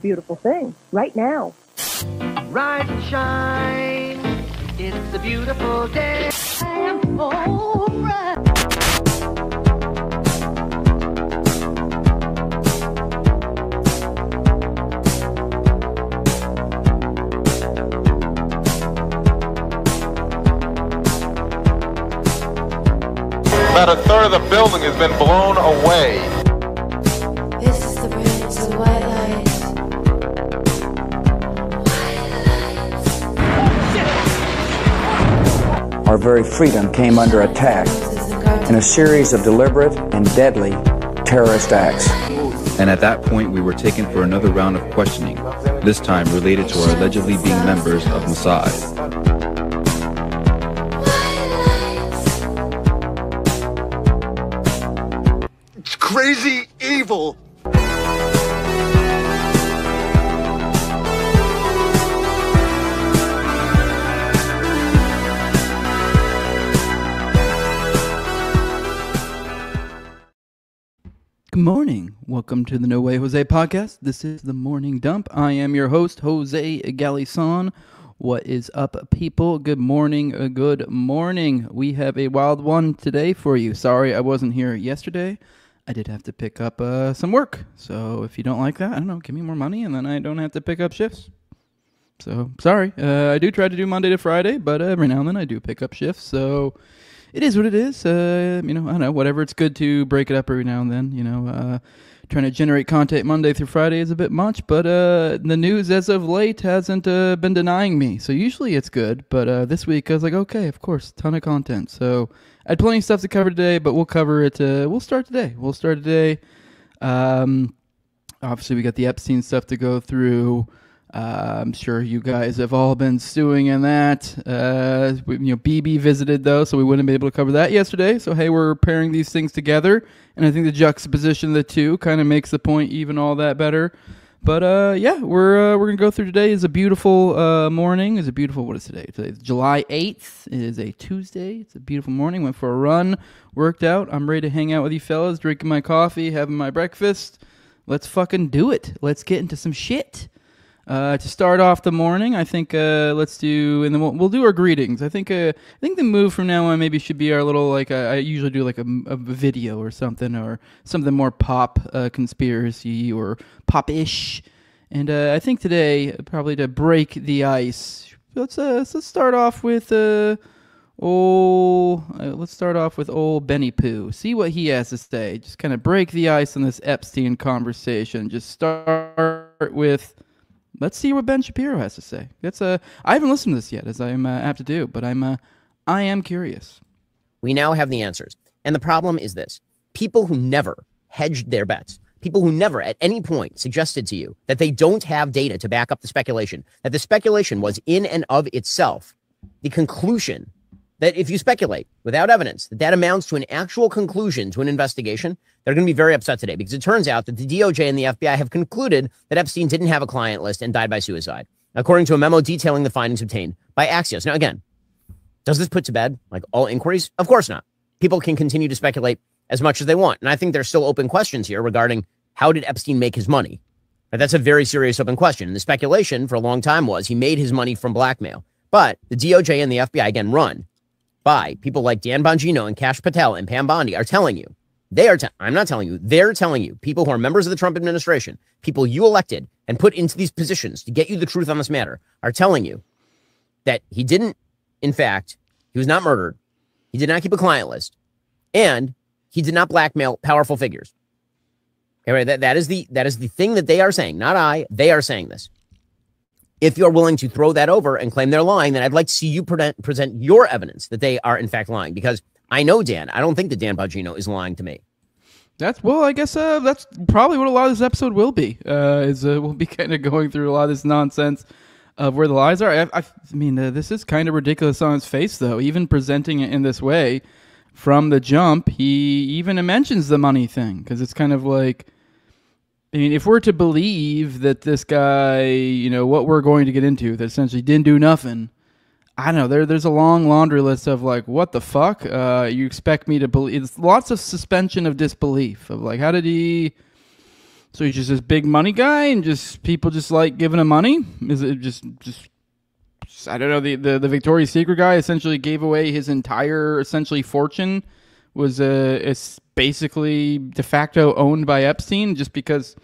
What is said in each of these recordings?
beautiful thing right now. Rise and shine, it's a beautiful day. I am alright. About a third of the building has been blown away. This is the bridge to white lights. Our very freedom came under attack in a series of deliberate and deadly terrorist acts. And at that point, we were taken for another round of questioning, this time related to our allegedly being members of Mossad. Crazy evil. Good morning. Welcome to the No Way Jose podcast. This is the Morning Dump. I am your host, Jose Galison. What is up, people? Good morning. Good morning. We have a wild one today for you. Sorry I wasn't here yesterday. I did have to pick up some work. So if you don't like that, I don't know, give me more money and then I don't have to pick up shifts. So, sorry. I do try to do Monday to Friday, but every now and then I do pick up shifts. So it is what it is. I don't know, whatever. It's good to break it up every now and then. Trying to generate content Monday through Friday is a bit much, but the news as of late hasn't been denying me. So usually it's good, but this week I was like, okay, of course, ton of content. So I had plenty of stuff to cover today, but we'll cover it. We'll start today. Obviously, we got the Epstein stuff to go through. I'm sure you guys have all been stewing in that. Bibi visited, though, so we wouldn't be able to cover that yesterday. So, hey, we're pairing these things together, and I think the juxtaposition of the two kind of makes the point even all that better. But, we're going to go through today. It's a beautiful morning. What is today? Today's July 8th. It is a Tuesday. It's a beautiful morning. Went for a run, worked out. I'm ready to hang out with you fellas, drinking my coffee, having my breakfast. Let's fucking do it. Let's get into some shit. To start off the morning, I think let's do, and then we'll do our greetings. I think the move from now on maybe should be our little, I usually do like a video or something more pop conspiracy or pop-ish. And I think today, probably to break the ice, let's start off with old Benny Pooh. See what he has to say. Just kind of break the ice on this Epstein conversation. Just start with. Let's see what Ben Shapiro has to say. I haven't listened to this yet, as I'm apt to do, but I am curious. We now have the answers. And the problem is this. People who never hedged their bets, people who never at any point suggested to you that they don't have data to back up the speculation, that the speculation was in and of itself the conclusion that if you speculate without evidence, that amounts to an actual conclusion to an investigation, they're going to be very upset today because it turns out that the DOJ and the FBI have concluded that Epstein didn't have a client list and died by suicide, according to a memo detailing the findings obtained by Axios. Now, again, does this put to bed all inquiries? Of course not. People can continue to speculate as much as they want. And I think there's still open questions here regarding how did Epstein make his money? But that's a very serious open question. And the speculation for a long time was he made his money from blackmail. But the DOJ and the FBI, again, run by people like Dan Bongino and Kash Patel and Pam Bondi are telling you, I'm not telling you, they're telling you, people who are members of the Trump administration, people you elected and put into these positions to get you the truth on this matter, are telling you that he didn't, in fact, he was not murdered, he did not keep a client list, and he did not blackmail powerful figures. Okay, right? That is the thing that they are saying, not I, they are saying this. If you're willing to throw that over and claim they're lying, then I'd like to see you present your evidence that they are in fact lying. Because I know Dan. I don't think that Dan Bongino is lying to me. I guess that's probably what a lot of this episode will be. We'll be kind of going through a lot of this nonsense of where the lies are. I mean, this is kind of ridiculous on its face, though. Even presenting it in this way from the jump, he even mentions the money thing because it's kind of like. I mean, if we're to believe that this guy, what we're going to get into, that essentially didn't do nothing, I don't know, there's a long laundry list of like, what the fuck? You expect me to believe? It's lots of suspension of disbelief of like, how did he So he's just this big money guy, and just people just like giving him money? Is it just I don't know, the Victoria's Secret guy essentially gave away his entire essentially fortune, was is basically de facto owned by Epstein just because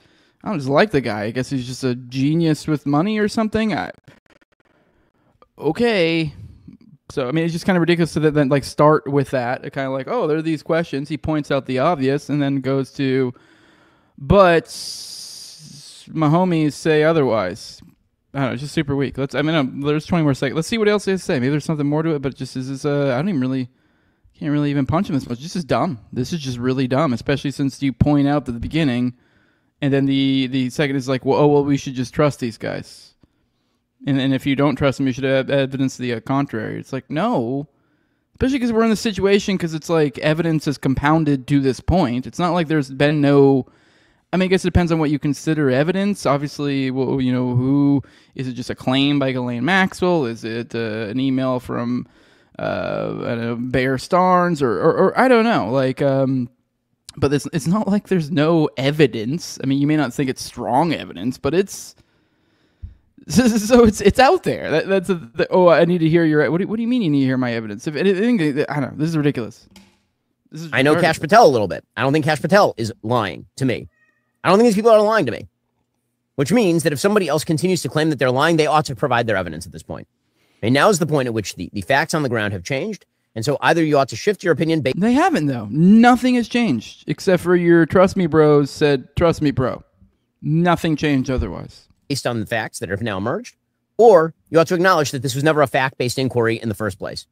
I don't just like the guy. I guess he's just a genius with money or something. Okay. So, I mean, it's just kind of ridiculous to then like start with that. Kind of like, oh, there are these questions. He points out the obvious and then goes to, but my homies say otherwise. I don't know, it's just super weak. There's 20 more seconds. Let's see what else they say. Maybe there's something more to it, but just can't really even punch him this much. This is dumb. This is just really dumb, especially since you point out at the beginning, and then the second is like, well, we should just trust these guys. And if you don't trust them, you should have evidence to the contrary. It's like, no. Especially because we're in this situation because it's like evidence is compounded to this point. It's not like there's been no... I mean, I guess it depends on what you consider evidence. Obviously, who... Is it just a claim by Ghislaine Maxwell? Is it an email from Bear Stearns? Or I don't know. Like... But it's not like there's no evidence. I mean, you may not think it's strong evidence, but it's... So it's out there. I need to hear your... What do you mean you need to hear my evidence? If anything, I don't know. This is ridiculous. I know Kash Patel a little bit. I don't think Kash Patel is lying to me. I don't think these people are lying to me. Which means that if somebody else continues to claim that they're lying, they ought to provide their evidence at this point. And now is the point at which the facts on the ground have changed. And so either you ought to shift your opinion... They haven't, though. Nothing has changed. Except for your trust me bros said, trust me, bro. Nothing changed otherwise. Based on the facts that have now emerged, or you ought to acknowledge that this was never a fact-based inquiry in the first place.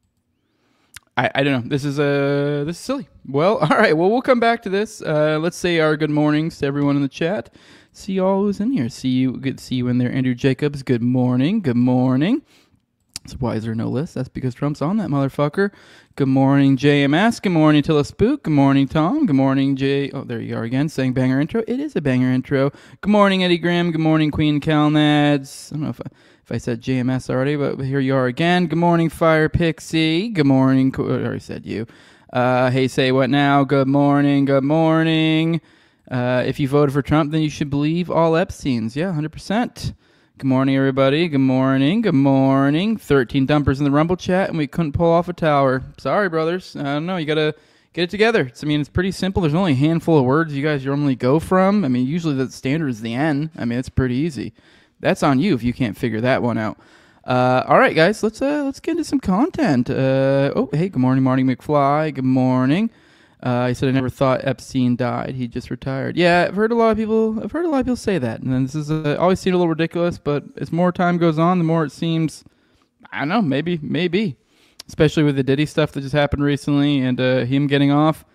I don't know. This is silly. Well, all right. Well, we'll come back to this. Let's say our good mornings to everyone in the chat. See y'all who's in here. Good to see you in there, Andrew Jacobs. Good morning. Good morning. So why is there no list? That's because Trump's on that motherfucker. Good morning, JMS. Good morning, Tilla Spook. Good morning, Tom. Good morning, Jay. Oh, there you are again, saying banger intro. It is a banger intro. Good morning, Eddie Grimm. Good morning, Queen Calnads. I don't know if I said JMS already, but here you are again. Good morning, Fire Pixie. Good morning. I already said you. Hey, say what now? Good morning. Good morning. If you voted for Trump, then you should believe all Epsteins. Yeah, 100%. Good morning, everybody. Good morning. Good morning. 13 dumpers in the Rumble chat, and we couldn't pull off a tower. Sorry, brothers. I don't know. You got to get it together. It's pretty simple. There's only a handful of words you guys normally go from. I mean, usually the standard is the N. I mean, it's pretty easy. That's on you if you can't figure that one out. All right, guys. Let's get into some content. Hey, good morning, Marty McFly. Good morning. He said, I never thought Epstein died. He just retired. Yeah, I've heard a lot of people say that. And then this is always seemed a little ridiculous, but as more time goes on, the more it seems, I don't know, maybe. Especially with the Diddy stuff that just happened recently and him getting off.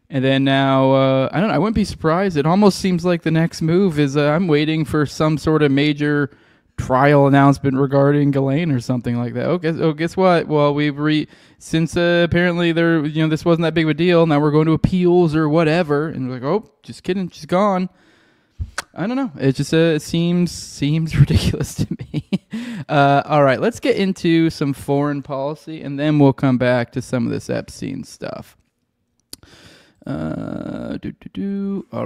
And then now, I don't know, I wouldn't be surprised. It almost seems like the next move is I'm waiting for some sort of major trial announcement regarding Ghislaine or something like that. Guess what? Well, since apparently this wasn't that big of a deal. Now we're going to appeals or whatever, and we're like, oh, just kidding, she's gone. I don't know. It just it seems ridiculous to me. All right, let's get into some foreign policy, and then we'll come back to some of this Epstein stuff. All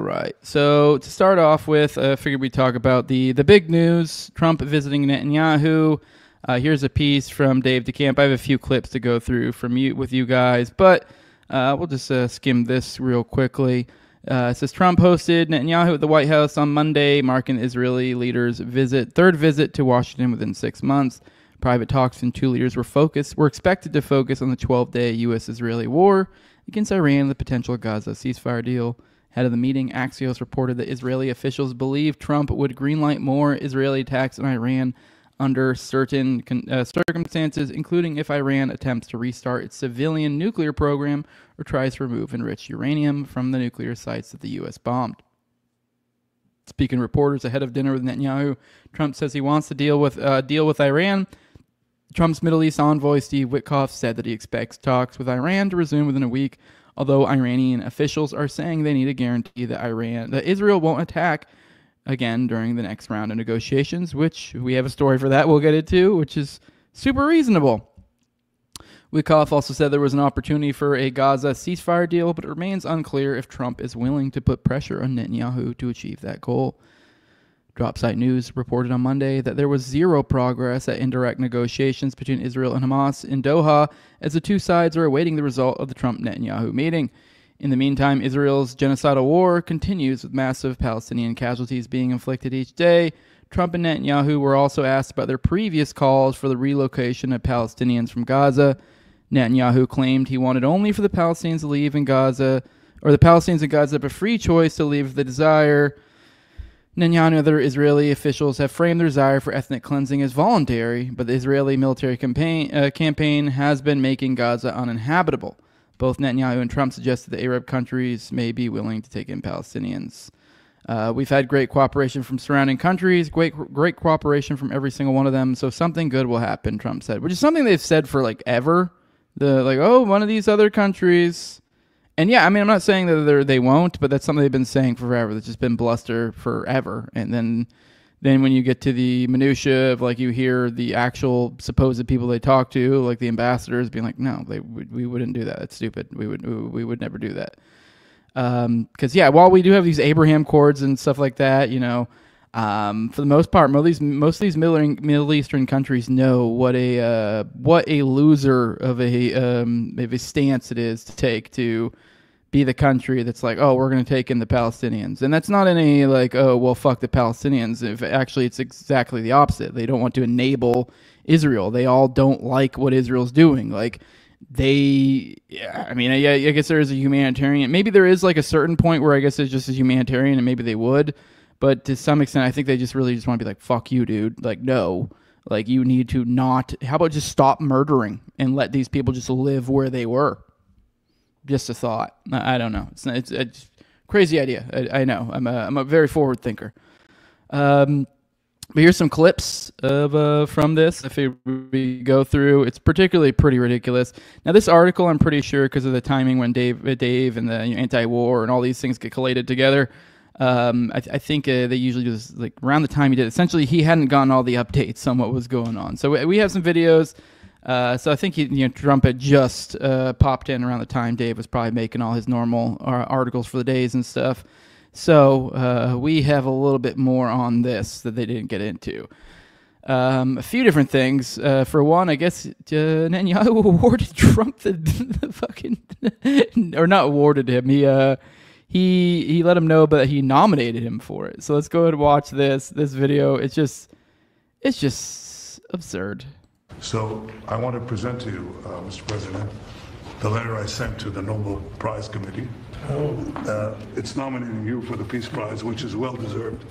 right. So to start off with, I figured we'd talk about the big news, Trump visiting Netanyahu. Here's a piece from Dave DeCamp. I have a few clips to go through with you guys, but we'll just skim this real quickly. It says Trump hosted Netanyahu at the White House on Monday, marking Israeli leaders' third visit to Washington within 6 months. Private talks between two leaders were expected to focus on the 12-day U.S.-Israeli war against Iran and the potential Gaza ceasefire deal. Ahead of the meeting, Axios reported that Israeli officials believe Trump would greenlight more Israeli attacks on Iran under certain circumstances, including if Iran attempts to restart its civilian nuclear program or tries to remove enriched uranium from the nuclear sites that the U.S. bombed. Speaking to reporters ahead of dinner with Netanyahu, Trump says he wants to deal with Iran. Trump's Middle East envoy, Steve Witkoff, said that he expects talks with Iran to resume within a week, although Iranian officials are saying they need a guarantee that Israel won't attack again during the next round of negotiations, which we have a story for that we'll get into, which is super reasonable. Wikoff also said there was an opportunity for a Gaza ceasefire deal, but it remains unclear if Trump is willing to put pressure on Netanyahu to achieve that goal. Dropsite News reported on Monday that there was zero progress at indirect negotiations between Israel and Hamas in Doha, as the two sides are awaiting the result of the Trump-Netanyahu meeting. In the meantime, Israel's genocidal war continues, with massive Palestinian casualties being inflicted each day. Trump and Netanyahu were also asked about their previous calls for the relocation of Palestinians from Gaza. Netanyahu claimed he wanted only for the Palestinians to leave in Gaza, or the Palestinians in Gaza have a free choice to leave if they desire. Netanyahu and other Israeli officials have framed their desire for ethnic cleansing as voluntary, but the Israeli military campaign has been making Gaza uninhabitable. Both Netanyahu and Trump suggested that Arab countries may be willing to take in Palestinians. We've had great cooperation from surrounding countries, great cooperation from every single one of them, so something good will happen, Trump said, which is something they've said for like ever. One of these other countries. And yeah, I mean, I'm not saying that they won't, but that's something they've been saying forever. That's just been bluster forever. And then when you get to the minutia of, like, you hear the actual supposed people they talk to, like the ambassadors, being like, no, we wouldn't do that. That's stupid. We would never do that. Because yeah, while we do have these Abraham Accords and stuff like that, you know, for the most part, most of these Middle Eastern countries know what a loser of a stance it is to take to be the country that's like, oh, we're going to take in the Palestinians. And that's not any like, oh, well, fuck the Palestinians. If actually it's exactly the opposite. They don't want to enable Israel. They all don't like what Israel's doing. Like, I guess there is a humanitarian. Maybe there is like a certain point where I guess it's just a humanitarian and maybe they would. But to some extent, I think they just really just want to be like, fuck you, dude. Like, no. Like, you need to not. How about just stop murdering and let these people just live where they were? Just a thought. I don't know. It's a crazy idea. I know. I'm a very forward thinker. But here's some clips of from this. If we go through, it's particularly pretty ridiculous. Now, this article, I'm pretty sure, because of the timing when Dave and the anti-war and all these things get collated together. I think they usually do this like around the time he did. Essentially, he hadn't gotten all the updates on what was going on. So we have some videos. So I think Trump had just popped in around the time Dave was probably making all his normal articles for the days and stuff. So we have a little bit more on this that they didn't get into. A few different things. For one, I guess Netanyahu awarded Trump the fucking, or not awarded him. He let him know, but he nominated him for it. So let's go ahead and watch this video. It's just absurd. So I want to present to you, Mr. President, the letter I sent to the Nobel Prize Committee. It's nominating you for the Peace Prize, which is well-deserved,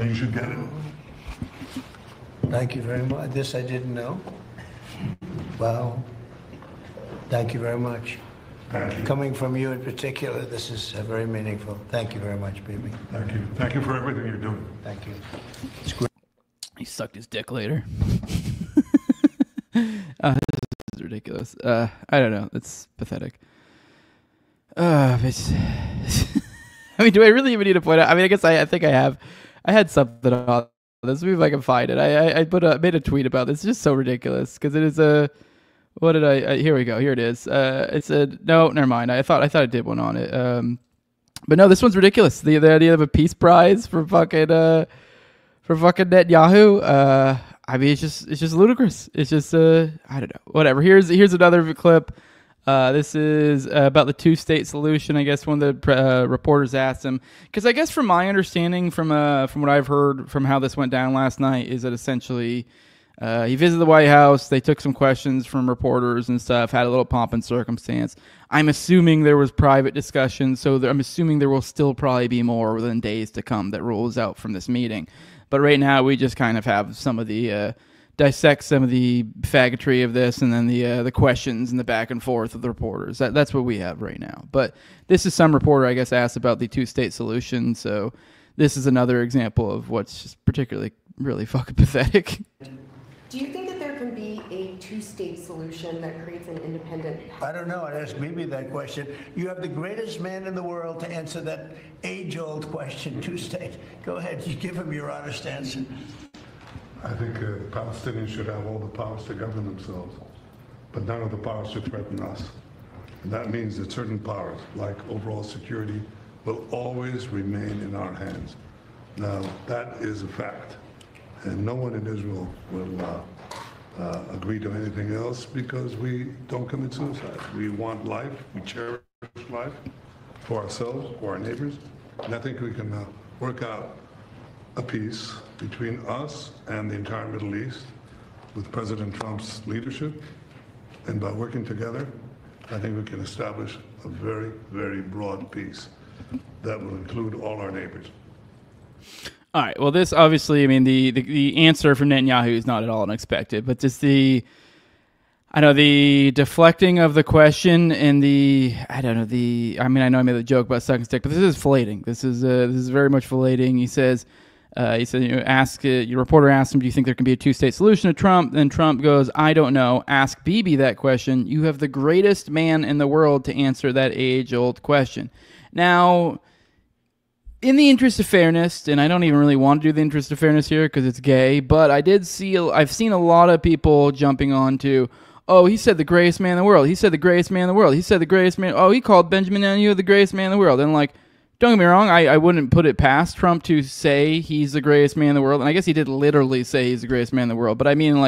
and you should get it. Thank you very much. This I didn't know. Wow. Thank you very much. Thank you. Coming from you in particular, this is very meaningful. Thank you very much, Bibi. Thank you. Thank you for everything you're doing. Thank you. It's great. He sucked his dick later. This is ridiculous. I don't know. It's pathetic. I mean, do I really even need to point out? I mean, I guess I think I have. I had something on this. Maybe if I can find it. I made a tweet about this. It's just so ridiculous because it is a. What did I? Here we go. Here it is. It said no. Never mind. I thought I did one on it. But no, this one's ridiculous. The idea of a peace prize for fucking Netanyahu. I mean, it's just ludicrous. It's just I don't know. Whatever. Here's another clip. This is about the two-state solution. I guess one of the reporters asked him, because I guess from my understanding, from what I've heard from how this went down last night, is that essentially he visited the White House. They took some questions from reporters and stuff. Had a little pomp and circumstance. I'm assuming there was private discussion, so I'm assuming there will still probably be more within days to come that rolls out from this meeting. But right now, we just kind of have some of the dissect some of the faggotry of this, and then the questions and the back and forth of the reporters. That's what we have right now. But this is some reporter, I guess, asked about the two-state solution. So this is another example of what's just particularly really fucking pathetic. Do you think that there can be a two-state solution that creates an independent? I don't know. I'd ask Bibi that question. You have the greatest man in the world to answer that age-old question, two-state. Go ahead. You give him your honest answer. I think Palestinians should have all the powers to govern themselves. but none of the powers to threaten us. And that means that certain powers, like overall security, will always remain in our hands. Now, that is a fact. And no one in Israel will agree to anything else because we don't commit suicide. We want life, we cherish life for ourselves, for our neighbors. And I think we can work out a peace between us and the entire Middle East with President Trump's leadership. And by working together, I think we can establish a very, very broad peace that will include all our neighbors. All right. Well, this obviously, I mean, the answer from Netanyahu is not at all unexpected, but just the deflecting of the question and I know I made the joke about sucking stick, but this is filleting. This is very much filleting. He said, your reporter asked him, do you think there can be a two-state solution to Trump? Then Trump goes, I don't know. Ask Bibi that question. You have the greatest man in the world to answer that age-old question. Now, in the interest of fairness, and I don't even really want to do the interest of fairness here because it's gay, but I've seen a lot of people jumping on to, oh, he said the greatest man in the world. He said the greatest man in the world. He said the greatest man. Oh, he called Benjamin Netanyahu the greatest man in the world. And don't get me wrong, I wouldn't put it past Trump to say he's the greatest man in the world. And I guess he did literally say he's the greatest man in the world. But I mean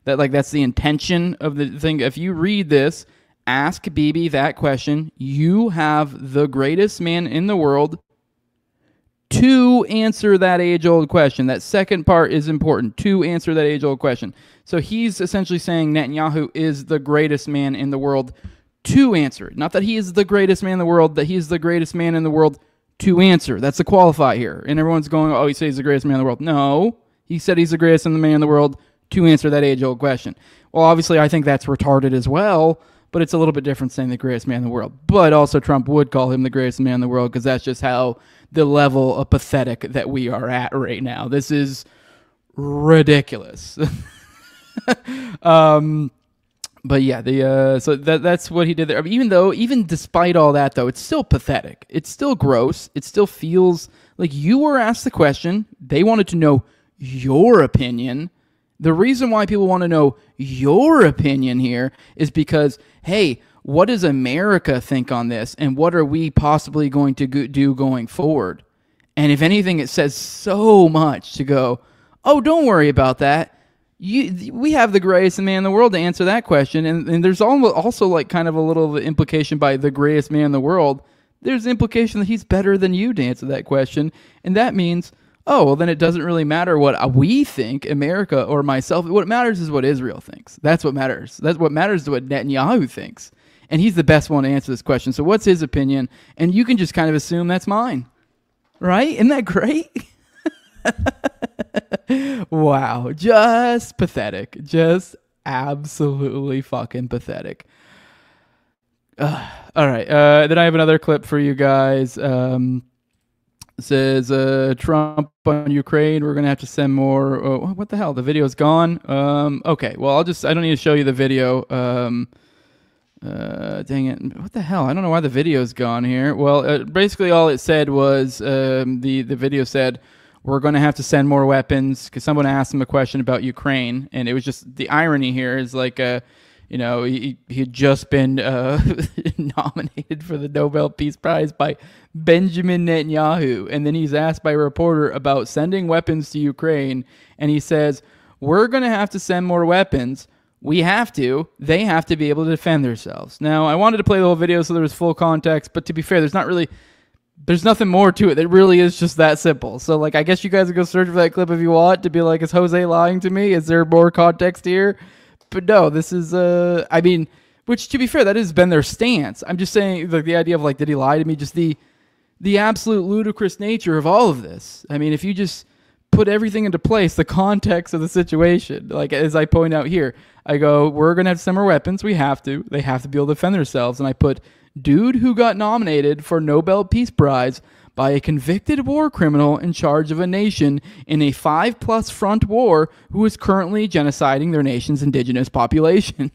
that's the intention of the thing. If you read this, ask Bibi that question. You have the greatest man in the world to answer that age-old question. That second part is important, to answer that age-old question. So he's essentially saying Netanyahu is the greatest man in the world to answer it. Not that he is the greatest man in the world, that he's the greatest man in the world to answer. That's the qualify here. And everyone's going, oh, he says he's the greatest man in the world. No, he said he's the greatest man in the world to answer that age-old question. Well, obviously, I think that's retarded as well, but it's a little bit different saying the greatest man in the world. But also Trump would call him the greatest man in the world because that's just how the level of pathetic that we are at right now. This is ridiculous. But yeah, so that's what he did there. I mean, even despite all that, though, it's still pathetic. It's still gross. It still feels like you were asked the question. They wanted to know your opinion. The reason why people want to know your opinion here is because, hey, what does America think on this? And what are we possibly going to do going forward? And if anything, it says so much to go, oh, don't worry about that. We have the greatest man in the world to answer that question. And there's also kind of a little implication by the greatest man in the world. There's implication that he's better than you to answer that question. And that means, oh, well, then it doesn't really matter what we think, America or myself. What matters is what Israel thinks. That's what matters. That's what matters is what Netanyahu thinks. And he's the best one to answer this question. So what's his opinion? And you can just kind of assume that's mine. Right? Isn't that great? Wow. Just pathetic. Just absolutely fucking pathetic. All right. Then I have another clip for you guys. It says, Trump on Ukraine, we're going to have to send more. Oh, what the hell? The video's gone. Okay. Well, I don't need to show you the video. Dang it. What the hell? I don't know why the video's gone here. Well, basically all it said was, the video said, we're going to have to send more weapons because someone asked him a question about Ukraine. And it was just the irony here is he had just been nominated for the Nobel Peace Prize by Benjamin Netanyahu. And then he's asked by a reporter about sending weapons to Ukraine. And he says, we're going to have to send more weapons. We have to. They have to be able to defend themselves. Now, I wanted to play the whole video so there was full context. But to be fair, there's nothing more to it. It really is just that simple. So, I guess you guys can go search for that clip if you want to be like, is Jose lying to me? Is there more context here? But no, this is, which to be fair, that has been their stance. I'm just saying the idea of did he lie to me? Just the absolute ludicrous nature of all of this. I mean, if you just put everything into place, the context of the situation, as I point out here, I go, we're going to have to send more weapons. We have to. They have to be able to defend themselves. And I put, dude who got nominated for Nobel Peace Prize by a convicted war criminal in charge of a nation in a 5+ front war who is currently genociding their nation's indigenous population.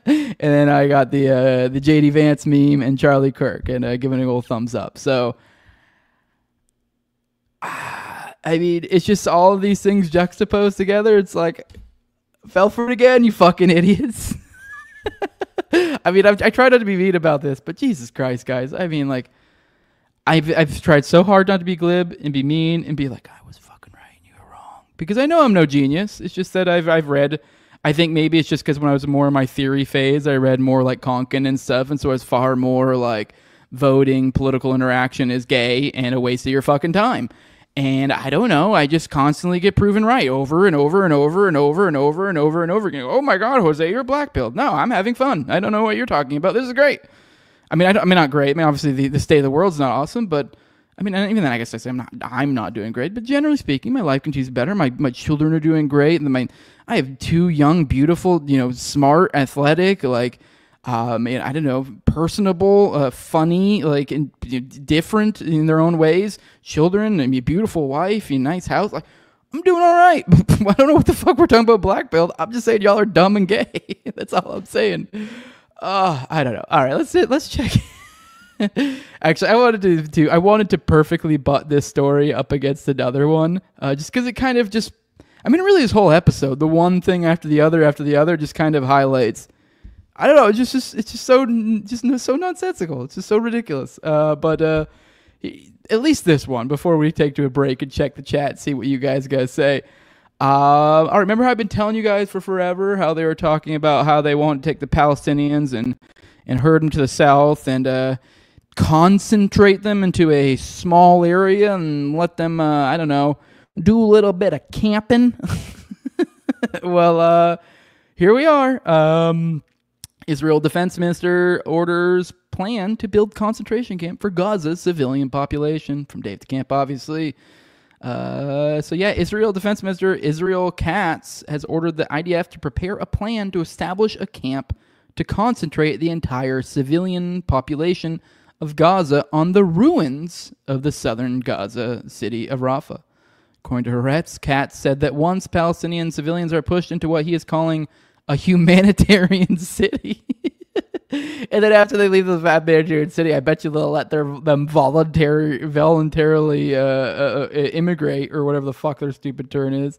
And then I got the J.D. Vance meme and Charlie Kirk and giving it a little thumbs up. So, I mean, it's just all of these things juxtaposed together. It's fell for it again, you fucking idiots. I mean, I try not to be mean about this, but Jesus Christ, guys. I mean, like, I've tried so hard not to be glib and be mean and be like, I was fucking right and you were wrong. Because I know I'm no genius. It's just that I've read, I think maybe it's just because when I was more in my theory phase, I read more like Konkin and stuff. And so I was far more like voting, political interaction is gay and a waste of your fucking time. And I don't know, I just constantly get proven right over and over and over and over and over and over and over again. Oh my God, Jose, you're black-pilled. No, I'm having fun. I don't know what you're talking about. This is great. I mean, not great. I mean, obviously the state of the world's not awesome, but I mean, even then, I guess I say I'm not doing great. But generally speaking, my life continues better. My children are doing great, and I have 2 young, beautiful, smart, athletic, like. I don't know, personable, funny, like different in their own ways. Children, and a beautiful wife, a nice house. Like, I'm doing all right. I don't know what the fuck we're talking about black belt. I'm just saying y'all are dumb and gay. That's all I'm saying. I don't know. All right, let's check. Actually, I wanted to perfectly butt this story up against another one, just because it kind of just. I mean, really, this whole episode, the one thing after the other, just kind of highlights. I don't know. It's just so nonsensical. It's just so ridiculous. But at least this one, before we take to a break and check the chat, see what you guys say. All right, remember how I've been telling you guys for forever how they were talking about how they want to take the Palestinians and herd them to the south and concentrate them into a small area and let them, I don't know, do a little bit of camping. Well, here we are. Israel Defense Minister orders plan to build concentration camp for Gaza's civilian population. From Dave to Camp, obviously. Israel Defense Minister Israel Katz has ordered the IDF to prepare a plan to establish a camp to concentrate the entire civilian population of Gaza on the ruins of the southern Gaza city of Rafah. According to Haaretz, Katz said that once Palestinian civilians are pushed into what he is calling a humanitarian city. And then after they leave the humanitarian city, I bet you they'll let them voluntarily immigrate, or whatever the fuck their stupid term is.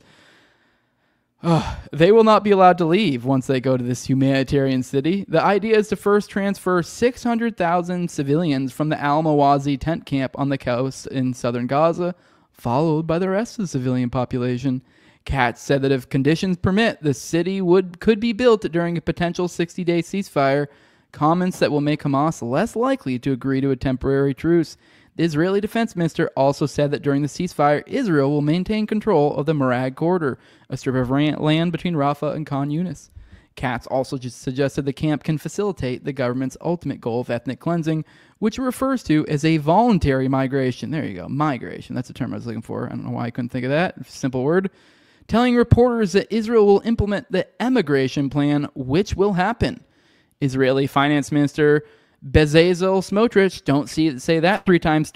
They will not be allowed to leave once they go to this humanitarian city. The idea is to first transfer 600,000 civilians from the Al-Mawazi tent camp on the coast in southern Gaza, followed by the rest of the civilian population. Katz said that if conditions permit, the city could be built during a potential 60-day ceasefire, comments that will make Hamas less likely to agree to a temporary truce. The Israeli defense minister also said that during the ceasefire, Israel will maintain control of the Marag corridor, a strip of land between Rafah and Khan Yunis. Katz also just suggested the camp can facilitate the government's ultimate goal of ethnic cleansing, which it refers to as a voluntary migration. There you go, migration. That's the term I was looking for. I don't know why I couldn't think of that. Simple word. Telling reporters that Israel will implement the emigration plan, which will happen. Israeli finance minister Bezalel Smotrich, don't say that three times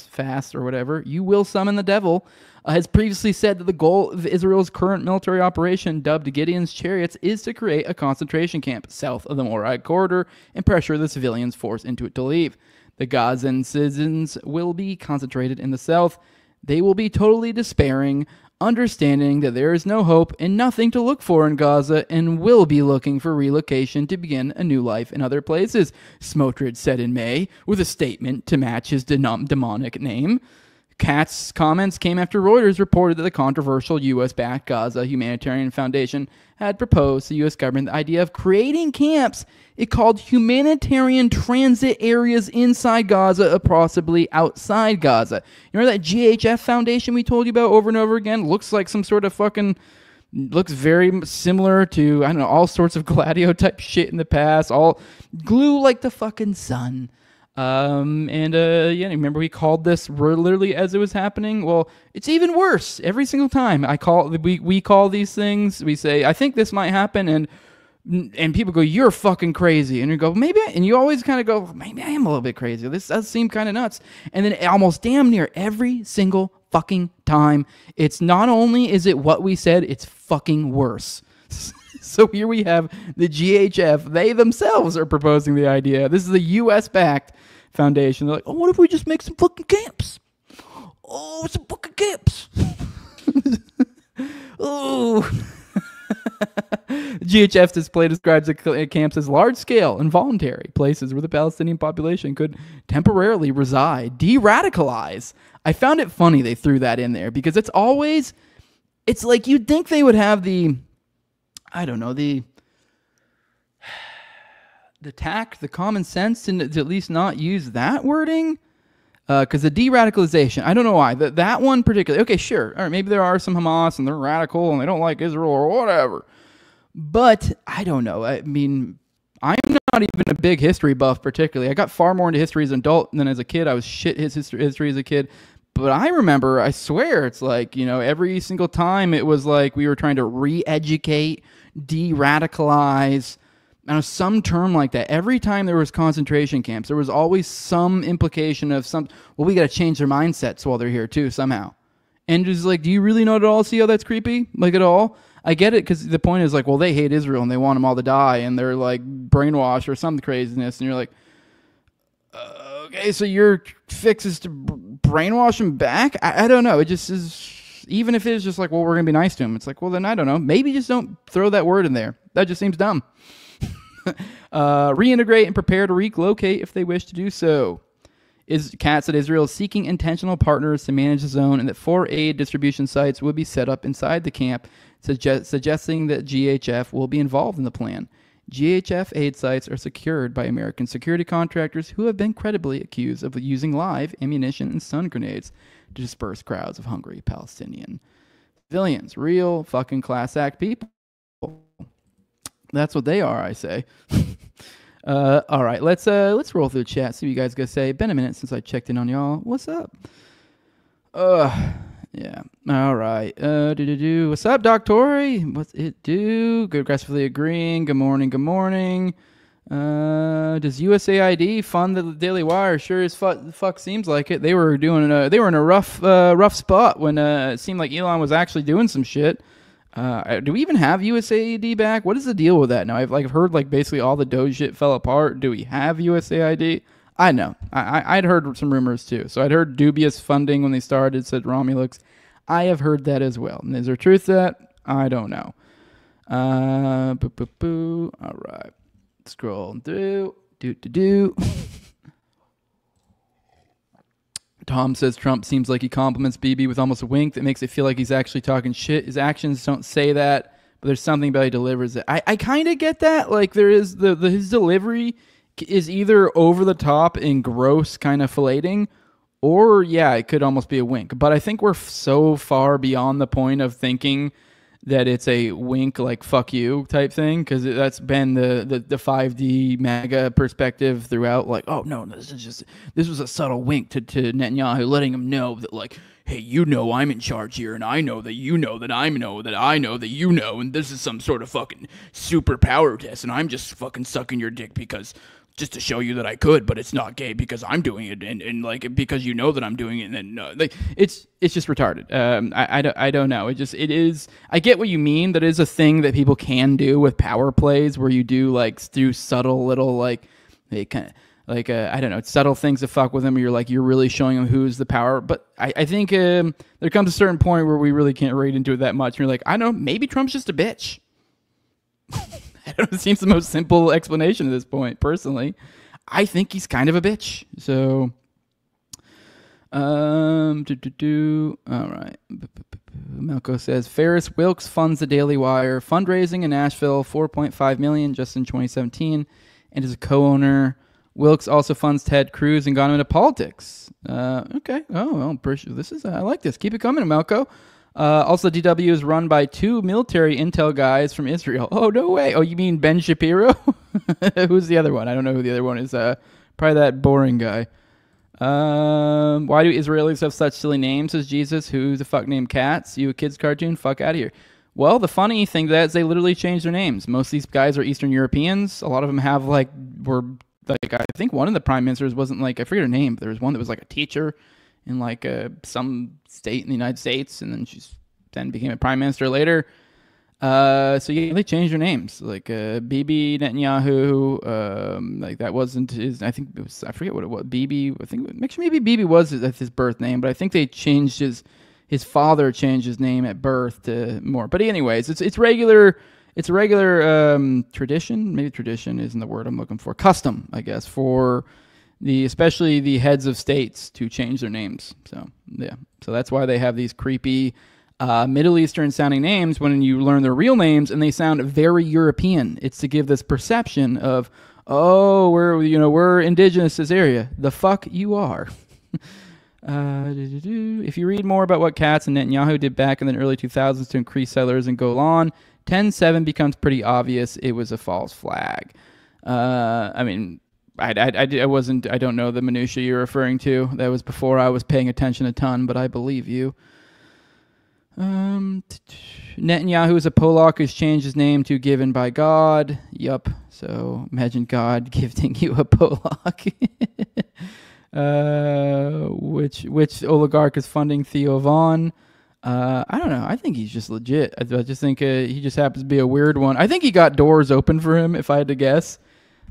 fast or whatever, you will summon the devil, has previously said that the goal of Israel's current military operation, dubbed Gideon's Chariots, is to create a concentration camp south of the Morag corridor and pressure the civilians forced into it to leave. The Gazan citizens will be concentrated in the south. They will be totally despairing, understanding that there is no hope and nothing to look for in Gaza, and will be looking for relocation to begin a new life in other places, Smotrich said in May, with a statement to match his demonic name. Katz's comments came after Reuters reported that the controversial U.S.-backed Gaza Humanitarian Foundation had proposed to the U.S. government the idea of creating camps it called humanitarian transit areas inside Gaza or possibly outside Gaza. You remember that GHF Foundation we told you about over and over again? Looks like some sort of looks very similar to, I don't know, all sorts of Gladio type shit in the past, all glue like the fucking sun. Remember we called this literally as it was happening? Well, it's even worse. Every single time we call these things, we say, I think this might happen, and people go, you're fucking crazy. And you go, maybe, and you always kind of go, maybe I am a little bit crazy. This does seem kind of nuts. And then almost damn near every single fucking time, it's not only is it what we said, it's fucking worse. So here we have the GHF. They themselves are proposing the idea. This is a U.S.-backed foundation. They're like, oh, what if we just make some fucking camps? Oh, some fucking camps. Oh. GHF's display describes the camps as large-scale, involuntary places where the Palestinian population could temporarily reside, de-radicalize. I found it funny they threw that in there because it's like you'd think they would have the tact, the common sense to at least not use that wording. Because the de-radicalization, I don't know why. That one particularly, okay, sure. All right, maybe there are some Hamas and they're radical and they don't like Israel or whatever. But I don't know. I mean, I'm not even a big history buff particularly. I got far more into history as an adult than as a kid. I was shit history as a kid. But I remember, I swear, it's like, every single time it was like we were trying to re-educate, de-radicalize, some term like that. Every time there was concentration camps, there was always some implication of we got to change their mindsets while they're here too, somehow. And just like, do you really not at all see how that's creepy? Like at all? I get it, because the point is like, well, they hate Israel and they want them all to die and they're like brainwashed or some craziness. And you're like, okay, so your fix is to brainwash them back? I don't know. It just is, even if it's just like, well, we're going to be nice to them. It's like, well, then I don't know. Maybe just don't throw that word in there. That just seems dumb. Reintegrate and prepare to relocate if they wish to do so. Kat said Israel is seeking intentional partners to manage the zone and that 4 aid distribution sites would be set up inside the camp, suggesting that GHF will be involved in the plan. GHF aid sites are secured by American security contractors who have been credibly accused of using live ammunition and stun grenades to disperse crowds of hungry Palestinian civilians. Real fucking class act people. That's what they are, I say. All right, let's roll through the chat. See what you guys gonna say. Been a minute since I checked in on y'all. What's up? Yeah. All right. What's up, Doc Tori? What's it do? Good, aggressively agreeing. Good morning. Good morning. Does USAID fund the Daily Wire? Sure as fuck seems like it. They were in a rough spot when it seemed like Elon was actually doing some shit. Do we even have USAID back? What is the deal with that now? I've heard basically all the Doge shit fell apart. Do we have USAID? I know. I'd heard some rumors too. So I'd heard dubious funding when they started, said Romulus. I have heard that as well. And is there truth to that? I don't know. All right. Scroll through. Tom says Trump seems like he compliments Bibi with almost a wink that makes it feel like he's actually talking shit. His actions don't say that, but there's something about he delivers it. I kind of get that. Like there is his delivery is either over the top and gross kind of filleting, or yeah, it could almost be a wink. But I think we're so far beyond the point of thinking that it's a wink like fuck you type thing, because that's been the 5D MAGA perspective throughout. Like, oh no, this was a subtle wink to Netanyahu, letting him know that like, hey, I'm in charge here, and I know that you know that I know that I know that you know, and this is some sort of fucking super power test, and I'm just fucking sucking your dick because just to show you that I could, but it's not gay because I'm doing it, and like because you know that I'm doing it, and then like it's just retarded. I don't know. It is. I get what you mean. That is a thing that people can do with power plays, where you do subtle little they kind of I don't know, subtle things to fuck with them. You're really showing them who's the power. But I think there comes a certain point where we really can't read into it that much. And you're like, I know, maybe Trump's just a bitch. It seems the most simple explanation at this point, personally. I think he's kind of a bitch. So, all right. Malco says, Ferris Wilkes funds the Daily Wire, fundraising in Nashville, $4.5 million just in 2017, and is a co-owner. Wilkes also funds Ted Cruz and got him into politics. Okay. Oh, well, this is, I like this. Keep it coming, Malco. Also, DW is run by 2 military intel guys from Israel. Oh, no way. Oh, you mean Ben Shapiro? Who's the other one? I don't know who the other one is. Probably that boring guy. Why do Israelis have such silly names, says Jesus? Who the fuck named Cats? You a kid's cartoon? Fuck out of here. Well, the funny thing to that is they literally changed their names. Most of these guys are Eastern Europeans. A lot of them have I think one of the prime ministers wasn't I forget her name, but there was one that was a teacher in some state in the United States, and then she's then became a prime minister later. So yeah, they changed their names. Bibi Netanyahu, that wasn't his. I think it was. I forget what it was. Bibi. I think maybe Bibi was his birth name, but I think they changed his father changed his name at birth to more. But anyways, it's regular. it's a regular tradition. Maybe tradition isn't the word I'm looking for. Custom, I guess, for especially the heads of states to change their names. So yeah, so that's why they have these creepy Middle Eastern sounding names when you learn their real names and they sound very European. It's to give this perception of, oh, we're indigenous to this area. The fuck you are. If you read more about what Katz and Netanyahu did back in the early 2000s to increase settlers in Golan, 10-7 becomes pretty obvious it was a false flag. I mean, I don't know the minutia you're referring to. That was before I was paying attention a ton, but I believe you. Netanyahu is a Polak who's changed his name to given by God. Yup. So imagine God gifting you a Polak. Which oligarch is funding Thiel Vaughn? I don't know. I think he's just legit. I just think he just happens to be a weird one. I think he got doors open for him, if I had to guess,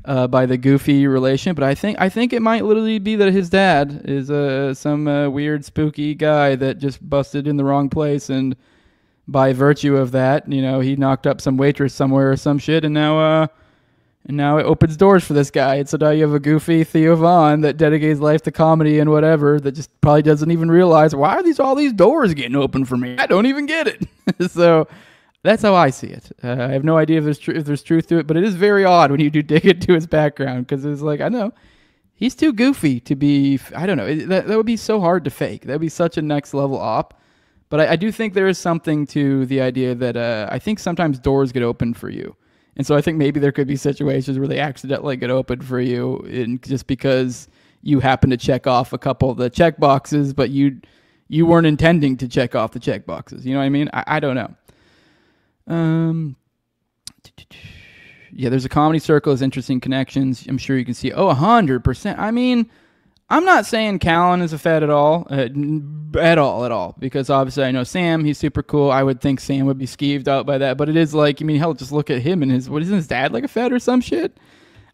by the goofy relation. But I think it might literally be that his dad is some weird, spooky guy that just busted in the wrong place, and by virtue of that, he knocked up some waitress somewhere or some shit, and now it opens doors for this guy. And so now you have a goofy Theo Von that dedicates life to comedy and whatever that just probably doesn't even realize, why are all these doors getting open for me? I don't even get it. So that's how I see it. I have no idea if there's truth to it, but it is very odd when you do dig into his background, because it's like, I know he's too goofy to be, I don't know, that would be so hard to fake. That would be such a next level op. But I do think there is something to the idea that I think sometimes doors get opened for you. And so I think maybe there could be situations where they accidentally get opened for you, just because you happen to check off a couple of the check boxes, but you weren't intending to check off the check boxes. You know what I mean? I don't know. Yeah, there's a comedy circle, has interesting connections. I'm sure you can see. 100%. I mean, I'm not saying Callan is a fed at all, because obviously I know Sam. He's super cool. I would think Sam would be skeeved out by that, but it is like, hell, just look at him and isn't his dad like a fed or some shit?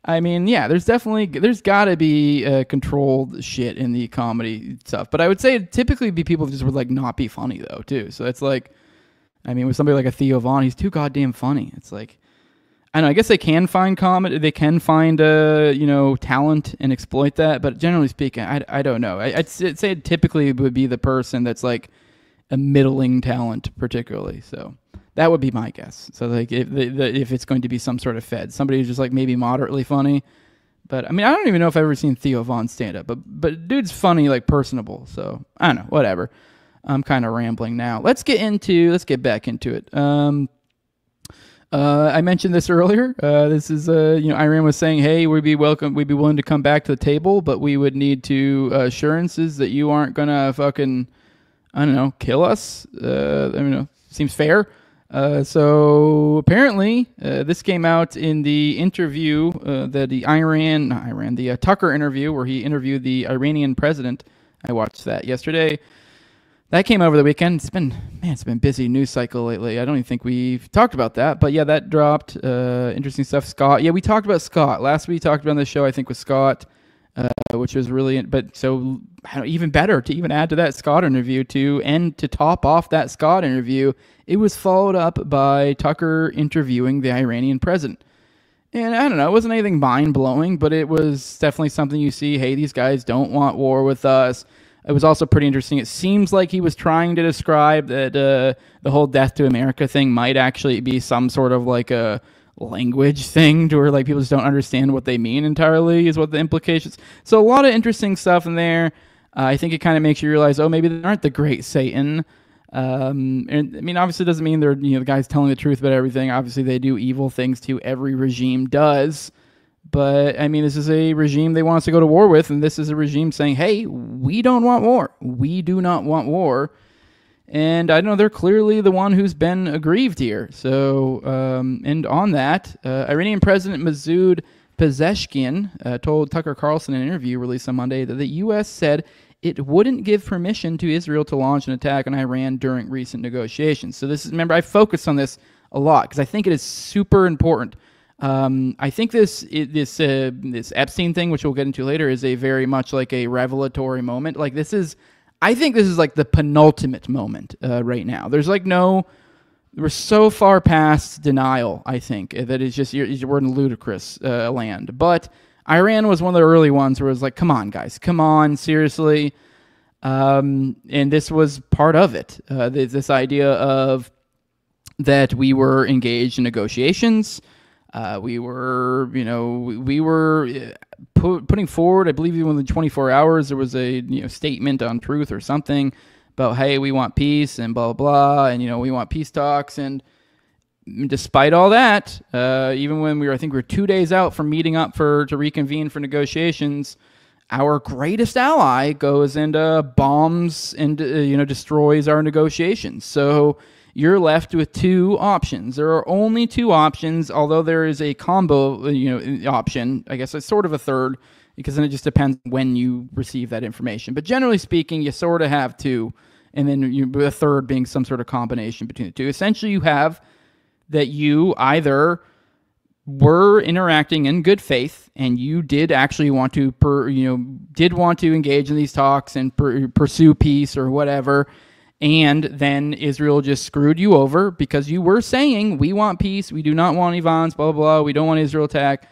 I mean, yeah, there's got to be controlled shit in the comedy stuff, but I would say it'd typically be people that just would like not be funny though too. So it's like, with somebody like a Theo Von, he's too goddamn funny. It's like, I don't know, I guess they can find comedy, they can find talent and exploit that, but generally speaking, I don't know. I'd say it typically would be the person that's like a middling talent, particularly. So that would be my guess. So like if it's going to be some sort of fed, somebody who's just like maybe moderately funny. But I don't even know if I've ever seen Theo Von stand up, but dude's funny, like personable. So I don't know, whatever. I'm kind of rambling now. Let's get back into it. I mentioned this earlier. This is, Iran was saying, hey, we'd be willing to come back to the table, but we would need assurances that you aren't going to fucking, kill us. Seems fair. So apparently, this came out in the interview, the Tucker interview, where he interviewed the Iranian president. I watched that yesterday. That came over the weekend. It's been busy news cycle lately. I don't even think we've talked about that. But yeah, that dropped. Interesting stuff. Scott. Yeah, we talked about Scott. Last week we talked about the show, I think, with Scott, which was really, but so even better to even add to that Scott interview and to top off that Scott interview, it was followed up by Tucker interviewing the Iranian president. And I don't know, it wasn't anything mind-blowing, but it was definitely something you see, hey, these guys don't want war with us. It was also pretty interesting. It seems like he was trying to describe that the whole death to America thing might actually be some sort of like a language thing to where like people just don't understand what they mean entirely is what the implications. So a lot of interesting stuff in there. I think it kind of makes you realize, maybe they aren't the great Satan. And obviously it doesn't mean they're the guys telling the truth about everything. Obviously they do evil things too. Every regime does. But, this is a regime they want us to go to war with, and this is a regime saying, hey, we don't want war. We do not want war. And I know they're clearly the one who's been aggrieved here. So, and on that, Iranian President Masoud Pezeshkian told Tucker Carlson in an interview released on Monday that the U.S. said it wouldn't give permission to Israel to launch an attack on Iran during recent negotiations. So this is, remember, I focused on this a lot because I think it is super important. I think this Epstein thing, which we'll get into later, is a very much like a revelatory moment. I think this is like the penultimate moment right now. There's like no we're so far past denial, I think, that it's just we're in ludicrous land. But Iran was one of the early ones where it was like, come on, guys, come on, seriously. And this was part of it. This idea of that we were engaged in negotiations. We were putting forward, I believe even within 24 hours, there was a statement on Truth or something about, hey, we want peace and blah, blah, blah, and, we want peace talks. And despite all that, even when I think we were 2 days out from meeting up to reconvene for negotiations, our greatest ally goes and bombs and, destroys our negotiations. So you're left with two options. There are only two options, although there is a combo, option. I guess it's sort of a third, because then it just depends when you receive that information. But generally speaking, you sort of have two, and then a third being some sort of combination between the two. Essentially, you have that you either were interacting in good faith and you did actually want to, engage in these talks and pursue peace or whatever. And then Israel just screwed you over because you were saying, we want peace, we do not want any violence, blah, blah, blah, we don't want Israel attack.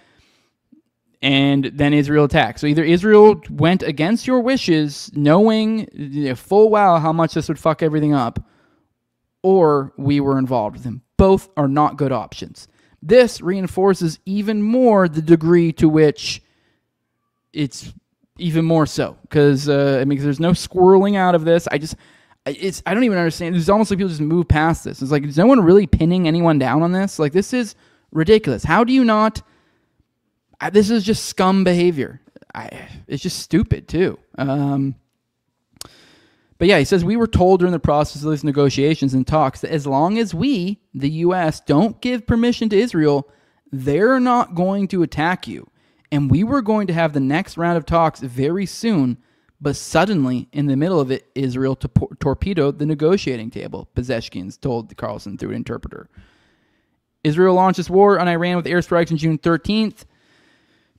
And then Israel attacked. So either Israel went against your wishes, knowing full well how much this would fuck everything up, or we were involved with them. Both are not good options. This reinforces even more the degree to which it's even more so. Because, there's no squirreling out of this. I don't even understand. It's almost like people just move past this. It's like, is no one really pinning anyone down on this? Like, this is ridiculous. How do you not... this is just scum behavior. It's just stupid, too. But yeah, he says, we were told during the process of these negotiations and talks that as long as we, the U.S., don't give permission to Israel, they're not going to attack you. And we were going to have the next round of talks very soon, but suddenly, in the middle of it, Israel torpedoed the negotiating table, Pezeshkian told Carlson through an interpreter. Israel launched its war on Iran with airstrikes on June 13th.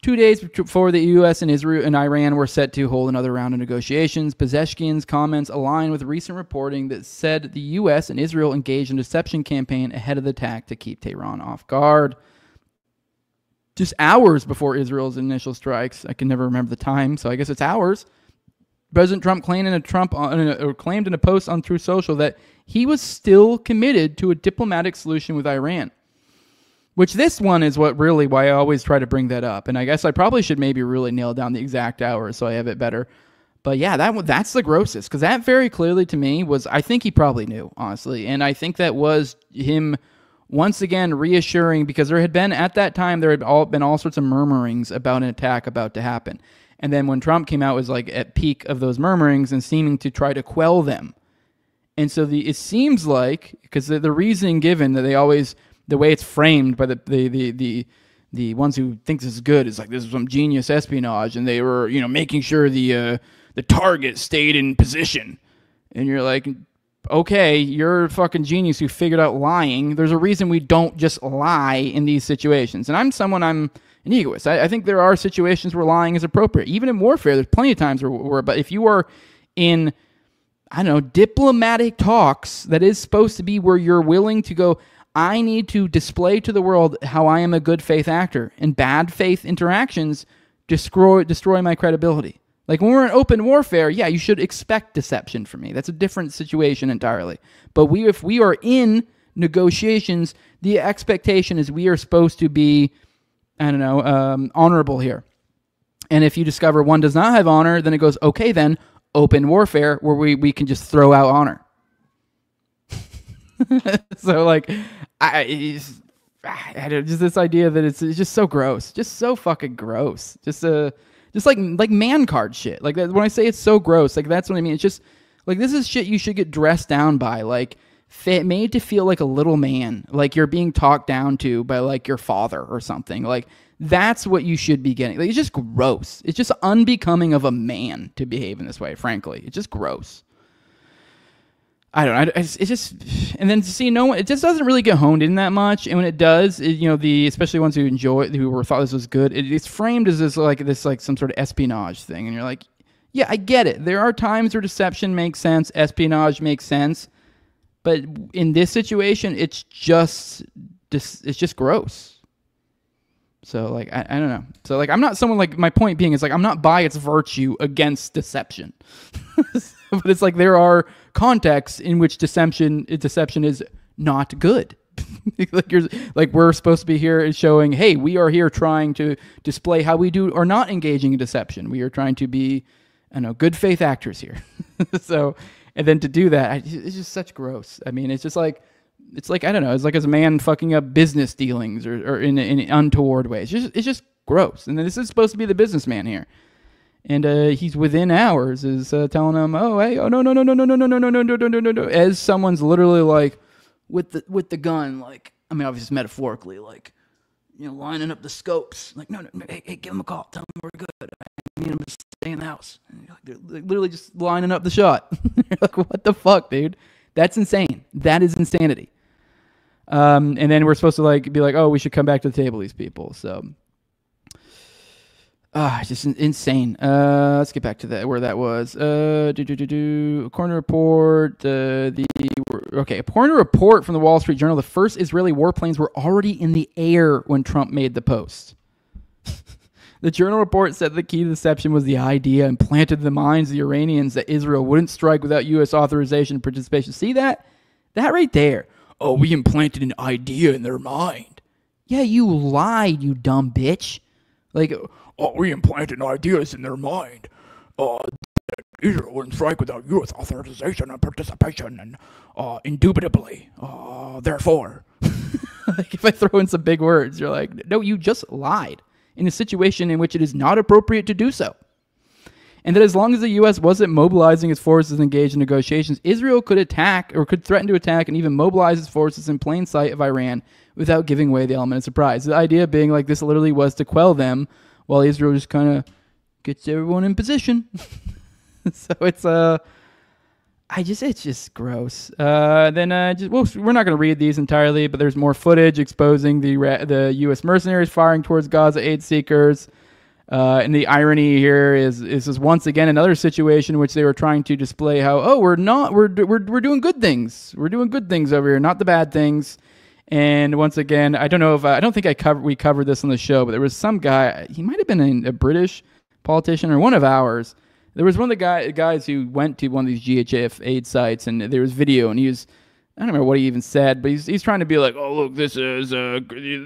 2 days before the U.S. and Israel and Iran were set to hold another round of negotiations, Pezeshkian's comments align with recent reporting that said the U.S. and Israel engaged in a deception campaign ahead of the attack to keep Tehran off guard. Just hours before Israel's initial strikes, I can never remember the time, so I guess it's hours, President Trump claimed in a post on Truth Social that he was still committed to a diplomatic solution with Iran. Which this one is why I always try to bring that up. And I guess I probably should maybe really nail down the exact hours so I have it better. But yeah, that's the grossest. Because that very clearly to me was, I think he probably knew, honestly. And I think that was him once again reassuring, because there had been, at that time, there had been all sorts of murmurings about an attack about to happen. And then when Trump came out, it was like at peak of those murmurings and seeming to try to quell them. And so it seems like, because the reasoning given that they always... the way it's framed by the ones who think this is good is like this is some genius espionage, and they were making sure the target stayed in position, and you're like, okay, you're a fucking genius who figured out lying. There's a reason we don't just lie in these situations, and I'm an egoist. I think there are situations where lying is appropriate, even in warfare. There's plenty of times where but if you are in diplomatic talks, that is supposed to be where you're willing to go, I need to display to the world how I am a good faith actor, and bad faith interactions destroy my credibility. Like when we're in open warfare, yeah, you should expect deception from me. That's a different situation entirely. But if we are in negotiations, the expectation is we are supposed to be, honorable here. And if you discover one does not have honor, then it goes, okay, then open warfare where we can just throw out honor. So like, just this idea that it's just so gross, just so fucking gross, just like man card shit. Like that, when I say it's so gross, like that's what I mean. It's just like, this is shit you should get dressed down by, like made to feel like a little man, like you're being talked down to by like your father or something. Like that's what you should be getting. Like it's just gross. It's just unbecoming of a man to behave in this way. Frankly, it's just gross. I don't know. It's just, and then to see it just doesn't really get honed in that much. And when it does, especially ones who enjoy it, who thought this was good, it's framed as this some sort of espionage thing. And you're like, yeah, I get it. There are times where deception makes sense, espionage makes sense, But in this situation, it's just gross. So like I don't know. So like I'm not someone like my point being is like I'm not by its virtue against deception. But it's like there are contexts in which deception is not good. like we're supposed to be here showing, hey, we are here trying to display how we do or not engaging in deception. We are trying to be, I don't know, good faith actors here. So, and then to do that, it's just such gross. I mean, it's like I don't know. It's like as a man fucking up business dealings or in untoward ways. It's just gross. And then this is supposed to be the businessman here. And he's within hours is telling him, "Oh, hey, oh no, as someone's literally like with the gun, like I mean, obviously metaphorically, like lining up the scopes, like no, hey, give him a call, tell him we're good. I need him to stay in the house." And they're literally just lining up the shot. You're like, what the fuck, dude? That's insane. That is insanity. And then we're supposed to like be like, oh, we should come back to the table, these people. So. Just insane. Let's get back to that where that was. According to report, according to report from the Wall Street Journal, the first Israeli warplanes were already in the air when Trump made the post. The Journal report said the key to deception was the idea implanted in the minds of the Iranians that Israel wouldn't strike without U.S. authorization and participation. See that? That right there. Oh, we implanted an idea in their mind. Yeah, you lied, you dumb bitch. Like, oh, we implanted ideas in their mind. Israel wouldn't strike without U.S. authorization and participation, and indubitably, therefore. Like, if I throw in some big words, you're like, no, you just lied in a situation in which it is not appropriate to do so. And that as long as the U.S. wasn't mobilizing its forces engaged in negotiations, Israel could attack or could threaten to attack and even mobilize its forces in plain sight of Iran without giving away the element of surprise. The idea being like this literally was to quell them while Israel just kind of gets everyone in position. So it's just gross. We're not going to read these entirely, but there's more footage exposing the U.S. mercenaries firing towards Gaza aid seekers. And the irony here is once again another situation in which they were trying to display how we're doing good things. We're doing good things over here, not the bad things. And once again, I don't think we covered this on the show, but there was some guy. He might have been a British politician or one of ours. There was one of the guys who went to one of these GHF aid sites, and there was video, and he was. I don't remember what he even said, but he's trying to be like, oh, look, this is,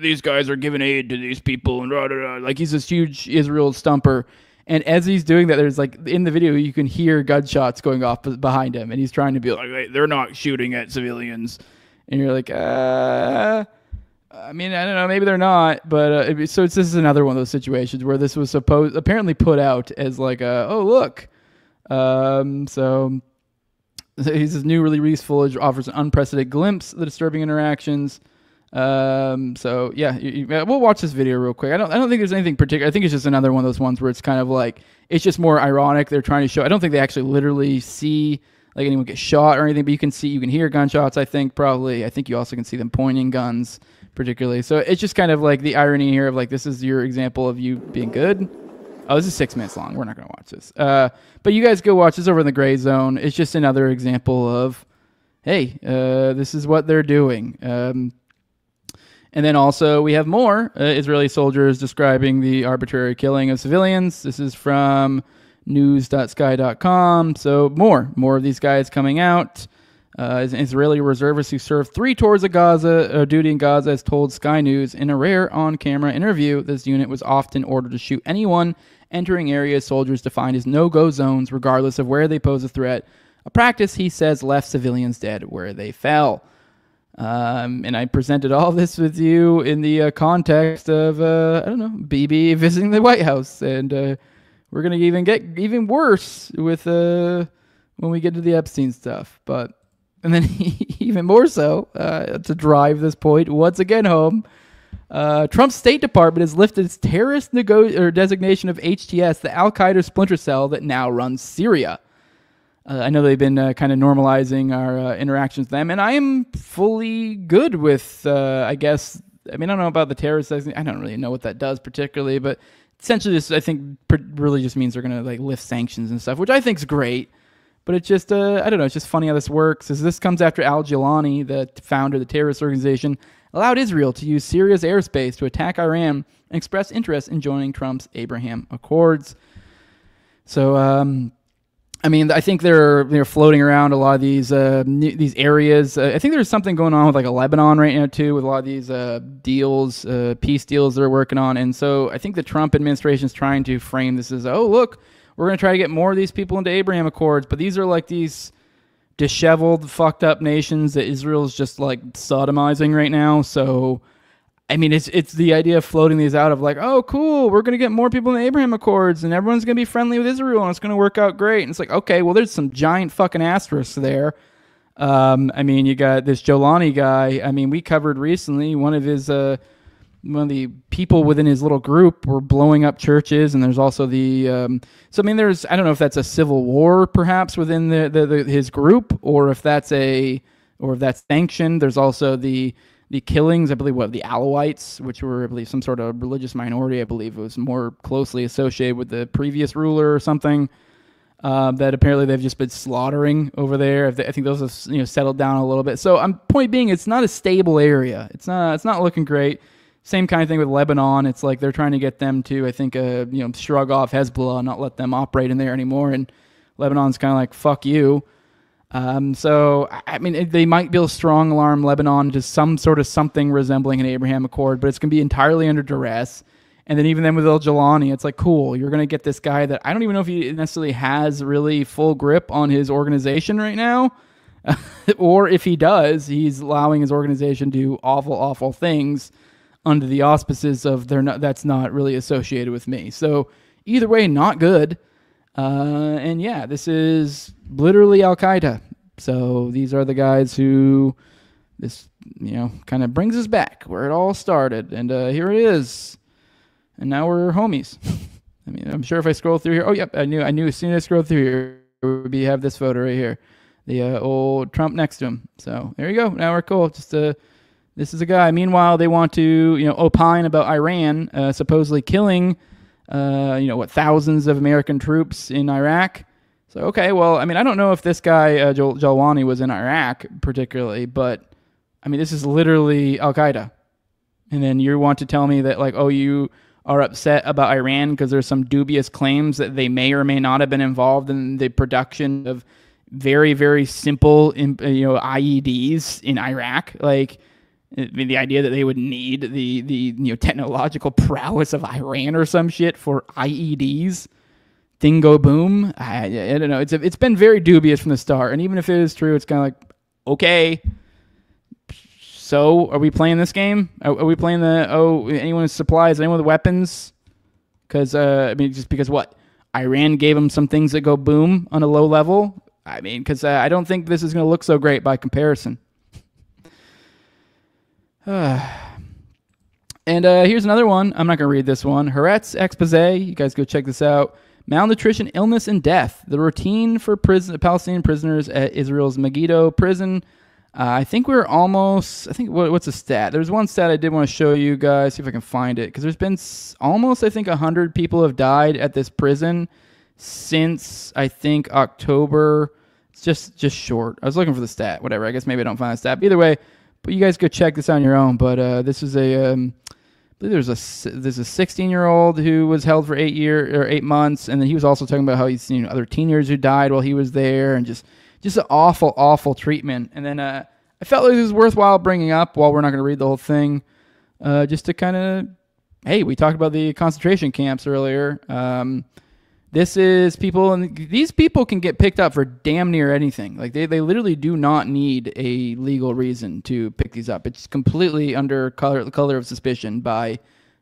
these guys are giving aid to these people, and rah, rah, rah. Like he's this huge Israel stumper. And as he's doing that, there's like, in the video, you can hear gunshots going off behind him, and he's trying to be like, hey, they're not shooting at civilians. And you're like, I mean, I don't know, maybe they're not, but, this is another one of those situations where this was apparently put out as like, oh, look. His new release footage offers an unprecedented glimpse of the disturbing interactions. We'll watch this video real quick. I don't think there's anything particular. I think it's just another one of those ones where it's kind of like it's just more ironic. They're trying to show. I don't think they actually literally see like anyone get shot or anything, but you can hear gunshots. I think you also can see them pointing guns, particularly. So it's just kind of like the irony here of like this is your example of you being good. Oh, this is 6 minutes long. We're not going to watch this. But you guys go watch this over in the gray zone. It's just another example of, hey, this is what they're doing. And then also we have more Israeli soldiers describing the arbitrary killing of civilians. This is from news.sky.com. So more of these guys coming out. An Israeli reservist who served 3 tours of Gaza, duty in Gaza, has told Sky News in a rare on-camera interview this unit was often ordered to shoot anyone entering areas soldiers defined as no-go zones, regardless of where they pose a threat. A practice, he says, left civilians dead where they fell. And I presented all this with you in the context of, Bibi visiting the White House. And we're going to even get even worse with when we get to the Epstein stuff. And then even more so, to drive this point once again home, Trump's State Department has lifted its terrorist designation of HTS, the Al-Qaeda splinter cell that now runs Syria. I know they've been kind of normalizing our interactions with them, and I am fully good with, I don't know about the terrorist designation. I don't really know what that does particularly, but essentially this, I think, really just means they're going to like lift sanctions and stuff, which I think is great. But it's just, I don't know, it's just funny how this works. As this comes after al-Jilani, the founder of the terrorist organization, allowed Israel to use Syria's airspace to attack Iran and express interest in joining Trump's Abraham Accords. So, I mean, I think they're floating around a lot of these areas. I think there's something going on with like a Lebanon right now too, with a lot of these deals, peace deals they're working on. And so I think the Trump administration is trying to frame this as, oh, look, we're going to try to get more of these people into Abraham Accords, but these are like these disheveled, fucked up nations that Israel's just like sodomizing right now. So, I mean, it's the idea of floating these out of like, oh, cool, we're going to get more people in the Abraham Accords and everyone's going to be friendly with Israel and it's going to work out great. And it's like, okay, well, there's some giant fucking asterisks there. I mean, you got this Jolani guy. I mean, we covered recently one of the people within his little group were blowing up churches, and there's also the so I mean, there's, I don't know if that's a civil war perhaps within his group, or if that's sanctioned. There's also the killings, I believe, the Alawites, which were, I believe, some sort of religious minority. I believe it was more closely associated with the previous ruler or something. That apparently they've just been slaughtering over there. I think those have settled down a little bit. So point being, it's not a stable area. It's not looking great. Same kind of thing with Lebanon. It's like they're trying to get them to, I think, shrug off Hezbollah, not let them operate in there anymore. And Lebanon's kind of like, fuck you. So, I mean, they might be able to strong arm Lebanon to some sort of something resembling an Abraham Accord, but it's going to be entirely under duress. And then even then with al-Jilani, it's like, cool, you're going to get this guy that I don't even know if he necessarily has really full grip on his organization right now. Or if he does, he's allowing his organization to do awful, awful things under the auspices of that's not really associated with me. So either way, not good. And yeah, this is literally Al-Qaeda. So these are the guys who this, kind of brings us back where it all started. And here it is. And now we're homies. I mean, I'm sure if I scroll through here, oh, yep, I knew as soon as I scrolled through here, we have this photo right here. The old Trump next to him. So there you go. Now we're cool. Just this is a guy. Meanwhile, they want to, opine about Iran supposedly killing, thousands of American troops in Iraq. So, okay, well, I mean, I don't know if this guy, Jolwani, was in Iraq particularly, but, I mean, this is literally Al-Qaeda. And then you want to tell me that, like, oh, you are upset about Iran because there's some dubious claims that they may or may not have been involved in the production of very, very simple, IEDs in Iraq. Like, I mean, the idea that they would need the technological prowess of Iran or some shit for IEDs, dingo boom. I don't know. It's been very dubious from the start, and even if it is true, it's kind of like, okay. So are we playing this game? Are we playing anyone with supplies, anyone with weapons? Because just because what? Iran gave them some things that go boom on a low level. I mean, because I don't think this is going to look so great by comparison. And here's another one. I'm not going to read this one. Haaretz expose. You guys go check this out. Malnutrition, illness, and death. The routine for Palestinian prisoners at Israel's Megiddo prison. I think we're almost... I think, what's the stat? There's one stat I did want to show you guys. See if I can find it. Because there's been almost, I think, 100 people have died at this prison since, I think, October. It's just short. I was looking for the stat. Whatever. I guess maybe I don't find the stat. But either way... But you guys go check this out on your own. But this is I believe there's a 16-year-old who was held for 8 months, and then he was also talking about how he's seen other teenagers who died while he was there, and just an awful, awful treatment. And then I felt like it was worthwhile bringing up, while we're not going to read the whole thing, just to kind of, hey, we talked about the concentration camps earlier. This is people, and these people can get picked up for damn near anything. Like they literally do not need a legal reason to pick these up. It's completely under color of suspicion by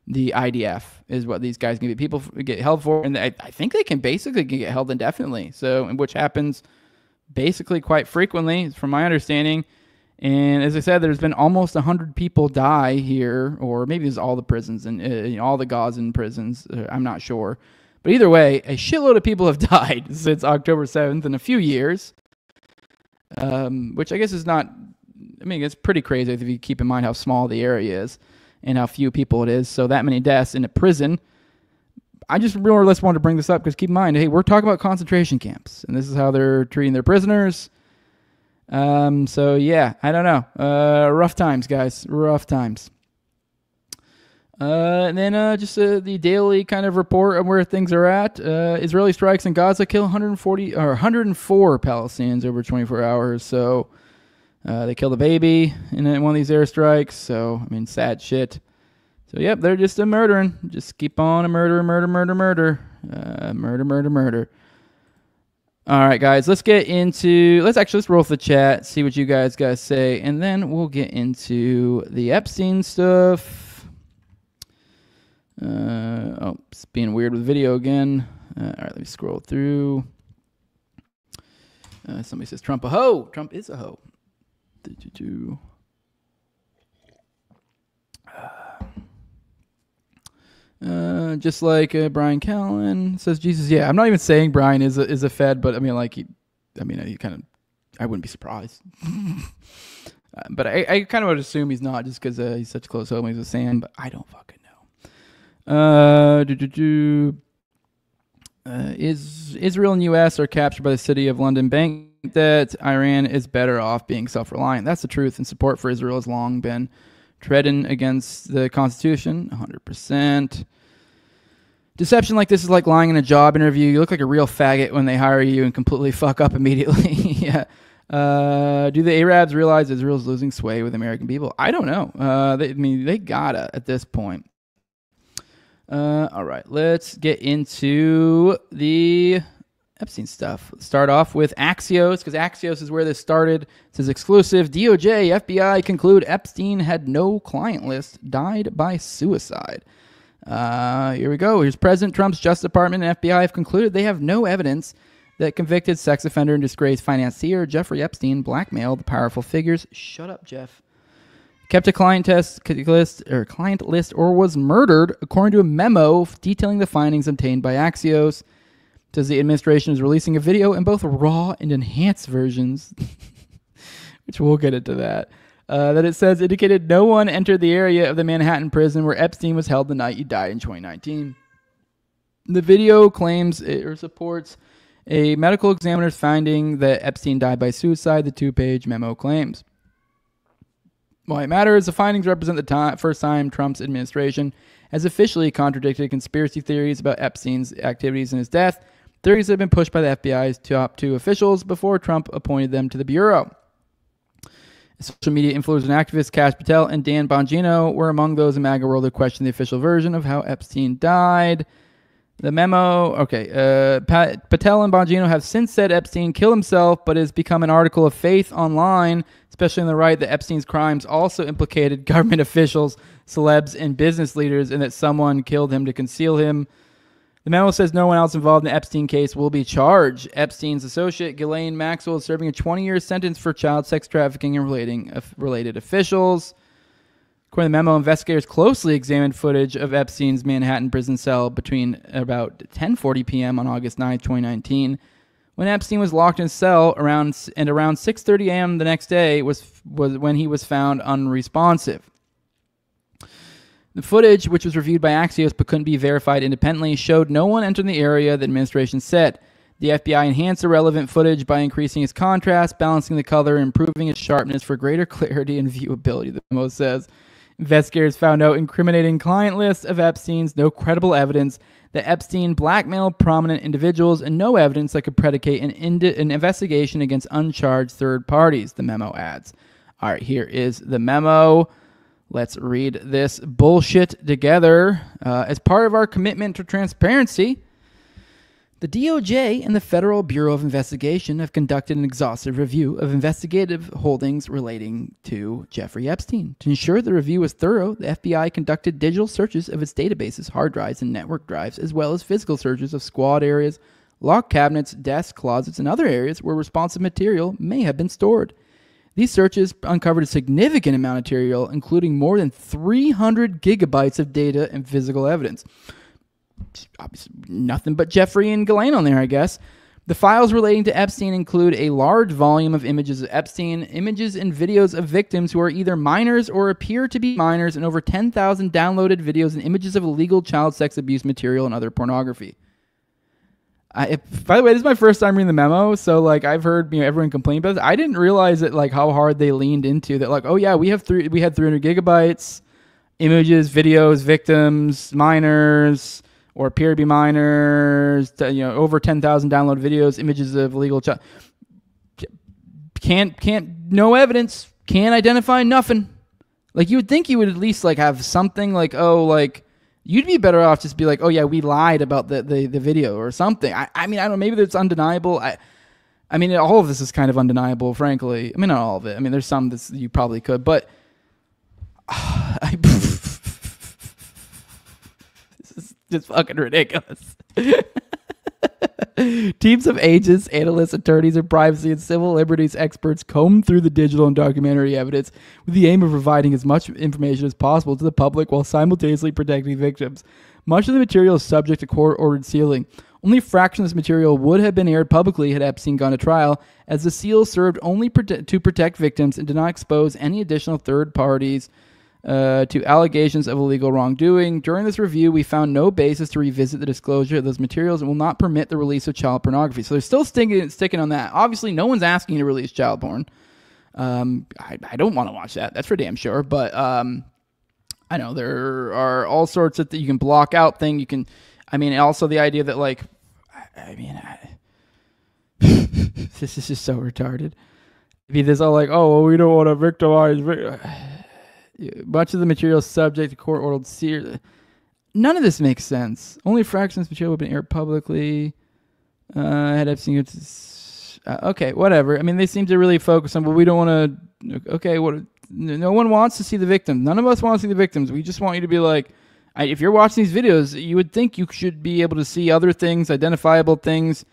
the IDF is what these guys can be. People get held for, and I think they can basically get held indefinitely. So, which happens basically quite frequently, from my understanding. And as I said, there's been almost 100 people die here, or maybe it's all the prisons and all the Gazan prisons. I'm not sure. But either way, a shitload of people have died since October 7th in a few years, which I guess is not, I mean, it's pretty crazy if you keep in mind how small the area is and how few people it is. So that many deaths in a prison. I just more or less wanted to bring this up because keep in mind, hey, we're talking about concentration camps, and this is how they're treating their prisoners. So yeah, I don't know. Rough times, guys. Rough times. And then just the daily kind of report of where things are at. Israeli strikes in Gaza kill 104 Palestinians over 24 hours. So they killed a baby in one of these airstrikes. So, I mean, sad shit. So, yep, they're just a murdering. Just keep on a murder. Murder. All right, guys, let's roll with the chat, see what you guys say, and then we'll get into the Epstein stuff. It's being weird with video again. All right, let me scroll through. Somebody says Trump a hoe. Trump is a hoe. Just like Brian Callen says, Jesus. Yeah, I'm not even saying Brian is a Fed, but I mean, like, he kind of, I wouldn't be surprised. But I kind of would assume he's not, just because he's such close homies with Sam. But I don't fucking know. Israel and U.S. are captured by the City of London bank debt. Iran is better off being self-reliant. That's the truth, and support for Israel has long been treading against the Constitution, 100%. Deception like this is like lying in a job interview. You look like a real faggot when they hire you and completely fuck up immediately. Yeah. Do the Arabs realize Israel's losing sway with American people? I don't know. They gotta at this point. All right, let's get into the Epstein stuff. Let's start off with Axios, because Axios is where this started. It says exclusive, DOJ, FBI conclude Epstein had no client list, died by suicide. Here we go. Here's President Trump's Justice Department and FBI have concluded they have no evidence that convicted sex offender and disgraced financier Jeffrey Epstein blackmailed the powerful figures. Shut up, Jeff. Kept a client list or was murdered, according to a memo detailing the findings obtained by Axios. It says the administration is releasing a video in both raw and enhanced versions, which we'll get into that. That it says indicated no one entered the area of the Manhattan prison where Epstein was held the night he died in 2019. The video claims or supports a medical examiner's finding that Epstein died by suicide, the 2-page memo claims. Why it matters, the findings represent the first time Trump's administration has officially contradicted conspiracy theories about Epstein's activities and his death, theories that have been pushed by the FBI's top 2 officials before Trump appointed them to the Bureau. Social media influencers and activists Kash Patel and Dan Bongino were among those in MAGA world who questioned the official version of how Epstein died. The memo, Patel and Bongino have since said Epstein killed himself, but has become an article of faith online, especially on the right, that Epstein's crimes also implicated government officials, celebs, and business leaders, and that someone killed him to conceal him. The memo says no one else involved in the Epstein case will be charged. Epstein's associate, Ghislaine Maxwell, is serving a 20-year sentence for child sex trafficking and related officials. According to the memo, investigators closely examined footage of Epstein's Manhattan prison cell between about 10:40 p.m. on August 9, 2019, when Epstein was locked in his cell around 6:30 a.m. the next day was when he was found unresponsive. The footage, which was reviewed by Axios but couldn't be verified independently, showed no one entered the area, the administration said. The FBI enhanced the relevant footage by increasing its contrast, balancing the color, and improving its sharpness for greater clarity and viewability, the memo says. Investigators found no incriminating client list of Epstein's, no credible evidence that Epstein blackmailed prominent individuals, and no evidence that could predicate an investigation against uncharged third parties, the memo adds. All right, here is the memo. Let's read this bullshit together. As part of our commitment to transparency, the DOJ and the Federal Bureau of Investigation have conducted an exhaustive review of investigative holdings relating to Jeffrey Epstein. To ensure the review was thorough, the FBI conducted digital searches of its databases, hard drives, and network drives, as well as physical searches of squad areas, locked cabinets, desks, closets, and other areas where responsive material may have been stored. These searches uncovered a significant amount of material, including more than 300 gigabytes of data and physical evidence. Obviously, nothing but Jeffrey and Ghislaine on there, I guess. The files relating to Epstein include a large volume of images of Epstein, images and videos of victims who are either minors or appear to be minors, and over 10,000 downloaded videos and images of illegal child sex abuse material and other pornography. By the way, this is my first time reading the memo, so like I've heard everyone complain about this. I didn't realize that like how hard they leaned into that. Like, oh yeah, we had 300 gigabytes, images, videos, victims, minors, or appear to be minors, over 10,000 download videos, images of illegal child. No evidence, can't identify nothing. Like, you would think you would at least like have something like, you'd be better off just be like, oh yeah, we lied about the video or something. I mean, I don't know, maybe that's undeniable. I mean, all of this is kind of undeniable, frankly. I mean, not all of it. I mean, there's some that you probably could, but just fucking ridiculous. Teams of agents, analysts, attorneys, and privacy and civil liberties experts comb through the digital and documentary evidence with the aim of providing as much information as possible to the public while simultaneously protecting victims. Much of the material is subject to court-ordered sealing. Only a fraction of this material would have been aired publicly had Epstein gone to trial, as the seal served only to protect victims and did not expose any additional third parties to allegations of illegal wrongdoing. During this review, we found no basis to revisit the disclosure of those materials and will not permit the release of child pornography. So they're still sticking on that. Obviously, no one's asking you to release child porn. I don't want to watch that. That's for damn sure. But I know there are all sorts of you can block out thing. You can, I mean, also the idea that like, this is just so retarded. If there's all like, oh, well, we don't want to victimize. Much of the material is subject to court-ordered sealing. None of this makes sense. Only a fraction of this material have been aired publicly. Had Epstein. Okay, whatever. I mean, they seem to really focus on, well, we don't want to. Okay, what? No one wants to see the victims. None of us want to see the victims. We just want you to be like, if you're watching these videos, you would think you should be able to see other things, identifiable things.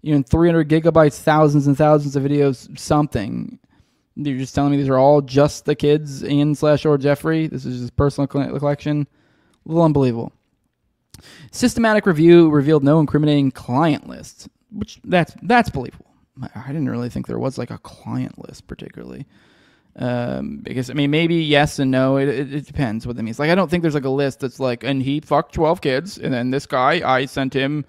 300 gigabytes, thousands and thousands of videos, something. You're just telling me these are all just the kids Ian/or Jeffrey. This is his personal collection. A little unbelievable. Systematic review revealed no incriminating client list, which that's believable. I didn't really think there was like a client list particularly. Because I mean, maybe yes and no. It depends what that means. Like, I don't think there's like a list that's like, and he fucked 12 kids, and then this guy, I sent him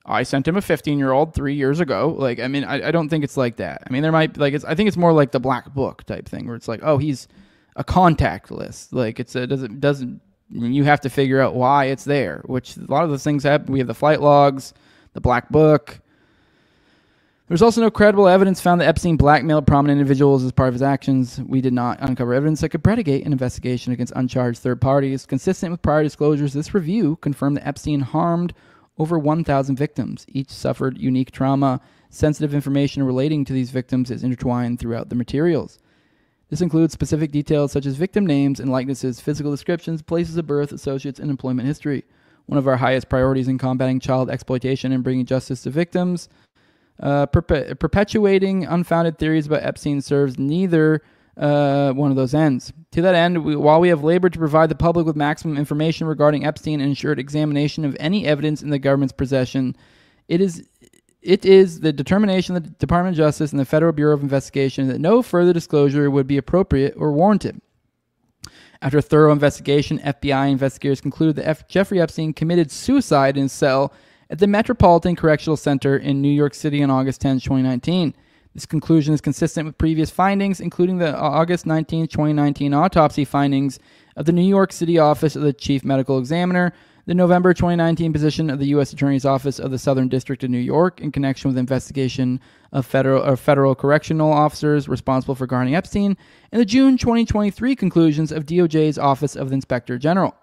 a 15-year-old 3 years ago. Like, I mean, I don't think it's like that. I mean, there might like I think it's more like the black book type thing where it's like, oh, he's a contact list. Like, it's a doesn't you have to figure out why it's there. Which a lot of those things happen. We have the flight logs, the black book. There's also no credible evidence found that Epstein blackmailed prominent individuals as part of his actions. We did not uncover evidence that could predicate an investigation against uncharged third parties. Consistent with prior disclosures, this review confirmed that Epstein harmed over 1,000 victims. Each suffered unique trauma. Sensitive information relating to these victims is intertwined throughout the materials. This includes specific details such as victim names and likenesses, physical descriptions, places of birth, associates, and employment history. One of our highest priorities in combating child exploitation and bringing justice to victims. Perpetuating unfounded theories about Epstein serves neither one of those ends. To that end, while we have labored to provide the public with maximum information regarding Epstein and ensured examination of any evidence in the government's possession, it is the determination of the Department of Justice and the Federal Bureau of Investigation that no further disclosure would be appropriate or warranted. After a thorough investigation, FBI investigators concluded that Jeffrey Epstein committed suicide in his cell at the Metropolitan Correctional Center in New York City on August 10, 2019. This conclusion is consistent with previous findings, including the August 19, 2019 autopsy findings of the New York City Office of the Chief Medical Examiner, the November 2019 position of the U.S. Attorney's Office of the Southern District of New York in connection with investigation of federal correctional officers responsible for guarding Epstein, and the June 2023 conclusions of DOJ's Office of the Inspector General.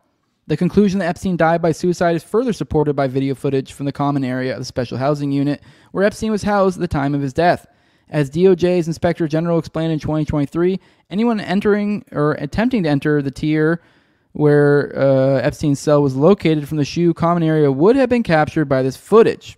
The conclusion that Epstein died by suicide is further supported by video footage from the common area of the special housing unit where Epstein was housed at the time of his death. As DOJ's Inspector General explained in 2023, anyone entering or attempting to enter the tier where Epstein's cell was located from the SHU common area would have been captured by this footage.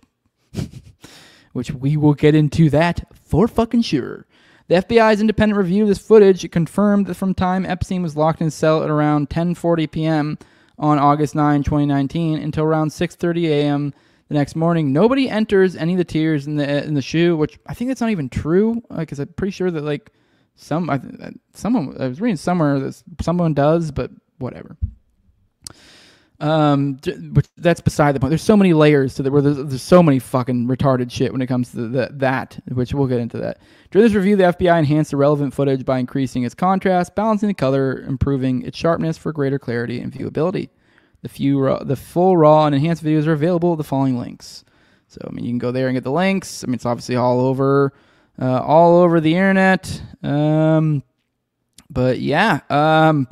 Which we will get into that for fucking sure. The FBI's independent review of this footage confirmed that from time Epstein was locked in his cell at around 10:40 p.m., on August 9, 2019, until around 6:30 a.m. The next morning, nobody enters any of the tiers in the shoe, which I think that's not even true. Because I'm pretty sure that like someone I was reading somewhere that someone does, but whatever. Which that's beside the point. There's so many layers to where there's so many fucking retarded shit when it comes to that, which we'll get into that. During this review, the FBI enhanced the relevant footage by increasing its contrast, balancing the color, improving its sharpness for greater clarity and viewability. The full raw and enhanced videos are available at the following links. So I mean, you can go there and get the links. I mean, it's obviously all over the internet. But yeah.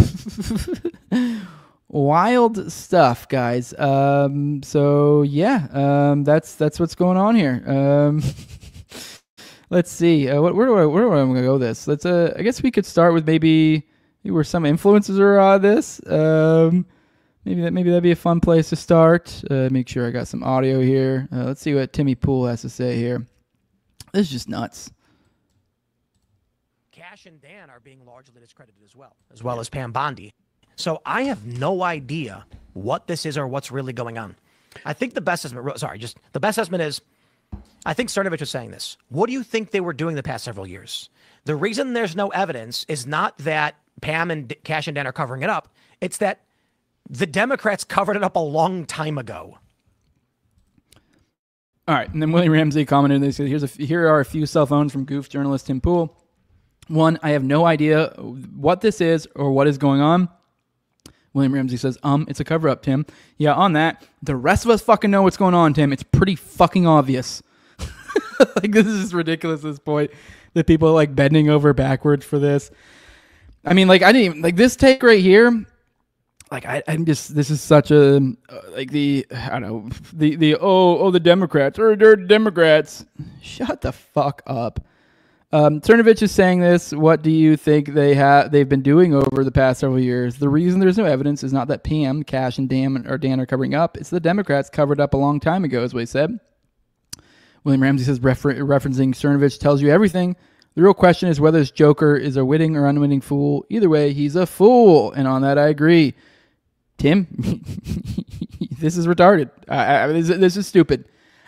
Wild stuff, guys. So yeah, that's what's going on here. Let's see. Where do I want to go? This. Let's. I guess we could start with maybe where some influences are on this. Maybe that'd be a fun place to start. Make sure I got some audio here. Let's see what Timmy Pool has to say here. This is just nuts. Cash and Dan are being largely discredited as well as Pam Bondi. So I have no idea what this is or what's really going on. I think the best estimate, the best estimate is, I think Cernovich was saying this. What do you think they were doing the past several years? The reason there's no evidence is not that Pam and Cash and Dan are covering it up. It's that the Democrats covered it up a long time ago. All right, and then William Ramsey commented, they said, here are a few cell phones from Goof journalist Tim Pool. One, I have no idea what this is or what is going on. William Ramsey says, it's a cover-up, Tim. Yeah, on that, the rest of us fucking know what's going on, Tim. It's pretty fucking obvious. Like, this is just ridiculous at this point that people are, like, bending over backwards for this. I mean, like, I didn't even, like, this take right here, like, I'm just, this is such a, like, the Democrats, or they're Democrats. Shut the fuck up. Cernovich is saying this. What do you think they've been doing over the past several years? The reason there's no evidence is not that PM, Cash, and Dan are covering up. It's the Democrats covered up a long time ago, is what he said. William Ramsey says, referencing Cernovich tells you everything. The real question is whether this Joker is a witting or unwitting fool. Either way, he's a fool. And on that, I agree. Tim, this is retarded. This is stupid.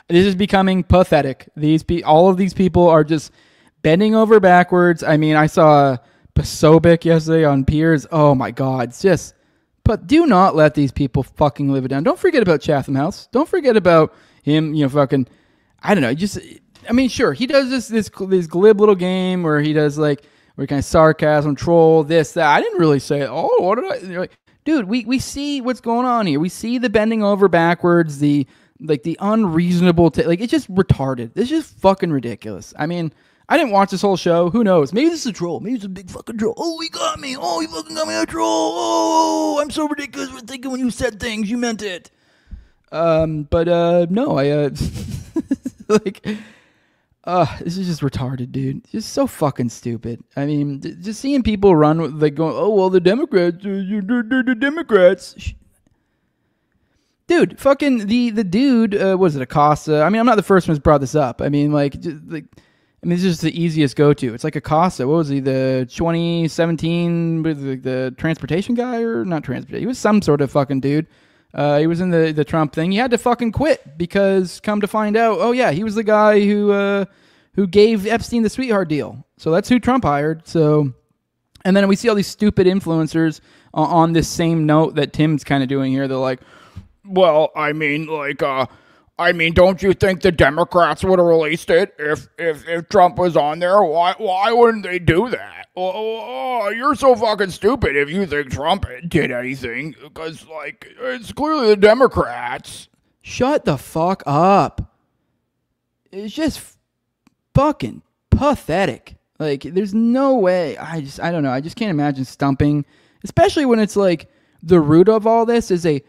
This is becoming pathetic. All of these people are just bending over backwards. I mean, I saw Posobiec yesterday on Piers. Oh my God. It's just, but do not let these people fucking live it down. Don't forget about Chatham House. Don't forget about him, fucking, I don't know. Just, I mean, sure, he does this glib little game where he does like, where kind of sarcasm, troll, this, that. I didn't really say, what did I, like, dude, we see what's going on here. We see the bending over backwards, the unreasonable, like, it's just retarded. It's just fucking ridiculous. I mean, I didn't watch this whole show. Who knows? Maybe this is a troll. Maybe it's a big fucking troll. Oh, he got me. Oh, he fucking got me a troll. Oh, I'm so ridiculous for thinking when you said things, you meant it. No, I, like, this is just retarded, dude. It's just so fucking stupid. I mean, just seeing people run, like, going, oh, well, the Democrats, the Democrats. Dude, fucking, the dude, was it Acosta? I mean, I'm not the first one who's brought this up. I mean, like, this is just the easiest go-to. It's like Acosta. What was he? The 2017, the transportation guy, or not transportation? He was some sort of fucking dude. He was in the Trump thing. He had to fucking quit because, come to find out, oh yeah, he was the guy who gave Epstein the sweetheart deal. So that's who Trump hired. So, and then we see all these stupid influencers on this same note that Tim's kind of doing here. They're like, well, I mean, like, don't you think the Democrats would have released it if Trump was on there? Why wouldn't they do that? Oh, you're so fucking stupid if you think Trump did anything, because, like, it's clearly the Democrats. Shut the fuck up. It's just fucking pathetic. Like, there's no way. I don't know. I just can't imagine stumping, especially when it's like the root of all this is a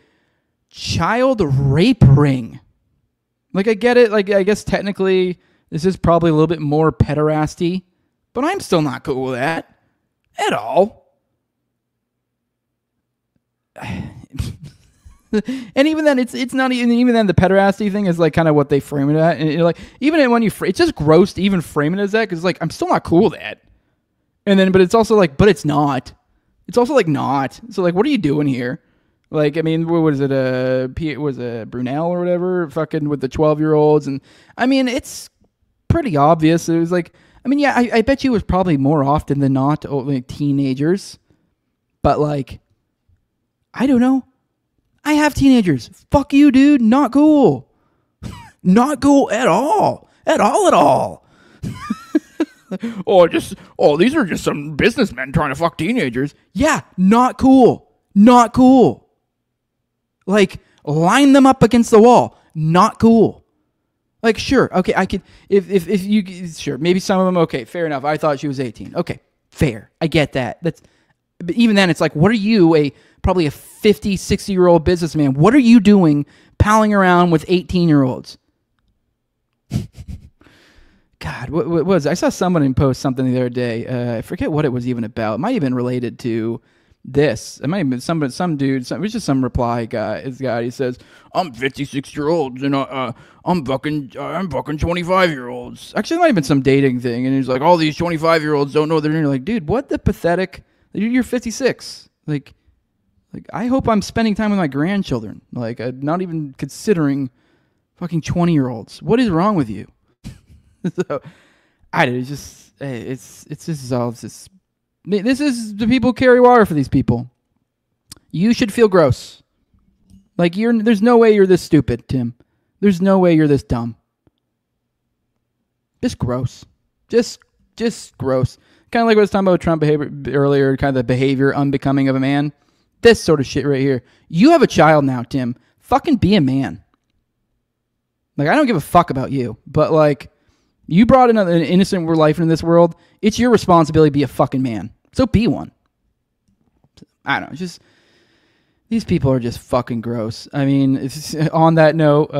child rape ring. Like, I get it. Like, I guess technically this is probably a little bit more pederasty, but I'm still not cool with that at all. And even then, it's not even then the pederasty thing is like kind of what they frame it at. And like, even when it's just gross to even frame it as that, because like, I'm still not cool with that. And then, but it's also like, but it's not. It's also like not. So like, what are you doing here? Like, I mean, what was it? Was it Brunel or whatever? Fucking with the 12-year-olds, and I mean, it's pretty obvious. It was like, I mean, yeah, I bet you it was probably more often than not like teenagers, but like, I don't know. I have teenagers. Fuck you, dude. Not cool. Not cool at all. At all. These are just some businessmen trying to fuck teenagers. Yeah, not cool. Not cool. Like, line them up against the wall. Not cool. Like, sure, okay, I could, if you, sure, maybe some of them, okay, fair enough. I thought she was 18. Okay, fair. I get that. But even then, it's like, what are you, probably a 50, 60-year-old businessman, what are you doing palling around with 18-year-olds? God, what was it? I saw somebody post something the other day. I forget what it was even about. It might have been related to this. It might have been some dude. It was just some reply guy. He says, "I'm 56-year-olds and I'm fucking 25-year-olds." Actually, it might have been some dating thing. And he's like, "All these 25-year-olds don't know they're." You're like, dude, what the pathetic? You're 56. Like I hope I'm spending time with my grandchildren. Like, not even considering fucking 20-year-olds. What is wrong with you? So, I don't know, it's just all this. This is the people who carry water for these people. You should feel gross. Like, there's no way you're this stupid, Tim. There's no way you're this dumb. Just gross. Just gross. Kind of like what I was talking about Trump behavior earlier, kind of the behavior unbecoming of a man. This sort of shit right here. You have a child now, Tim. Fucking be a man. Like, I don't give a fuck about you, but like, you brought in an innocent life into this world. It's your responsibility to be a fucking man. So be one. I don't know. Just, these people are just fucking gross. I mean, on that note,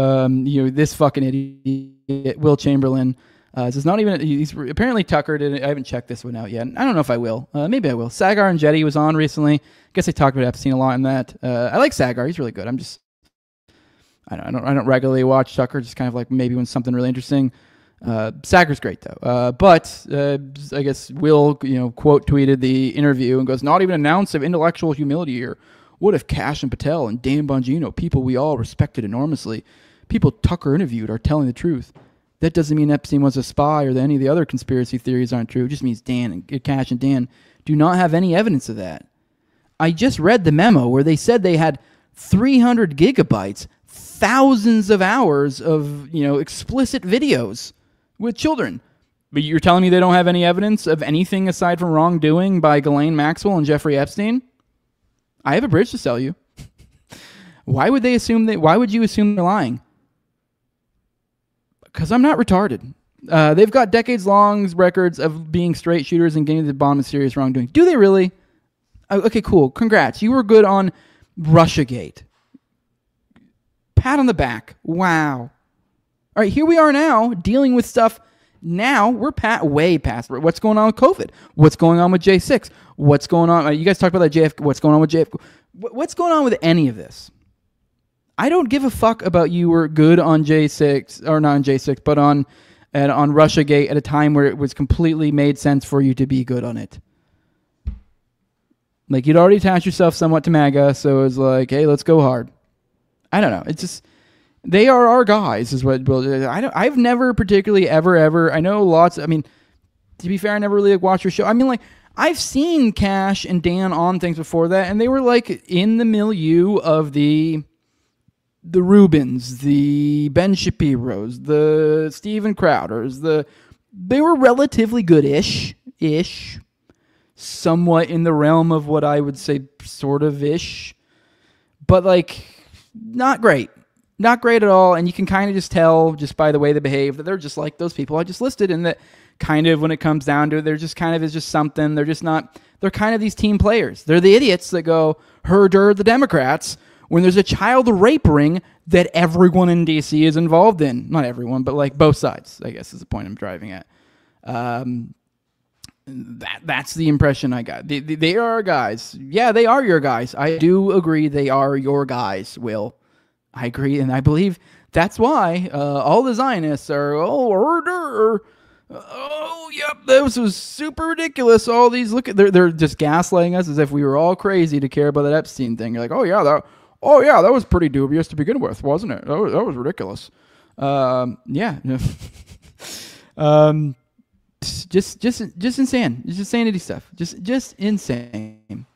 this fucking idiot, Will Chamberlain, he's apparently Tuckered. I haven't checked this one out yet. I don't know if I will. Maybe I will. Sagar and Jetty was on recently. I guess I talked about Epstein a lot in that. I like Sagar. He's really good. I don't regularly watch Tucker. Just kind of like maybe when something really interesting. Sagar's great though. But I guess Will, quote tweeted the interview and goes, "Not even an ounce of intellectual humility here. What if Cash and Patel and Dan Bongino, people we all respected enormously, people Tucker interviewed, are telling the truth? That doesn't mean Epstein was a spy or that any of the other conspiracy theories aren't true. It just means Cash and Dan do not have any evidence of that. I just read the memo where they said they had 300 gigabytes, thousands of hours of, explicit videos with children. But you're telling me they don't have any evidence of anything aside from wrongdoing by Ghislaine Maxwell and Jeffrey Epstein? I have a bridge to sell you. Why would you assume they're lying? Because I'm not retarded. They've got decades-long records of being straight shooters and getting to the bottom of serious wrongdoing. Do they really? Okay, cool. Congrats. You were good on Russiagate. Pat on the back. Wow. All right, here we are now dealing with stuff. Now we're way past what's going on with COVID. What's going on with J6? What's going on? You guys talked about that JFK. What's going on with JFK? What's going on with any of this? I don't give a fuck about you were good on J6, or not on J6, but on Russiagate at a time where it was completely made sense for you to be good on it. Like, you'd already attached yourself somewhat to MAGA, so it was like, hey, let's go hard. I don't know. It's just, they are our guys, is what I've never particularly ever, I know lots, I mean, to be fair, I never really watched your show. I mean, like, I've seen Cash and Dan on things before that, and they were like in the milieu of the Rubins, the Ben Shapiros, the Steven Crowders, they were relatively good-ish, somewhat in the realm of what I would say sort of ish, but like, not great at all. And you can kind of just tell just by the way they behave that they're just like those people I just listed, and that kind of when it comes down to it, they're just kind of is just something. They're just not, they're kind of these team players. They're the idiots that go herder the Democrats when there's a child rape ring that everyone in DC is involved in. Not everyone, but like both sides, I guess is the point I'm driving at. That's the impression I got. They are our guys. Yeah, they are your guys. I do agree they are your guys, Will. I agree, and I believe that's why all the Zionists are, Oh, yep, this was super ridiculous. All these, look at, they're just gaslighting us as if we were all crazy to care about that Epstein thing. You're like, oh yeah, that was pretty dubious to begin with, wasn't it? That was ridiculous. Yeah. Just insane. Just insanity stuff. Just insane.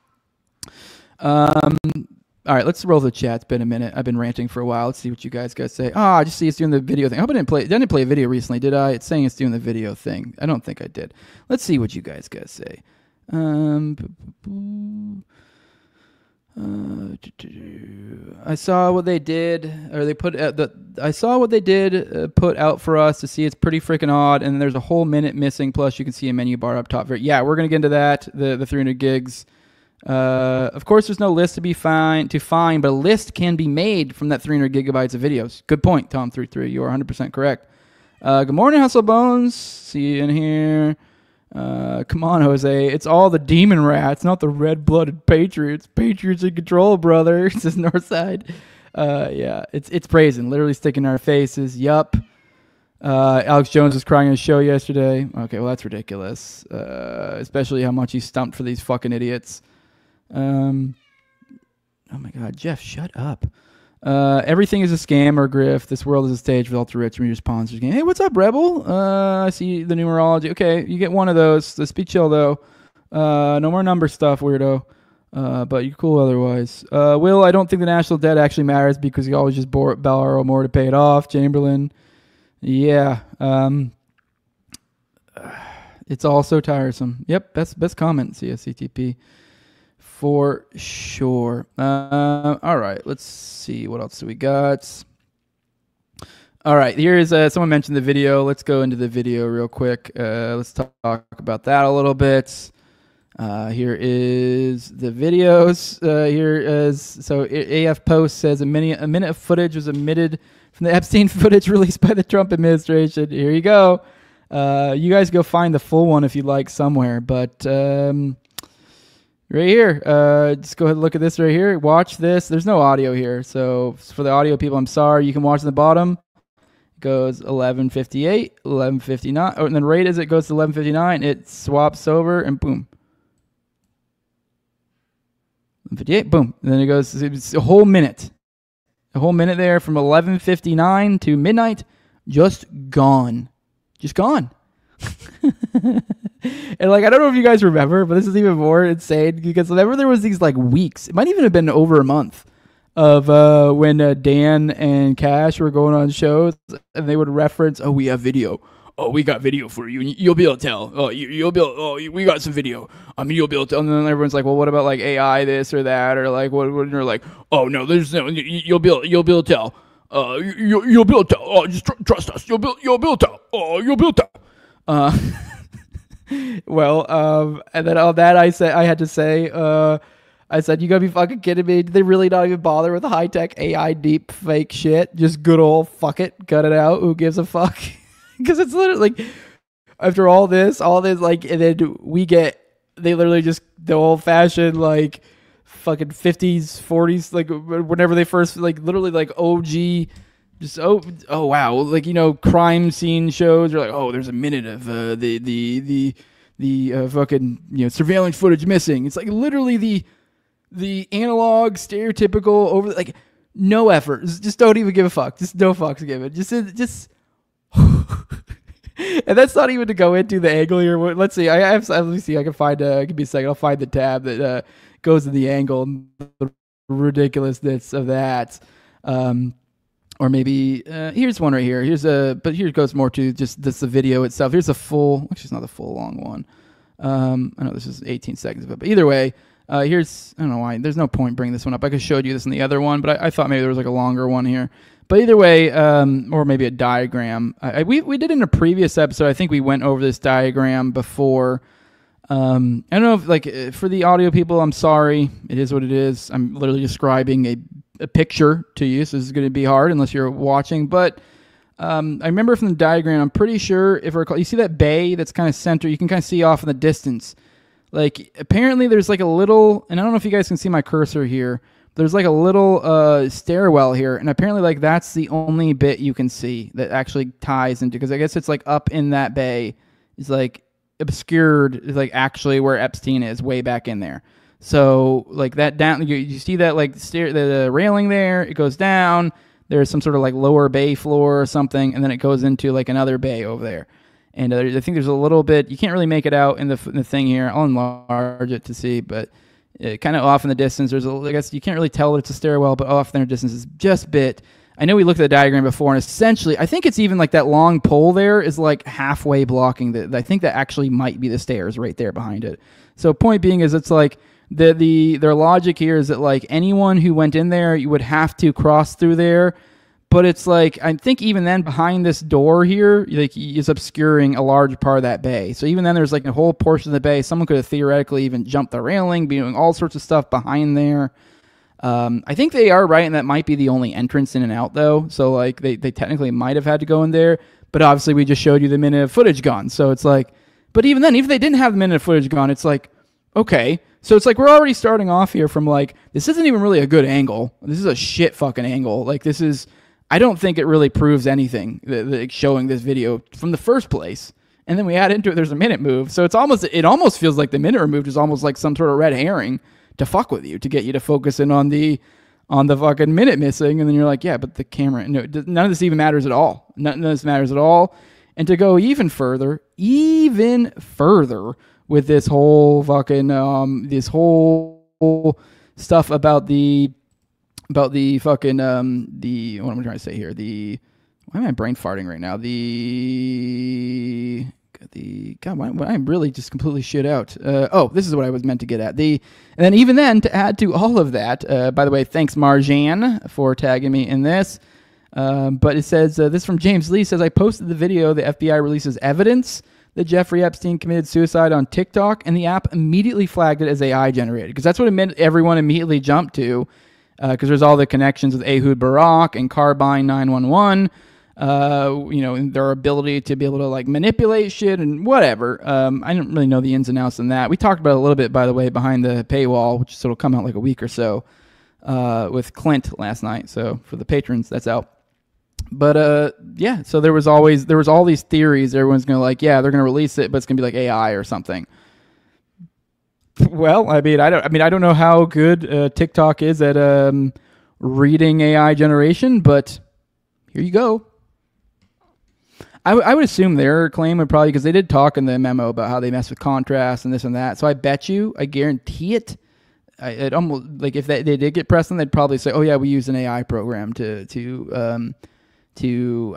All right, let's roll the chat. It's been a minute. I've been ranting for a while. Let's see what you guys say. I just see it's doing the video thing. I hope I didn't play a video recently, did I? It's saying it's doing the video thing. I don't think I did. Let's see what you guys say. I saw what they did, or they put I saw what they did put out for us to see. It's pretty freaking odd, and there's a whole minute missing. Plus, you can see a menu bar up top. Yeah, we're gonna get into that. The 300 gigs. Of course, there's no list to find, but a list can be made from that 300 gigabytes of videos. Good point, Tom33. You are 100% correct. Good morning, Hustle Bones. See you in here. Come on, Jose. It's all the demon rats, not the red-blooded patriots. Patriots in control, brother. It says Northside. Yeah, it's praising, literally sticking in our faces. Yup. Alex Jones was crying on his show yesterday. Okay, well, that's ridiculous. Especially how much he stumped for these fucking idiots. Oh my God, Jeff, shut up. Everything is a scam or a grift. This world is a stage for ultra rich and just pawns game. Hey, what's up, Rebel? I see the numerology. Okay, you get one of those. Let's be chill though. No more number stuff, weirdo. But you're cool otherwise. Will, I don't think the national debt actually matters because you always just borrow more to pay it off. Chamberlain. Yeah. It's all so tiresome. Yep, best comment, CSCTP. For sure. All right, let's see. What else do we got? All right, here's someone mentioned the video. Let's go into the video real quick. Let's talk about that a little bit. Here is the videos. Here is, so AF Post says a minute of footage was omitted from the Epstein footage released by the Trump administration. Here you go. You guys go find the full one if you like somewhere, but right here, just go ahead and look at this right here. Watch this. There's no audio here, so for the audio people, I'm sorry. You can watch the bottom. It goes 11:58, 11:59, and then right as it goes to 11:59, it swaps over and boom. 11:58, boom. And then it goes, it's a whole minute. A whole minute there from 11:59 to midnight, just gone. Just gone. And like, I don't know if you guys remember, but this is even more insane because whenever there was these like weeks, it might even have been over a month of when Dan and Cash were going on shows and they would reference, oh, we have video. Oh, we got video for you. You'll be able to tell. Oh, you'll be able, oh, we got some video. I mean, you'll be able to. And then everyone's like, well, what about like AI this or that? Or like, what? And they're like, oh, no, there's no, you'll be able to tell. You'll be able to tell. Oh, just trust us. You'll be able to tell. Oh, you'll be able to tell. Well, and then on that, I had to say, I said, you gotta be fucking kidding me. Did they really not even bother with the high-tech AI deep fake shit? Just good old fuck it, cut it out. Who gives a fuck? Because it's literally like, after all this, like, and then they literally just the old-fashioned, like, fucking 50s, 40s, like, whenever they first, like, literally, like, OG, just, oh wow, like, you know, crime scene shows, you're like, oh, there's a minute of the fucking, you know, surveillance footage missing. It's like literally the analog, stereotypical, over, like, no effort. Just don't even give a fuck. Just no fucks given. Just and that's not even to go into the angle here. Let's see. Let me see. I can find. Give me a second. I'll find the tab that goes to the angle and the ridiculousness of that. Or maybe here's one right here. But here goes more to just the video itself. Here's a full. Actually, it's not the full long one. I know this is 18 seconds of it, but either way, here's. I don't know why. There's no point bringing this one up. I could show you this in the other one, but I thought maybe there was like a longer one here. But either way, or maybe a diagram. We did in a previous episode. I think we went over this diagram before. I don't know if, like, for the audio people, I'm sorry. It is what it is. I'm literally describing a picture to you, so this is going to be hard unless you're watching. But I remember from the diagram, I'm pretty sure, if I recall, you see that bay that's kind of center, you can kind of see off in the distance. Like, apparently there's like a little, and I don't know if you guys can see my cursor here, there's like a little stairwell here, and apparently like that's the only bit you can see that actually ties into, because I guess it's like up in that bay. It's like obscured, is like actually where Epstein is, way back in there. So like that down, you see that like the railing there, it goes down. There's some sort of like lower bay floor or something, and then it goes into like another bay over there. And I think there's a little bit, you can't really make it out in the thing here. I'll enlarge it to see, but kind of off in the distance, I guess you can't really tell that it's a stairwell, but off in the distance is just a bit. I know we looked at the diagram before, and essentially, I think it's even like that long pole there is like halfway blocking I think that actually might be the stairs right there behind it. So point being is it's like their logic here is that like anyone who went in there, you would have to cross through there. But it's like, I think even then behind this door here, like is obscuring a large part of that bay. So even then there's like a whole portion of the bay. Someone could have theoretically even jumped the railing, be doing all sorts of stuff behind there. I think they are right, and that might be the only entrance in and out though. So like they technically might have had to go in there, but obviously we just showed you the minute of footage gone. So it's like, but even then, even if they didn't have the minute of footage gone, it's like, okay. So it's like we're already starting off here from like, this isn't even really a good angle. This is a shit fucking angle. Like this is, I don't think it really proves anything showing this video from the first place. And then we add into it, there's a minute move. So it almost feels like the minute removed is almost like some sort of red herring to fuck with you, to get you to focus in on the fucking minute missing. And then you're like, yeah, but the camera, no, none of this even matters at all. None of this matters at all. And to go even further with this whole fucking, this whole stuff about the fucking, what am I trying to say here? Why am I brain farting right now? God, why I'm really just completely shit out. This is what I was meant to get at. And then even then, to add to all of that, by the way, thanks Marjan for tagging me in this. But it says, this from James Lee says, I posted the video, the FBI releases evidence that Jeffrey Epstein committed suicide on TikTok, and the app immediately flagged it as AI generated. Because that's what it meant everyone immediately jumped to. Because there's all the connections with Ehud Barak and Carbine 911, and their ability to be able to like manipulate shit and whatever. I don't really know the ins and outs on that. We talked about it a little bit, by the way, behind the paywall, which will come out like a week or so, with Clint last night. So for the patrons, that's out. But yeah, so there was all these theories. Everyone's gonna like, yeah, they're gonna release it, but it's gonna be like AI or something. Well, I don't know how good TikTok is at reading AI generation, but here you go. I would assume their claim would probably, because they did talk in the memo about how they mess with contrast and this and that. So I guarantee it. It almost like if they did get pressed, then they'd probably say, "Oh yeah, we use an AI program to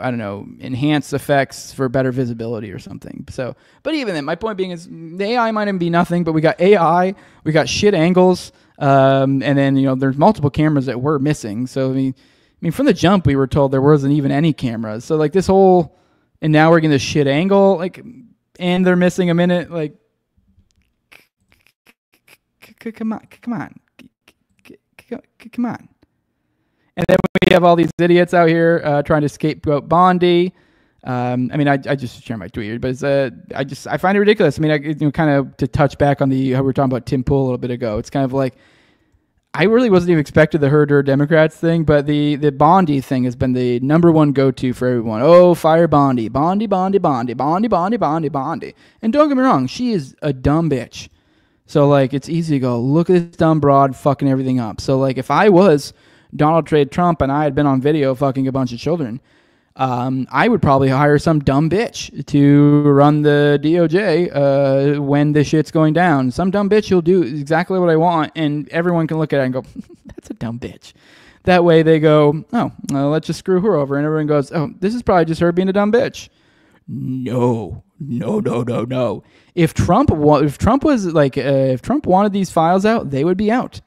I don't know, enhance effects for better visibility or something." So, but even then, my point being is the AI might even be nothing, but we got AI, we got shit angles, and then there's multiple cameras that were missing. So I mean, from the jump we were told there wasn't even any cameras. So like this whole, and now we're getting this shit angle, like, and they're missing a minute, like, come on. And then we have all these idiots out here trying to scapegoat Bondi. I just shared my tweet here, but I find it ridiculous. I mean, kind of to touch back on how we were talking about Tim Pool a little bit ago. It's kind of like, I really wasn't even expecting the herder Democrats thing, but the Bondi thing has been the number one go-to for everyone. Oh, fire Bondi. Bondi. And don't get me wrong, she is a dumb bitch. So like, it's easy to go, look at this dumb broad fucking everything up. So like, if I was Donald Trade Trump and I had been on video fucking a bunch of children, I would probably hire some dumb bitch to run the DOJ when this shit's going down. Some dumb bitch who'll do exactly what I want, and everyone can look at it and go, that's a dumb bitch. That way they go, oh, let's just screw her over. And everyone goes, oh, this is probably just her being a dumb bitch. No. If Trump wanted these files out, they would be out.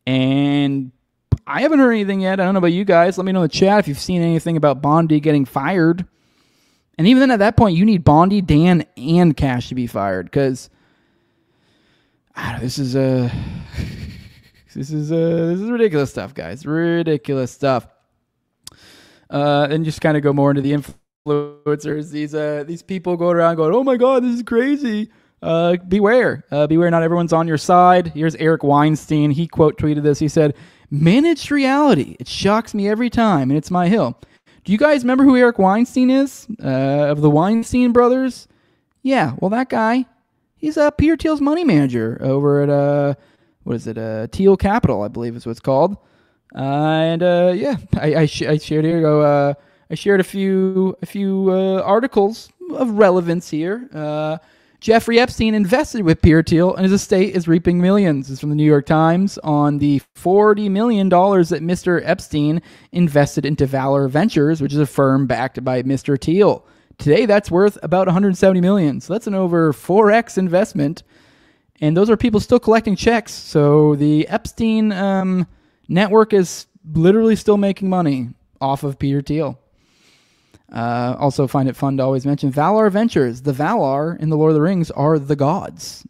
And I haven't heard anything yet. I don't know about you guys. Let me know in the chat if you've seen anything about Bondi getting fired. And even then, at that point, you need Bondi, Dan, and Cash to be fired, because this is ridiculous stuff, guys. Ridiculous stuff. And just kind of go more into the influencers. These people go around going, oh my God, this is crazy. Beware. Not everyone's on your side. Here's Eric Weinstein. He quote tweeted this. He said, Managed reality. It shocks me every time, and it's my hill. Do you guys remember who Eric Weinstein is? Of the Weinstein brothers? Yeah, well, that guy, he's Peter Thiel's money manager over at, Thiel Capital, I believe is what it's called. I shared here. I shared a few articles of relevance here. Jeffrey Epstein invested with Peter Thiel, and his estate is reaping millions. This is from the New York Times on the $40 million that Mr. Epstein invested into Valor Ventures, which is a firm backed by Mr. Thiel. Today, that's worth about $170 million. So that's an over 4x investment. And those are people still collecting checks. So the Epstein network is literally still making money off of Peter Thiel. Also find it fun to always mention Valar Ventures. The Valar in the Lord of the Rings are the gods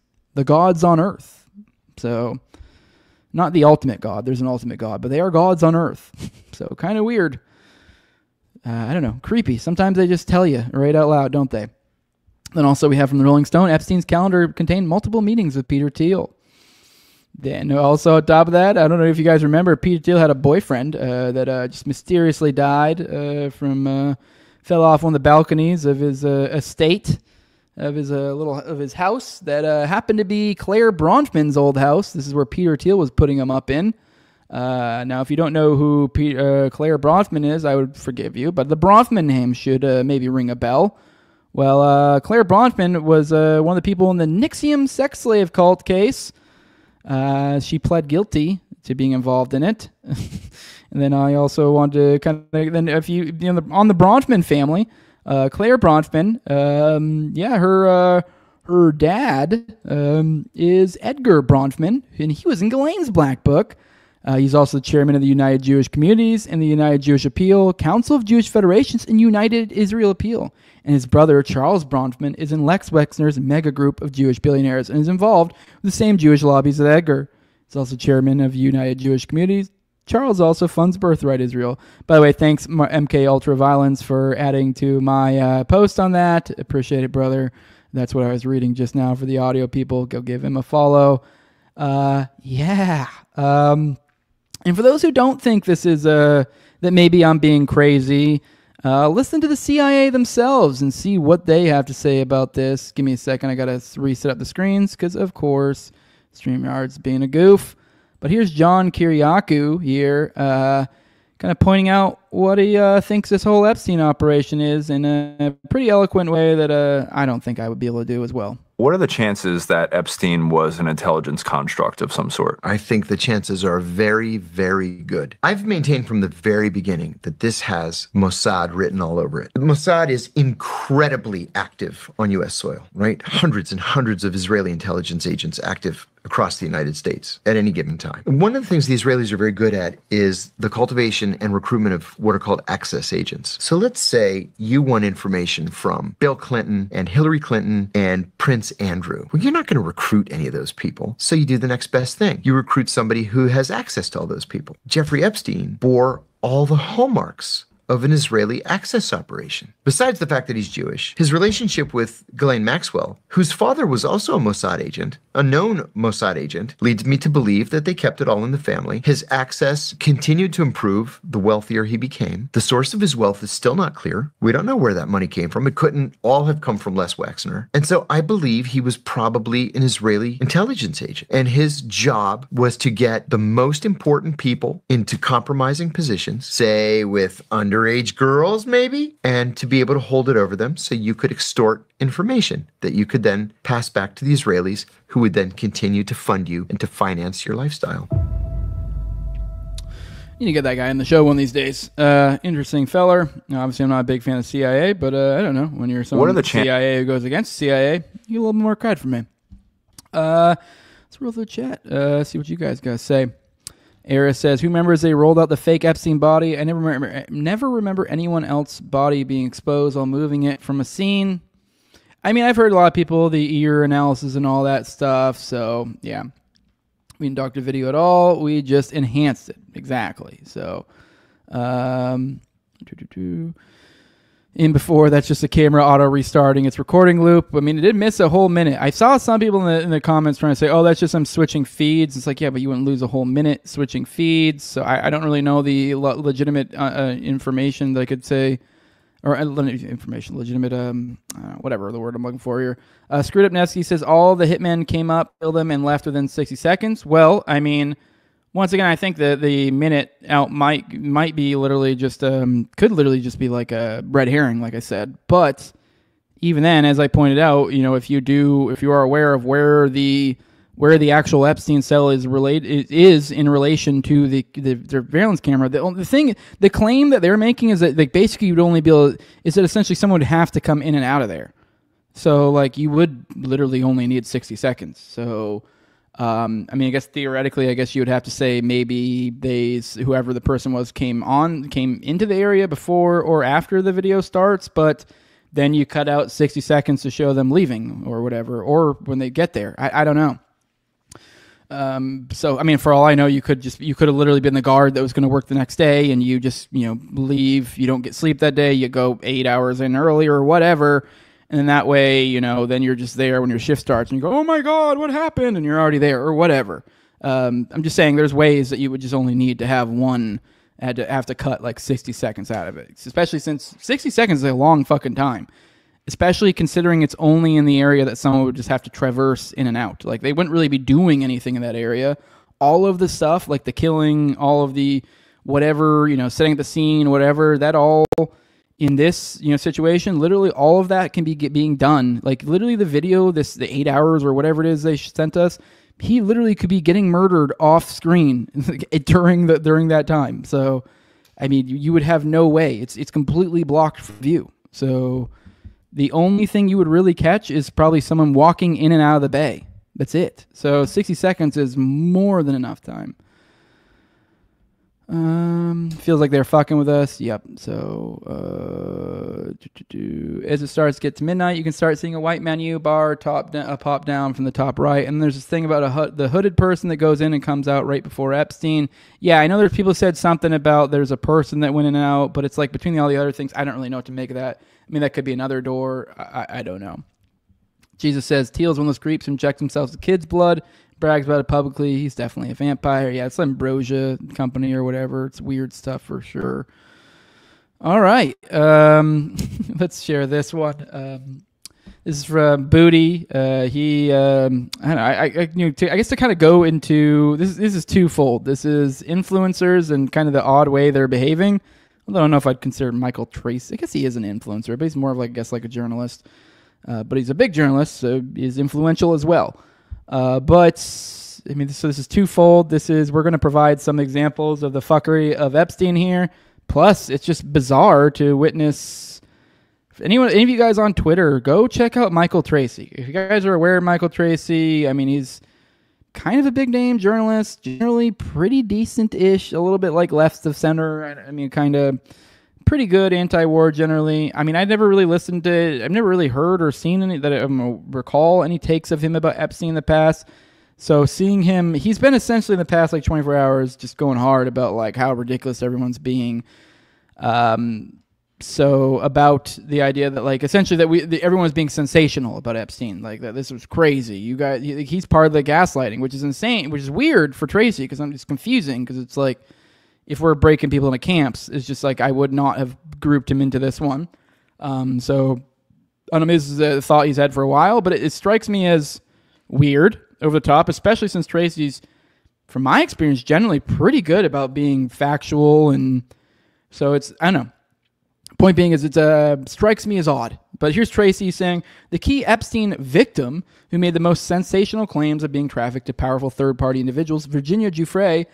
on Earth. So not the ultimate god. There's an ultimate god, but they are gods on Earth. So kind of weird. I don't know. Creepy. Sometimes they just tell you right out loud, don't they? Then also we have from the Rolling Stone, Epstein's calendar contained multiple meetings with Peter Thiel. Then also on top of that, I don't know if you guys remember, Peter Thiel had a boyfriend that just mysteriously died fell off one of the balconies of his estate, of his house that happened to be Claire Bronfman's old house. This is where Peter Thiel was putting him up in. Now, if you don't know who Claire Bronfman is, I would forgive you, but the Bronfman name should maybe ring a bell. Well, Claire Bronfman was one of the people in the Nixium sex slave cult case. She pled guilty to being involved in it. And then I also wanted to kind of, then if on the Bronfman family, Claire Bronfman, her dad is Edgar Bronfman, and he was in Ghislaine's Black Book. He's also the chairman of the United Jewish Communities and the United Jewish Appeal, Council of Jewish Federations, and United Israel Appeal. And his brother, Charles Bronfman, is in Lex Wexner's mega group of Jewish billionaires and is involved with the same Jewish lobbies as Edgar. He's also chairman of United Jewish Communities. Charles also funds Birthright Israel. By the way, thanks MK Ultraviolence for adding to my post on that. Appreciate it, brother. That's what I was reading just now for the audio people. Go give him a follow. And for those who don't think this is that maybe I'm being crazy, listen to the CIA themselves and see what they have to say about this. Give me a second. I got to reset up the screens because, of course, StreamYard's being a goof. But here's John Kiriakou here, kind of pointing out what he thinks this whole Epstein operation is in a pretty eloquent way that I don't think I would be able to do as well. What are the chances that Epstein was an intelligence construct of some sort? I think the chances are very, very good. I've maintained from the very beginning that this has Mossad written all over it. Mossad is incredibly active on U.S. soil, right? Hundreds and hundreds of Israeli intelligence agents active across the United States at any given time. One of the things the Israelis are very good at is the cultivation and recruitment of what are called access agents. So let's say you want information from Bill Clinton and Hillary Clinton and Prince Andrew. Well, you're not going to recruit any of those people. So you do the next best thing. You recruit somebody who has access to all those people. Jeffrey Epstein bore all the hallmarks of an Israeli access operation. Besides the fact that he's Jewish, his relationship with Ghislaine Maxwell, whose father was also a Mossad agent, a known Mossad agent, leads me to believe that they kept it all in the family. His access continued to improve the wealthier he became. The source of his wealth is still not clear. We don't know where that money came from. It couldn't all have come from Les Wexner. And so I believe he was probably an Israeli intelligence agent. And his job was to get the most important people into compromising positions, say with underage girls maybe, and to be able to hold it over them so you could extort information that you could then pass back to the Israelis, who would then continue to fund you and to finance your lifestyle. You need to get that guy on the show one of these days. Interesting feller. Obviously, I'm not a big fan of CIA, but I don't know. When you're someone the CIA who goes against CIA, you get a little more credit from me. Let's roll through the chat. See what you guys got to say. Era says, who remembers they rolled out the fake Epstein body? I never remember anyone else's body being exposed while moving it from a scene. I mean, I've heard a lot of people, the ear analysis and all that stuff. So, yeah. We didn't dock the video at all. We just enhanced it. Exactly. So, in before. That's just a camera auto restarting its recording loop. I mean, it did miss a whole minute. I saw some people in the comments trying to say, oh, that's just I'm switching feeds. It's like, yeah, but you wouldn't lose a whole minute switching feeds. So I don't really know the legitimate information that I could say, or information, legitimate, whatever the word I'm looking for here. Screwed Up Nevsky says all the hitmen came up, killed them, and left within 60 seconds. Well, I mean, once again, I think that the minute out might be literally just could literally just be like a red herring, like I said. But even then, as I pointed out, you know, if you are aware of where the actual Epstein cell is in relation to the surveillance camera, the claim that they're making is that like basically you'd only be able, is that essentially someone would have to come in and out of there. So like you would literally only need 60 seconds. So. I mean, I guess theoretically, I guess you would have to say maybe whoever the person was came into the area before or after the video starts, but then you cut out 60 seconds to show them leaving or whatever, or when they get there. I don't know. So, I mean, for all I know, you could have literally been the guard that was going to work the next day and you just, you know, leave, you don't get sleep that day, you go 8 hours in early or whatever. And then that way, you know, then you're just there when your shift starts and you go, oh my God, what happened? And you're already there or whatever. I'm just saying there's ways that you would just only need to have have to cut like 60 seconds out of it. Especially since 60 seconds is a long fucking time. Especially considering it's only in the area that someone would just have to traverse in and out. Like they wouldn't really be doing anything in that area. All of the stuff, like the killing, all of the whatever, you know, setting up the scene, whatever, that all... in this, you know, situation, literally all of that can be being done. Like literally the video, the 8 hours or whatever it is they sent us, he literally could be getting murdered off screen during that time. So, I mean, you would have no way. It's completely blocked from view. So, the only thing you would really catch is probably someone walking in and out of the bay. That's it. So 60 seconds is more than enough time. Feels like they're fucking with us. Yep. So, as it starts to get to midnight, you can start seeing a white menu bar pop down from the top right. And there's this thing about the hooded person that goes in and comes out right before Epstein. Yeah, I know there's people who said something about there's a person that went in and out, but it's like between all the other things, I don't really know what to make of that. I mean, that could be another door. I don't know. Jesus says Thiel's one of those creeps who injects himself with kids' blood. Brags about it publicly. He's definitely a vampire. Yeah, it's Ambrosia Company or whatever. It's weird stuff for sure. All right. Let's share this one. This is from Booty. I guess to kind of go into this is twofold. This is influencers and kind of the odd way they're behaving. Although I don't know if I'd consider Michael Tracy. I guess he is an influencer, but he's more of like a journalist. But he's a big journalist, so he's influential as well. But I mean, so this is twofold. We're going to provide some examples of the fuckery of Epstein here. Plus, it's just bizarre to witness. If any of you guys on Twitter, go check out Michael Tracy. If you guys are aware of Michael Tracy, I mean, he's kind of a big name journalist, generally pretty decent-ish, a little bit like left of center. I mean, kind of pretty good anti-war generally. I mean, I've never really heard or seen any that I recall any takes of him about Epstein in the past. So seeing him, he's been essentially in the past like 24 hours just going hard about like how ridiculous everyone's being. So about the idea that like essentially that everyone's being sensational about Epstein, like that this was crazy. You guys, he's part of the gaslighting, which is insane, which is weird for Tracy because it's confusing because it's like, if we're breaking people into camps, it's just like I would not have grouped him into this one. So I don't know, this is a thought he's had for a while, but it strikes me as weird, over the top, especially since Tracy's, from my experience, generally pretty good about being factual. And so it's, I don't know. Point being is it strikes me as odd. But here's Tracy saying, the key Epstein victim who made the most sensational claims of being trafficked to powerful third-party individuals, Virginia Giuffre,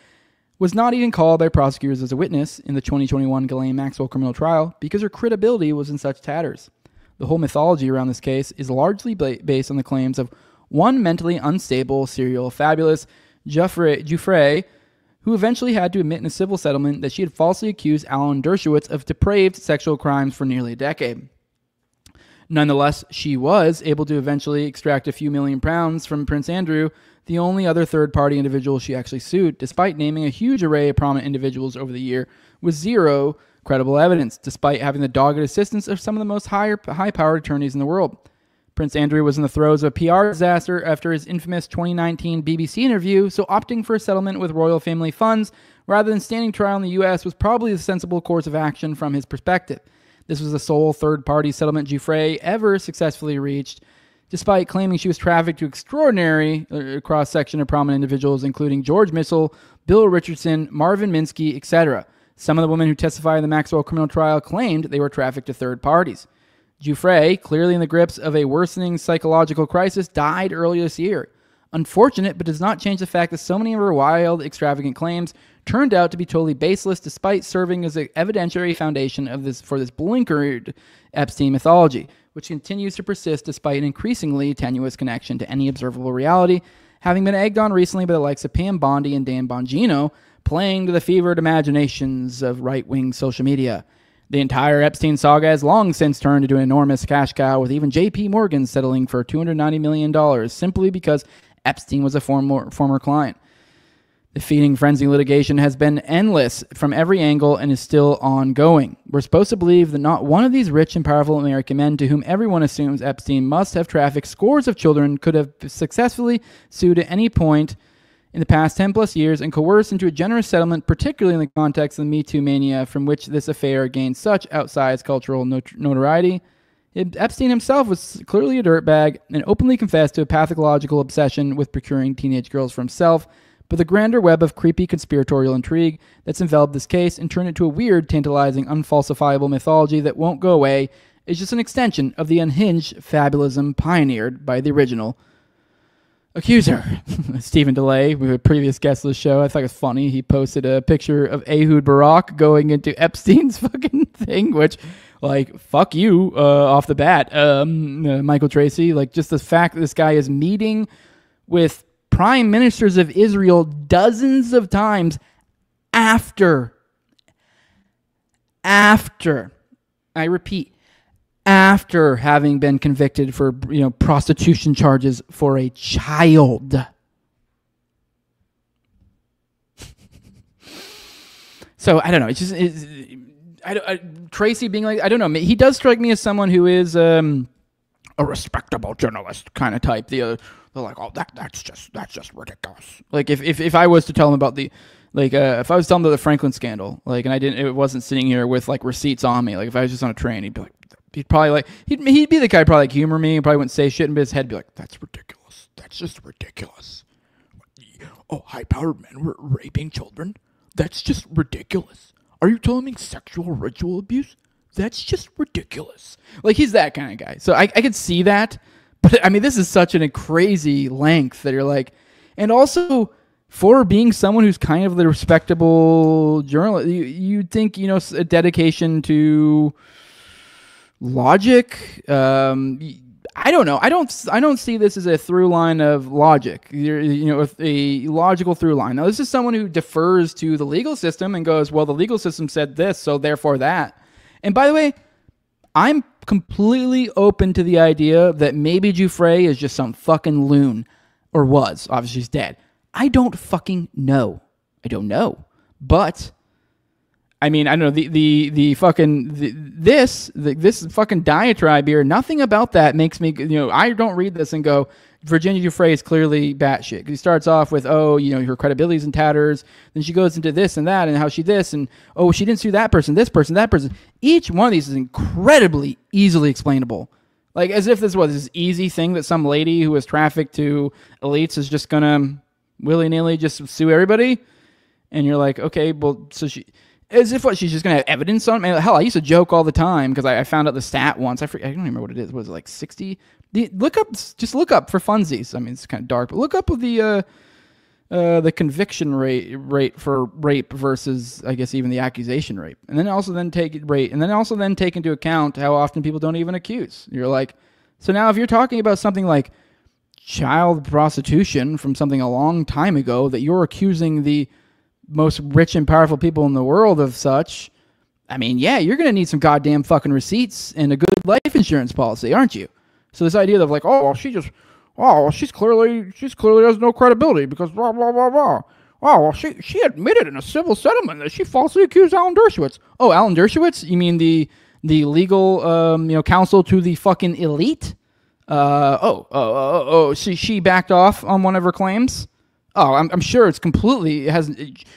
was not even called by prosecutors as a witness in the 2021 Ghislaine Maxwell criminal trial because her credibility was in such tatters. The whole mythology around this case is largely based on the claims of one mentally unstable serial fabulous, Giuffre, who eventually had to admit in a civil settlement that she had falsely accused Alan Dershowitz of depraved sexual crimes for nearly a decade. Nonetheless, she was able to eventually extract a few million pounds from Prince Andrew The only other third-party individual she actually sued, despite naming a huge array of prominent individuals over the year, with zero credible evidence, despite having the dogged assistance of some of the most high-powered attorneys in the world. Prince Andrew was in the throes of a PR disaster after his infamous 2019 BBC interview, so opting for a settlement with royal family funds rather than standing trial in the U.S. was probably the sensible course of action from his perspective. This was the sole third-party settlement Giuffre ever successfully reached, despite claiming she was trafficked to extraordinary cross-section of prominent individuals, including George Mitchell, Bill Richardson, Marvin Minsky, etc. Some of the women who testified in the Maxwell criminal trial claimed they were trafficked to third parties. Giuffre, clearly in the grips of a worsening psychological crisis, died earlier this year. Unfortunate, but does not change the fact that so many of her wild, extravagant claims turned out to be totally baseless, despite serving as an evidentiary foundation for this blinkered Epstein mythology, which continues to persist despite an increasingly tenuous connection to any observable reality, having been egged on recently by the likes of Pam Bondi and Dan Bongino, playing to the fevered imaginations of right-wing social media. The entire Epstein saga has long since turned into an enormous cash cow, with even J.P. Morgan settling for $290 million simply because Epstein was a former client. The feeding frenzy litigation has been endless from every angle and is still ongoing. We're supposed to believe that not one of these rich and powerful American men, to whom everyone assumes Epstein must have trafficked scores of children, could have successfully sued at any point in the past 10 plus years and coerced into a generous settlement, particularly in the context of the Me Too mania from which this affair gained such outsized cultural notoriety. Epstein himself was clearly a dirtbag and openly confessed to a pathological obsession with procuring teenage girls for himself, but the grander web of creepy conspiratorial intrigue that's enveloped this case and turned it into a weird, tantalizing, unfalsifiable mythology that won't go away is just an extension of the unhinged fabulism pioneered by the original accuser. Stephen DeLay, a previous guest of the show, I thought it was funny. He posted a picture of Ehud Barak going into Epstein's fucking thing, which, like, fuck you off the bat, Michael Tracy. Like, just the fact that this guy is meeting with prime ministers of Israel dozens of times after, I repeat, after having been convicted for, prostitution charges for a child. So I don't know. It's just Tracy being like, I don't know. He does strike me as someone who is a respectable journalist kind of type. They're like, oh, that's just ridiculous. Like if I was to tell him about the, like, if I was telling him about the Franklin scandal, like, and it wasn't sitting here with like receipts on me. Like if I was just on a train, he'd be like, he'd be the guy probably like humor me and probably wouldn't say shit, and his head be like, that's ridiculous. That's just ridiculous. Oh, high-powered men were raping children? That's just ridiculous. Are you telling me sexual ritual abuse? That's just ridiculous. Like, he's that kind of guy. So I could see that. But, I mean, this is such a crazy length that you're like... And also, for being someone who's kind of the respectable journalist, you'd think, a dedication to logic. I don't know. I don't see this as a through line of logic. A logical through line. Now, this is someone who defers to the legal system and goes, well, the legal system said this, so therefore that. And by the way, I'm completely open to the idea that maybe Giuffre is just some fucking loon, or was. Obviously, he's dead. I don't fucking know. I don't know. But I mean, I don't know, this fucking diatribe here, nothing about that makes me, I don't read this and go, Virginia Giuffre is clearly batshit. Because he starts off with, her credibility's in tatters. Then she goes into this and that and how she this and, she didn't sue that person, this person, that person. Each one of these is incredibly easily explainable. Like, as if this was this easy thing that some lady who was trafficked to elites is just going to willy-nilly just sue everybody. And you're like, okay, well, so she... As if she's just going to have evidence on it. Hell, I used to joke all the time because I found out the stat once. I don't remember what it is. Was it like 60? Look up for funsies. I mean, it's kind of dark, but look up the conviction rate for rape versus, I guess, even the accusation rate. And then take into account how often people don't even accuse. You're like, so now if you're talking about something like child prostitution from something a long time ago that you're accusing the most rich and powerful people in the world of such, I mean, yeah, you're going to need some goddamn fucking receipts and a good life insurance policy, aren't you? So this idea of like, oh, well, she's clearly has no credibility because blah blah blah blah. Oh, well, she admitted in a civil settlement that she falsely accused Alan Dershowitz. Oh, Alan Dershowitz? You mean the legal counsel to the fucking elite? She backed off on one of her claims. Oh, I'm sure it's completely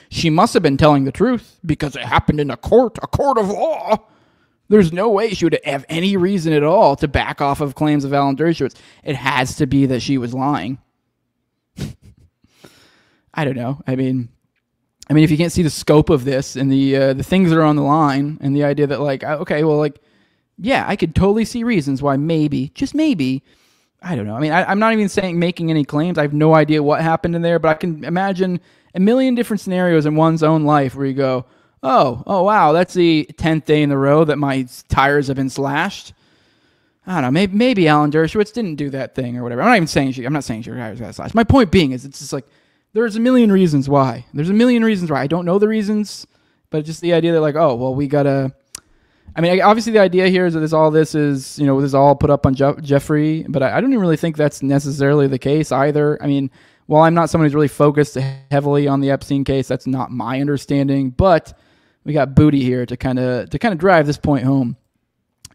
she must have been telling the truth because it happened in a court of law. There's no way she would have any reason at all to back off of claims of Alan Dershowitz. It has to be that she was lying. I don't know. I mean, if you can't see the scope of this and the things that are on the line and the idea that like, okay, well, like, yeah, I could totally see reasons why maybe, just maybe, I don't know. I mean, I'm not even making any claims. I have no idea what happened in there, but I can imagine a million different scenarios in one's own life where you go, oh, wow, that's the 10th day in a row that my tires have been slashed. I don't know. Maybe Alan Dershowitz didn't do that thing or whatever. I'm not saying your tires got slashed. My point being is it's just like, there's a million reasons why. I don't know the reasons, but just the idea that like, oh, well, we gotta. I mean, obviously the idea here is that this is this is all put up on Jeffrey, but I don't even really think that's necessarily the case either. I mean, while I'm not someone who's really focused heavily on the Epstein case, that's not my understanding. But we got Booty here to kind of drive this point home,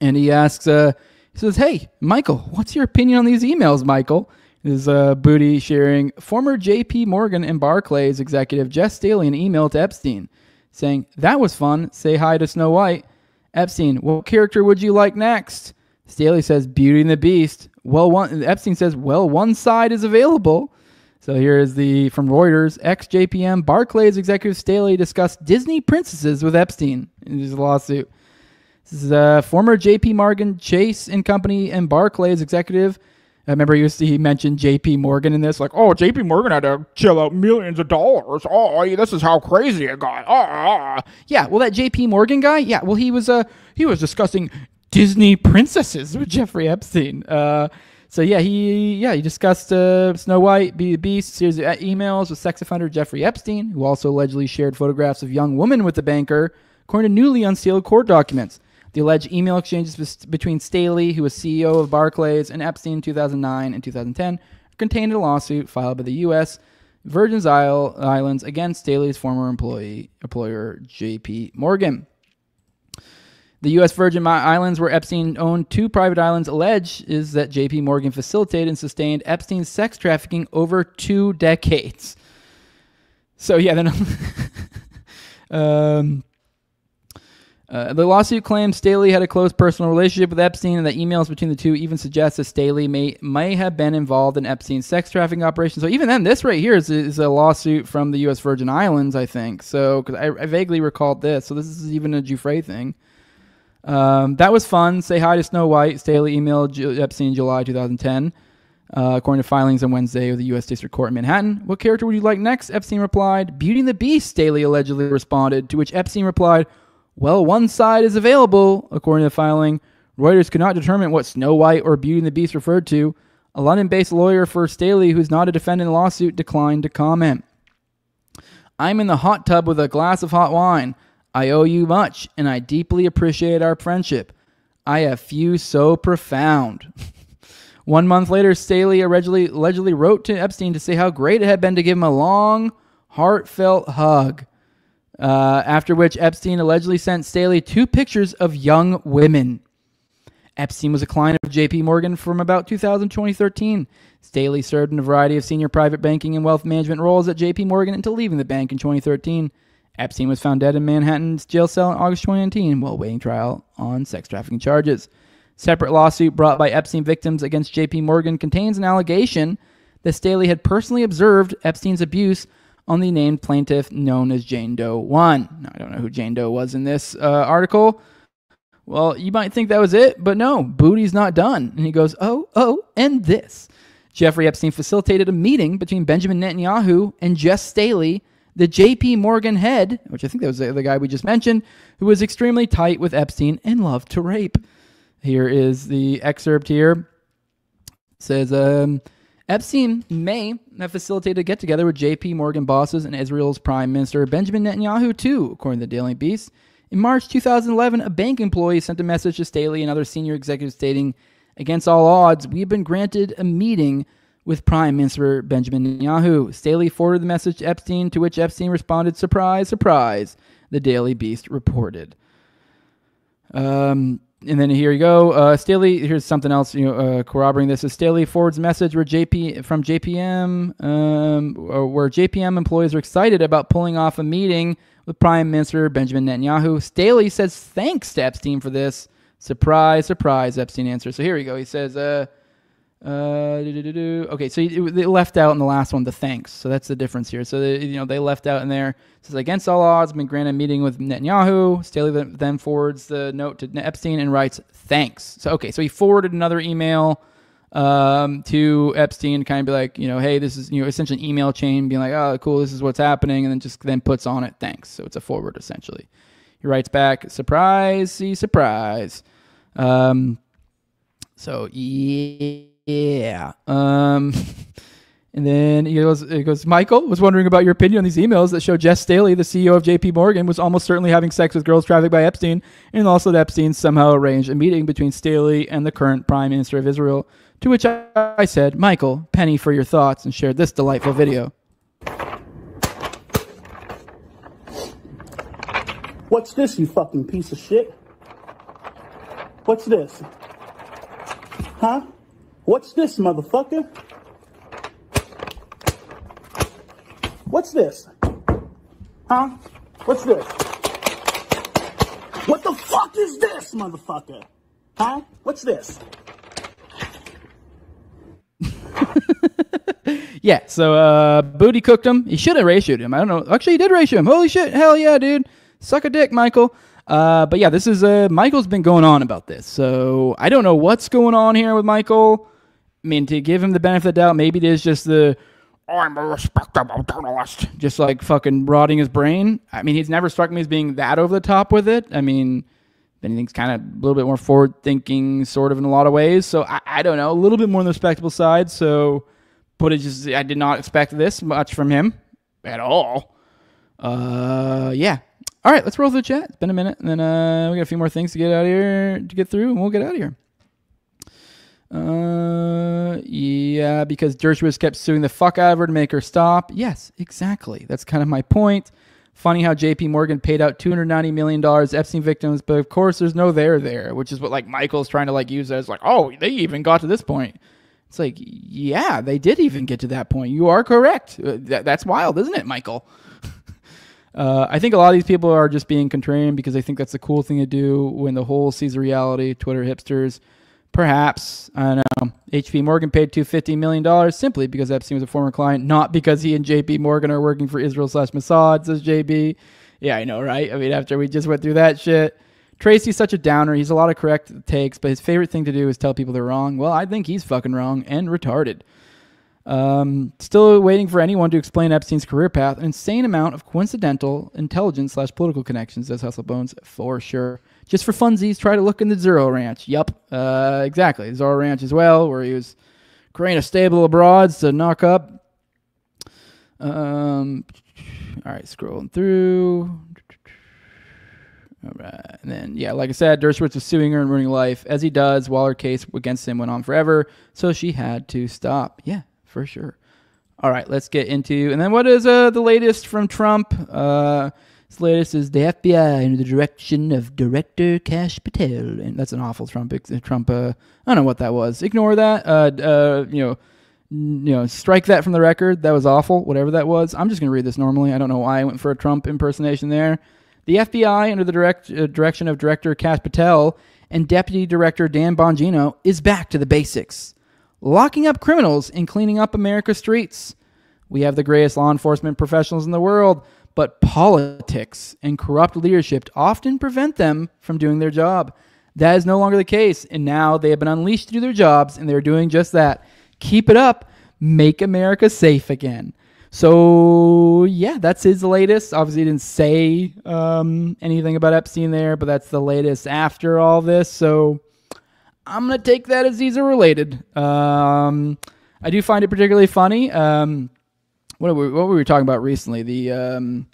and he asks, he says, "Hey, Michael, what's your opinion on these emails, Michael?" Is Booty sharing former J.P. Morgan and Barclays executive Jess Staley an email to Epstein saying, "That was fun. Say hi to Snow White." Epstein, "What character would you like next?" Staley says, "Beauty and the Beast." Epstein says, "Well, one side is available." So here is from Reuters, ex-JPM Barclays executive Staley discussed Disney princesses with Epstein in his lawsuit. This is former J.P. Morgan Chase and Company and Barclays executive. I remember he mentioned J.P. Morgan in this, like, oh, J.P. Morgan had to chill out millions of dollars. Oh, this is how crazy it got. Yeah, well, that J.P. Morgan guy, yeah, well, he was discussing Disney princesses with Jeffrey Epstein. So yeah, he discussed Snow White, Beauty and the Beast, series of emails with sex offender Jeffrey Epstein, who also allegedly shared photographs of young women with the banker, according to newly unsealed court documents. The alleged email exchanges between Staley, who was CEO of Barclays, and Epstein in 2009 and 2010 are contained in a lawsuit filed by the U.S. Virgin Islands against Staley's former employer, J.P. Morgan. The U.S. Virgin Islands, where Epstein owned two private islands, is that J.P. Morgan facilitated and sustained Epstein's sex trafficking over 2 decades. So yeah, then the lawsuit claims Staley had a close personal relationship with Epstein, and that emails between the two even suggest that Staley may have been involved in Epstein's sex trafficking operation. So even then, this right here is a lawsuit from the U.S. Virgin Islands, I think. So because I vaguely recalled this. So this is even a Giuffre thing. That was fun. Say hi to Snow White. Staley emailed Epstein in July 2010. According to filings on Wednesday with the U.S. District Court in Manhattan. What character would you like next? Epstein replied, Beauty and the Beast, Staley allegedly responded, to which Epstein replied, well, one side is available. According to the filing, Reuters could not determine what Snow White or Beauty and the Beast referred to. A London-based lawyer for Staley, who is not a defendant in the lawsuit, declined to comment. I'm in the hot tub with a glass of hot wine. I owe you much, and I deeply appreciate our friendship. I have few so profound. 1 month later, Staley allegedly wrote to Epstein to say how great it had been to give him a long, heartfelt hug. After which Epstein allegedly sent Staley 2 pictures of young women. Epstein was a client of J.P. Morgan from about 2013. Staley served in a variety of senior private banking and wealth management roles at J.P. Morgan until leaving the bank in 2013. Epstein was found dead in Manhattan's jail cell in August 2019 while awaiting trial on sex trafficking charges. Separate lawsuit brought by Epstein victims against J.P. Morgan contains an allegation that Staley had personally observed Epstein's abuse on the named plaintiff known as Jane Doe 1. Now, I don't know who Jane Doe was in this article. Well, you might think that was it, but no, Booty's not done. And he goes, and this. Jeffrey Epstein facilitated a meeting between Benjamin Netanyahu and Jess Staley, the J.P. Morgan head, which I think that was the guy we just mentioned, who was extremely tight with Epstein and loved to rape. Here is the excerpt here. It says, Epstein may have facilitated a get-together with J.P. Morgan bosses and Israel's Prime Minister Benjamin Netanyahu, too, according to the Daily Beast. In March 2011, a bank employee sent a message to Staley and other senior executives stating, against all odds, we have been granted a meeting with Prime Minister Benjamin Netanyahu. Staley forwarded the message to Epstein, to which Epstein responded, "Surprise, surprise," the Daily Beast reported. And then here you go. Staley, here's something else corroborating this. Staley forwards a message from JPM, where JPM employees are excited about pulling off a meeting with Prime Minister Benjamin Netanyahu. Staley says thanks to Epstein for this. Surprise, surprise, Epstein answers. So here we go. He says, okay, so they left out in the last one the thanks. So that's the difference here. So they left out in there. It says, against all odds, been granted a meeting with Netanyahu. Staley then forwards the note to Epstein and writes thanks. So okay, so he forwarded another email to Epstein, kind of be like, hey, this is essentially an email chain, being like, oh, cool, this is what's happening, and then puts on it thanks. So it's a forward essentially. He writes back, surprise, see, surprise. So yeah. And then he goes, Michael was wondering about your opinion on these emails that show Jess Staley, the CEO of JP Morgan, was almost certainly having sex with girls trafficked by Epstein, and also that Epstein somehow arranged a meeting between Staley and the current Prime Minister of Israel. To which I said, Michael, penny for your thoughts, and shared this delightful video. What's this, you fucking piece of shit? What's this? Huh? What's this, motherfucker? What's this? Huh? What's this? What the fuck is this, motherfucker? Huh? What's this? Yeah, so Booty cooked him. He should have ratioed him. I don't know. Actually, he did ratio him. Holy shit. Hell yeah, dude. Suck a dick, Michael. But yeah, this is Michael's been going on about this. So I don't know what's going on here with Michael. I mean, to give him the benefit of the doubt, maybe it is just I'm a respectable journalist, just like fucking rotting his brain. I mean, he's never struck me as being that over the top with it. I mean, if anything's kind of a little bit more forward thinking, sort of in a lot of ways. So I don't know, a little bit more on the respectable side. So, but I did not expect this much from him at all. Yeah. All right, let's roll through the chat. It's been a minute, and then we got a few more things to get through, and we'll get out of here. Yeah, because Dershowitz kept suing the fuck out of her to make her stop. Yes, exactly. That's kind of my point. Funny how JP Morgan paid out $290 million Epstein victims, but of course there's no there, which is what Michael's trying to use as oh, they even got to this point. It's yeah, they did even get to that point. You are correct. That's wild, isn't it, Michael? I think a lot of these people are just being contrarian because they think that's the cool thing to do when the whole sees the reality. Twitter hipsters. Perhaps, I don't know. H.P. Morgan paid $250 million simply because Epstein was a former client, not because he and J.P. Morgan are working for Israel/Mossad, says JB. Yeah, I know, right? I mean, after we just went through that shit. Tracy's such a downer. He's a lot of correct takes, but his favorite thing to do is tell people they're wrong. Well, I think he's fucking wrong and retarded. Still waiting for anyone to explain Epstein's career path. An insane amount of coincidental intelligence/political connections, says Hustlebones, for sure. Just for funsies, try to look in the Zorro Ranch. Yup, exactly. Zorro Ranch as well, where he was creating a stable of broads to knock up. All right, scrolling through. All right, and then, yeah, like I said, Dershowitz was suing her and ruining life, as he does, while her case against him went on forever, so she had to stop. Yeah, for sure. All right, let's get into, and then what is the latest from Trump? This latest is the FBI under the direction of Director Kash Patel, and that's an awful Trump. I don't know what that was. Ignore that. Strike that from the record. That was awful. Whatever that was. I'm just gonna read this normally. I don't know why I went for a Trump impersonation there. The FBI under the direction of Director Kash Patel and Deputy Director Dan Bongino is back to the basics, locking up criminals and cleaning up America's streets. We have the greatest law enforcement professionals in the world, but politics and corrupt leadership often prevent them from doing their job. That is no longer the case, and now they have been unleashed to do their jobs, and they're doing just that. Keep it up. Make America safe again. So, yeah, that's his latest. Obviously, he didn't say anything about Epstein there, but that's the latest after all this. So, I'm going to take that as these are related. I do find it particularly funny. What were we talking about recently? The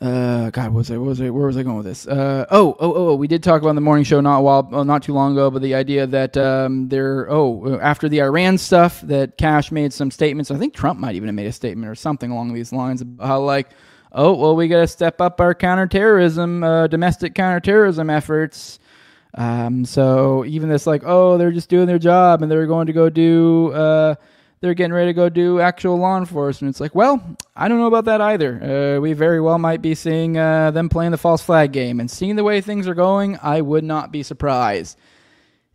God, where was I going with this? We did talk about on the morning show not too long ago, but the idea that after the Iran stuff, that Cash made some statements. I think Trump might even have made a statement or something along these lines about how we got to step up our domestic counterterrorism efforts. So even this they're just doing their job and they're going to go do. They're getting ready to go do actual law enforcement. It's I don't know about that either. We very well might be seeing them playing the false flag game. And seeing the way things are going, I would not be surprised.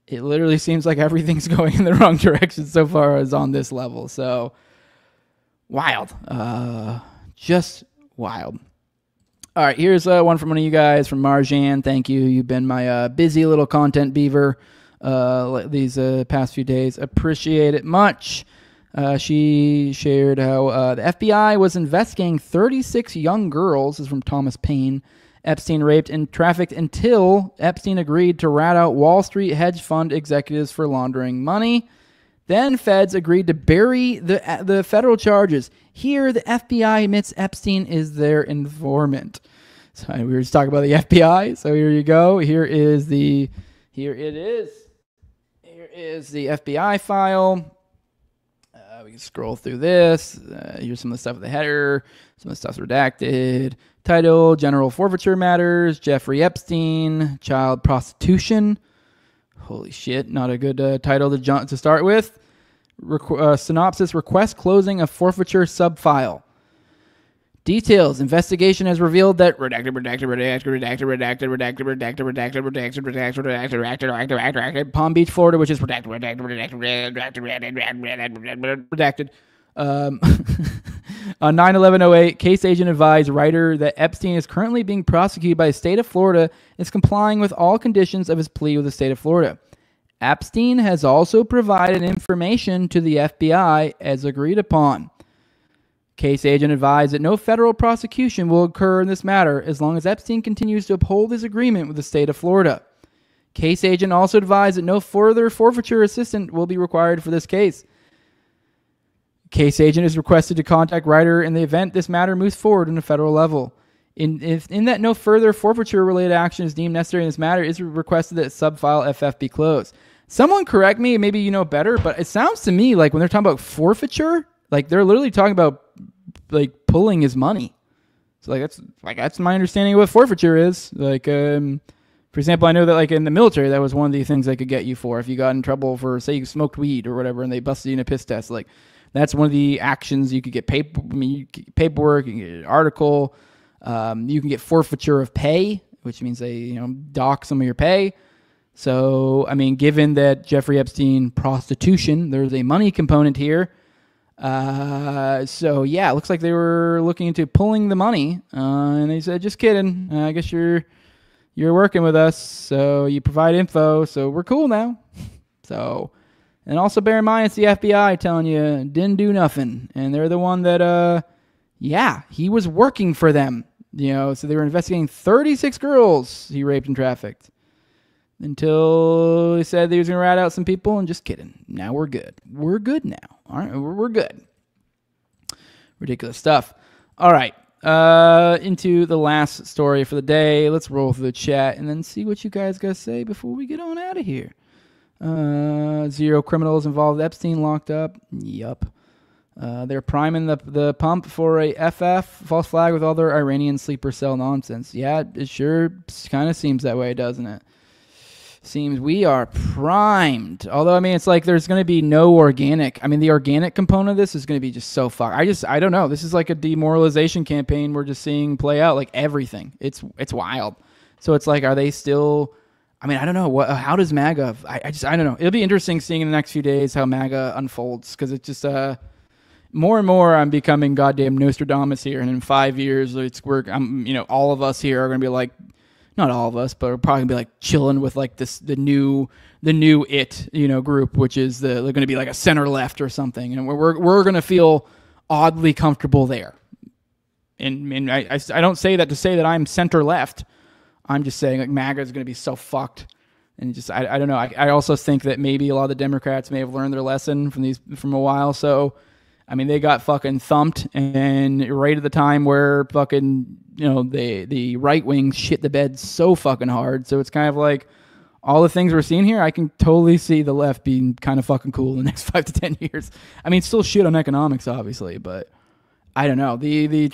It literally seems like everything's going in the wrong direction so far as on this level. So, wild. Just wild. All right, here's one from one of you guys, from Marjan. Thank you. You've been my busy little content beaver these past few days. Appreciate it much. She shared how the FBI was investigating 36 young girls, this is from Thomas Payne, Epstein raped and trafficked until Epstein agreed to rat out Wall Street hedge fund executives for laundering money. Then feds agreed to bury the federal charges. Here, the FBI admits Epstein is their informant. So we were just talking about the FBI. So here you go. Here it is. Here is the FBI file. We can scroll through this. Here's some of the stuff at the header. Some of the stuff's redacted. Title: General Forfeiture Matters. Jeffrey Epstein. Child Prostitution. Holy shit! Not a good title to start with. Synopsis: Request closing of forfeiture subfile. Details: Investigation has revealed that Palm Beach, Florida, which is redacted. On 9/11/08, case agent advised writer that Epstein is currently being prosecuted by the state of Florida and is complying with all conditions of his plea with the state of Florida. Epstein has also provided information to the FBI as agreed upon. Case agent advised that no federal prosecution will occur in this matter as long as Epstein continues to uphold his agreement with the state of Florida. Case agent also advised that no further forfeiture assistance will be required for this case. Case agent is requested to contact writer in the event this matter moves forward on a federal level. In that no further forfeiture-related action is deemed necessary in this matter, it is requested that subfile FF be closed. Someone correct me, maybe you know better, but it sounds to me like when they're talking about forfeiture, they're literally talking about pulling his money. So that's my understanding of what forfeiture is. For example, I know that in the military, that was one of the things they could get you for if you got in trouble for, say, you smoked weed or whatever, and they busted you in a piss test. That's one of the actions you could get. Paperwork, you can get an article. You can get forfeiture of pay, which means they dock some of your pay. So given that Jeffrey Epstein prostitution, there's a money component here. So yeah, it looks like they were looking into pulling the money, and they said, just kidding. I guess you're working with us, so you provide info, so we're cool now. So, and also bear in mind, it's the FBI telling you Dindu Nuffin, and they're the one that, he was working for them, so they were investigating 36 girls he raped and trafficked. Until he said he was going to rat out some people, and just kidding. Now we're good. We're good now. All right, we're good. Ridiculous stuff. All right, into the last story for the day. Let's roll through the chat and then see what you guys got to say before we get on out of here. 0 criminals involved. Epstein locked up. Yup. They're priming the pump for a FF, false flag, with all their Iranian sleeper cell nonsense. Yeah, it sure kind of seems that way, doesn't it? Seems we are primed. Although, it's there's going to be no organic. The organic component of this is going to be just so fucked. I don't know. This is like a demoralization campaign we're just seeing play out, everything. It's wild. So it's are they still... I don't know. How does MAGA... I don't know. It'll be interesting seeing in the next few days how MAGA unfolds, because it's just... more and more I'm becoming goddamn Nostradamus here, and in 5 years, all of us here are going to be not all of us, but we're probably gonna be chilling with the new group, which is they're gonna be a center left or something, and we're gonna feel oddly comfortable there. And I don't say that to say that I'm center left. I'm just saying MAGA is gonna be so fucked, and just I don't know. I also think that maybe a lot of the Democrats may have learned their lesson from a while. So I mean, they got fucking thumped, and right at the time where fucking, the right wing shit the bed so fucking hard. So it's kind of like all the things we're seeing here, I can totally see the left being kind of fucking cool in the next 5 to 10 years. I mean, still shit on economics, obviously, but I don't know. The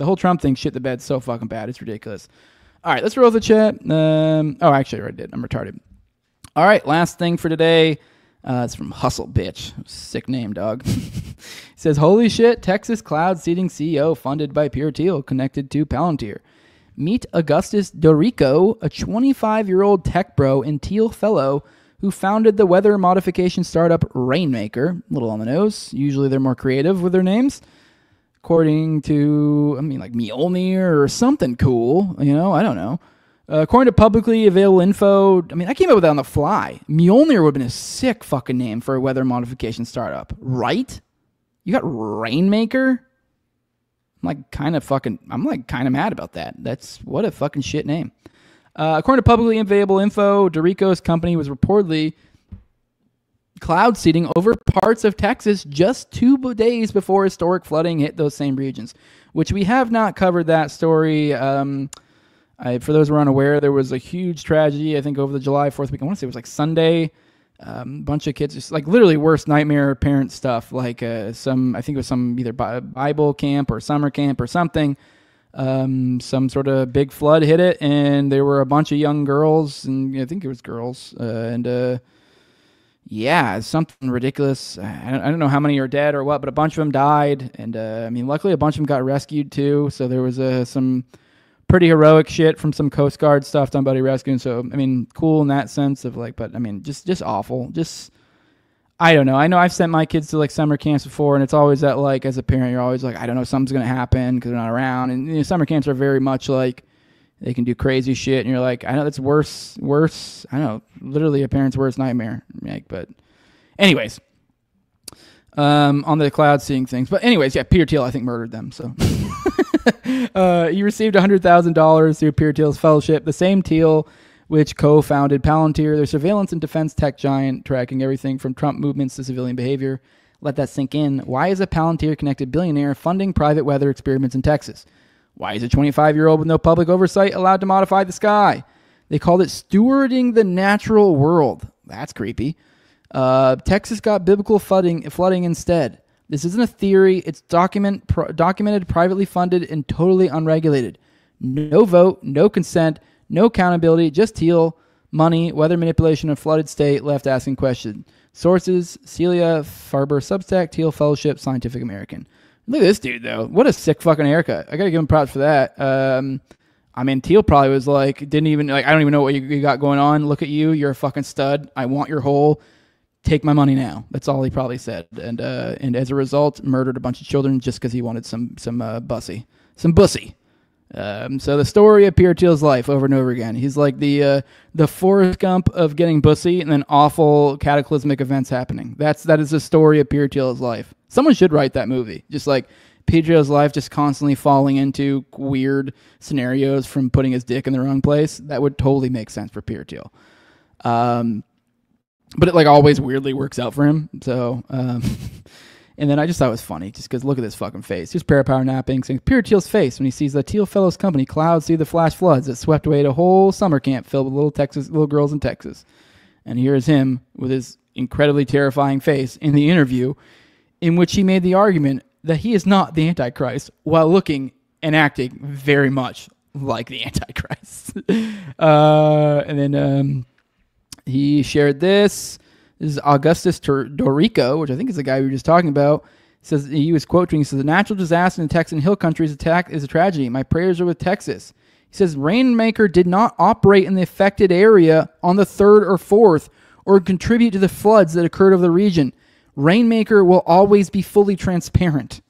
whole Trump thing shit the bed so fucking bad. It's ridiculous. All right, let's roll the chat. Actually, I already did. I'm retarded. All right, last thing for today. It's from Hustle Bitch. Sick name, dog. It says, holy shit, Texas cloud seeding CEO funded by Pierre Thiel connected to Palantir. Meet Augustus Dorico, a 25-year-old tech bro and Thiel fellow who founded the weather modification startup Rainmaker. A little on the nose. Usually they're more creative with their names. According to, like Mjolnir or something cool. I don't know. According to publicly available info, I came up with that on the fly. Mjolnir would have been a sick fucking name for a weather modification startup, right? You got Rainmaker? I'm kind of mad about that. That's what a fucking shit name. According to publicly available info, Dorico's company was reportedly cloud seeding over parts of Texas just 2 days before historic flooding hit those same regions, which we have not covered that story. For those who are unaware, there was a huge tragedy, I think, over the July 4th week. I want to say it was like Sunday. Bunch of kids, just like literally worst nightmare parent stuff. Like I think it was some either Bible camp or summer camp or something. Some sort of big flood hit it, and there were a bunch of young girls, and I think it was girls. Yeah, something ridiculous. I don't know how many are dead or what, but a bunch of them died. And luckily a bunch of them got rescued too. So there was some pretty heroic shit from some Coast Guard stuff done by the rescue. So, cool in that sense of just awful. Just, I don't know. I know I've sent my kids to summer camps before, and it's always that as a parent, you're always I don't know, something's going to happen because they're not around. And summer camps are very much they can do crazy shit, and you're I know that's worse. I know, literally a parent's worst nightmare. But anyways, on the cloud seeing things. But anyways, yeah, Peter Thiel, I think, murdered them, so... He received $100,000 through Pierre Thiel's fellowship, the same Thiel which co-founded Palantir, their surveillance and defense tech giant, tracking everything from Trump movements to civilian behavior. Let that sink in. Why is a Palantir-connected billionaire funding private weather experiments in Texas? Why is a 25-year-old with no public oversight allowed to modify the sky? They called it stewarding the natural world. That's creepy. Texas got biblical flooding instead. This isn't a theory. It's documented, privately funded, and totally unregulated. No vote, no consent, no accountability, just Thiel, money, weather manipulation, and flooded state left asking questions. Sources, Celia Farber, Substack, Thiel Fellowship, Scientific American. Look at this dude, though. What a sick fucking haircut. I got to give him props for that. Thiel probably was I don't even know what you got going on. Look at you. You're a fucking stud. I want your hole. Take my money now. That's all he probably said. And as a result, murdered a bunch of children just because he wanted some bussy. Some bussy. So the story of Pierre Thiel's life over and over again. He's like the Forrest Gump of getting bussy and then awful cataclysmic events happening. That is the story of Pierre Thiel's life. Someone should write that movie. Just Pierre Thiel's life just constantly falling into weird scenarios from putting his dick in the wrong place. That would totally make sense for Pierre Thiel. But it always weirdly works out for him. So, and then I just thought it was funny just because look at this fucking face. Here's Parapower napping, saying Pierre Thiel's face when he sees the Thiel Fellows Company clouds through the flash floods that swept away a whole summer camp filled with little girls in Texas. And here's him with his incredibly terrifying face in the interview in which he made the argument that he is not the Antichrist while looking and acting very much like the Antichrist. And then he shared this. This is Augustus Dorico, which I think is the guy we were just talking about. He says he was quoting. He says, "The natural disaster in the Texan Hill Country is a tragedy. My prayers are with Texas." He says Rainmaker did not operate in the affected area on the 3rd or 4th or contribute to the floods that occurred over the region. Rainmaker will always be fully transparent.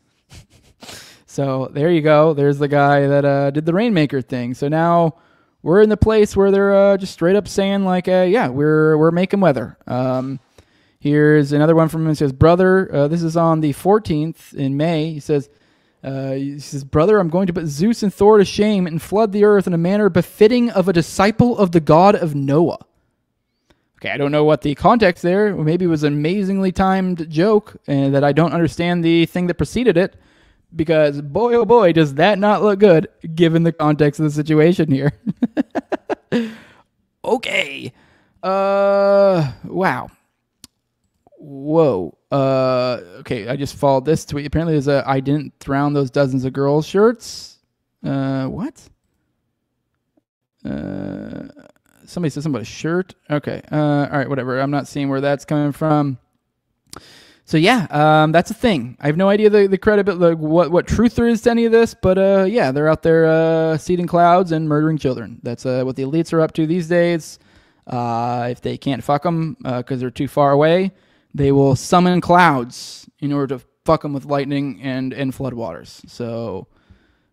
So there you go. There's the guy that did the Rainmaker thing. So now we're in the place where they're just straight up saying yeah, we're making weather. Here's another one from him. He says, brother, this is on the 14th in May. He says, brother, I'm going to put Zeus and Thor to shame and flood the earth in a manner befitting of a disciple of the God of Noah. Okay, I don't know what the context there. Maybe it was an amazingly timed joke and that I don't understand the thing that preceded it, because boy, oh boy, does that not look good given the context of the situation here. Okay. Wow. Whoa. Okay, I just followed this tweet. Apparently there's a I didn't drown those dozens of girls shirts. What? Somebody said something about a shirt. Okay. All right, whatever. I'm not seeing where that's coming from. So yeah, that's a thing. I have no idea the credibility, what truth there is to any of this, but yeah, they're out there seeding clouds and murdering children. That's what the elites are up to these days. If they can't fuck them because they're too far away, they will summon clouds in order to fuck them with lightning and floodwaters. So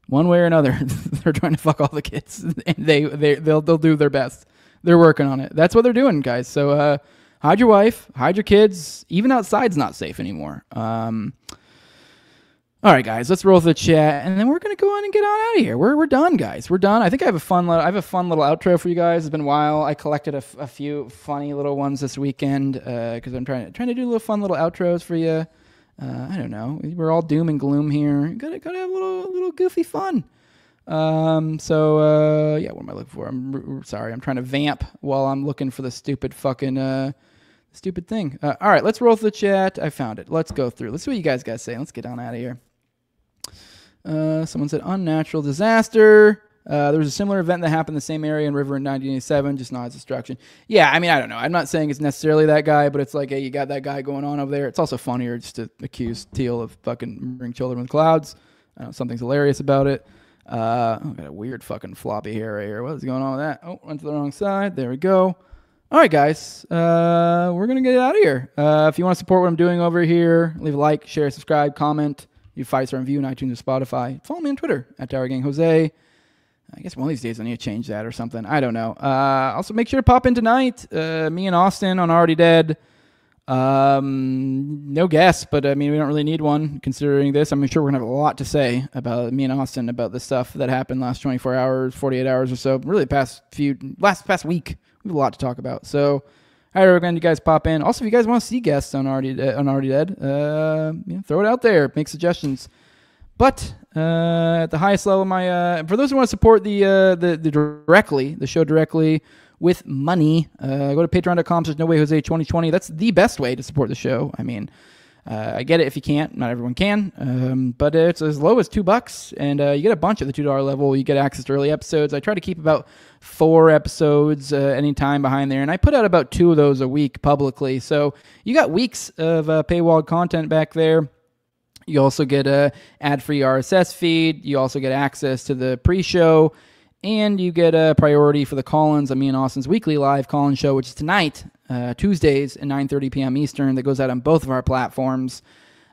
one way or another, they're trying to fuck all the kids, and they'll do their best. They're working on it. That's what they're doing, guys. So hide your wife, hide your kids. Even outside's not safe anymore. All right, guys, let's roll the chat, and then we're gonna go on and get on out of here. We're done, guys. We're done. I think I have a fun little outro for you guys. It's been a while. I collected a few funny little ones this weekend because I'm trying to do fun little outros for you. I don't know. We're all doom and gloom here. Gotta have a little goofy fun. So yeah, what am I looking for? I'm sorry. I'm trying to vamp while I'm looking for the stupid fucking stupid thing. All right, let's roll through the chat. I found it. Let's go through. Let's see what you guys got to say. Let's get on out of here. Someone said unnatural disaster. There was a similar event that happened in the same area in River in 1987, just not as destruction. Yeah, I mean, I don't know. I'm not saying it's necessarily that guy, but it's like, hey, you got that guy going on over there. It's also funnier just to accuse Thiel of fucking murdering children with clouds. I don't know, something's hilarious about it. I've got a weird fucking floppy hair right here. What is going on with that? Oh, went to the wrong side. There we go. All right, guys. We're going to get out of here. If you want to support what I'm doing over here, leave a like, share, subscribe, comment. You 5-star review on iTunes or Spotify. Follow me on Twitter at TowerGangJose. I guess one of these days I need to change that or something. I don't know. Also, make sure to pop in tonight. Me and Austin on Already Dead. No guests, but I mean, we don't really need one considering this. I'm sure we're going to have a lot to say about me and Austin about the stuff that happened last 24 hours, 48 hours or so. Really past week. We have a lot to talk about. So I recommend you guys pop in. Also, if you guys want to see guests on Already Dead, throw it out there. Make suggestions. But at the highest level, for those who want to support the show directly with money, go to patreon.com/NoWayJose2020. That's the best way to support the show. I mean, I get it if you can't. Not everyone can. But it's as low as $2, and you get a bunch at the $2 level. You get access to early episodes. I try to keep about 4 episodes anytime behind there, and I put out about 2 of those a week publicly. So you got weeks of paywalled content back there. You also get a ad-free RSS feed. You also get access to the pre-show, and you get a priority for the call-ins on me and Austin's weekly live call-in show, which is tonight, Tuesdays at 9:30 p.m. Eastern. That goes out on both of our platforms.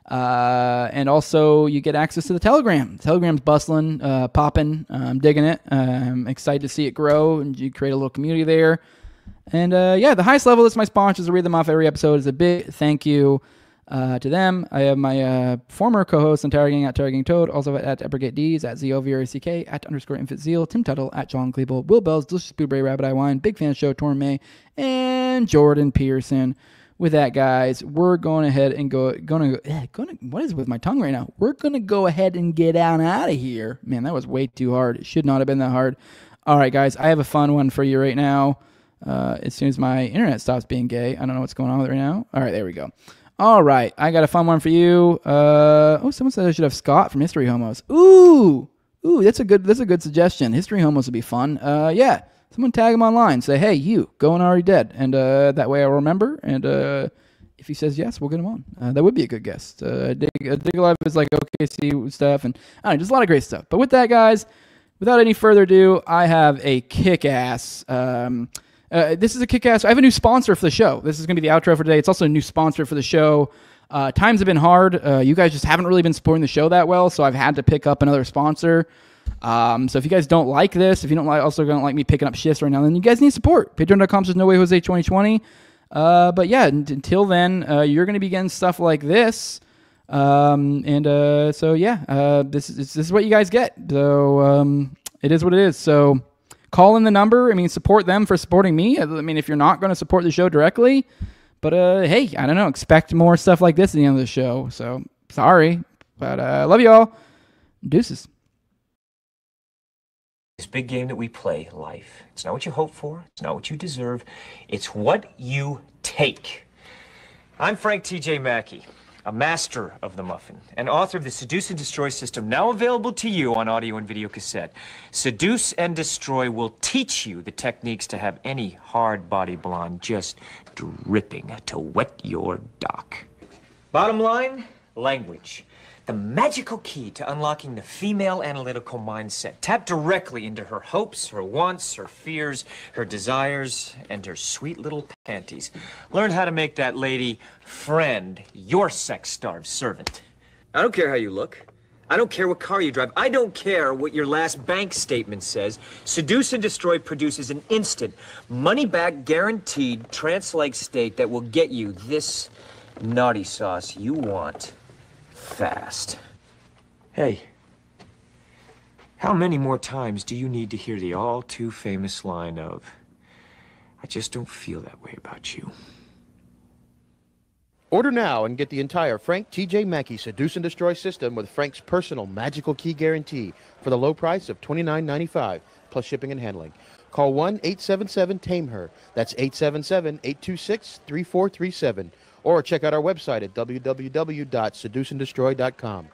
And also, you get access to the Telegram. Telegram's bustling, popping. I'm digging it. I'm excited to see it grow, and you create a little community there. And yeah, the highest level is my sponsors. I read them off every episode. Is a big thank you to them. I have my former co-host on Tower Gang at Tower Gang Toad, also at EpperGetDs, at ZOVRCK, at _InfantZeal, Tim Tuttle, at John Klebel, Will Bells, Delicious Blueberry Rabbit Eye Wine, Big Fan Show, Torm May, and Jordan Pearson. With that, guys, we're going ahead and what is with my tongue right now? We're going to go ahead and get out of here. Man, that was way too hard. It should not have been that hard. All right, guys, I have a fun one for you right now. As soon as my internet stops being gay. I don't know what's going on with it right now. All right, there we go. All right, I got a fun one for you. Someone said I should have Scott from History Homos. Ooh, that's a good suggestion. History Homos would be fun. Yeah, someone tag him online. Say, hey, you, go on Already Dead, and that way I'll remember. And if he says yes, we'll get him on. That would be a good guest. Dig Alive is like OKC stuff, and I don't know, just a lot of great stuff. But with that, guys, without any further ado, I have a kick-ass. This is a kick-ass. I have a new sponsor for the show. This is going to be the outro for today. It's also a new sponsor for the show. Times have been hard. You guys just haven't really been supporting the show that well, so I've had to pick up another sponsor. So if you guys don't like this, if you don't like me picking up shifts right now, then you guys need support. Patreon.com/NoWayJose2020. But yeah, until then, you're going to be getting stuff like this. So yeah, this is what you guys get. So it is what it is. So call in the number. I mean, support them for supporting me. I mean, if you're not going to support the show directly, but hey, I don't know, expect more stuff like this at the end of the show. So sorry, but love you all. Deuces. This big game that we play, life. It's not what you hope for. It's not what you deserve. It's what you take. I'm Frank T.J. Mackey, a master of the muffin, and author of the Seduce and Destroy system, now available to you on audio and video cassette. Seduce and Destroy will teach you the techniques to have any hard-body blonde just dripping to wet your dock. Bottom line, language. The magical key to unlocking the female analytical mindset. Tap directly into her hopes, her wants, her fears, her desires, and her sweet little panties. Learn how to make that lady friend your sex-starved servant. I don't care how you look. I don't care what car you drive. I don't care what your last bank statement says. Seduce and Destroy produces an instant, money-back, guaranteed trance-like state that will get you this naughty sauce you want. Fast. Hey, how many more times do you need to hear the all too famous line of, I just don't feel that way about you? Order now and get the entire Frank T.J. Mackey Seduce and Destroy system with Frank's personal magical key guarantee for the low price of $29.95 plus shipping and handling. Call 1-877-TAME-HER. That's 877-826-3437. Or check out our website at www.seduceanddestroy.com.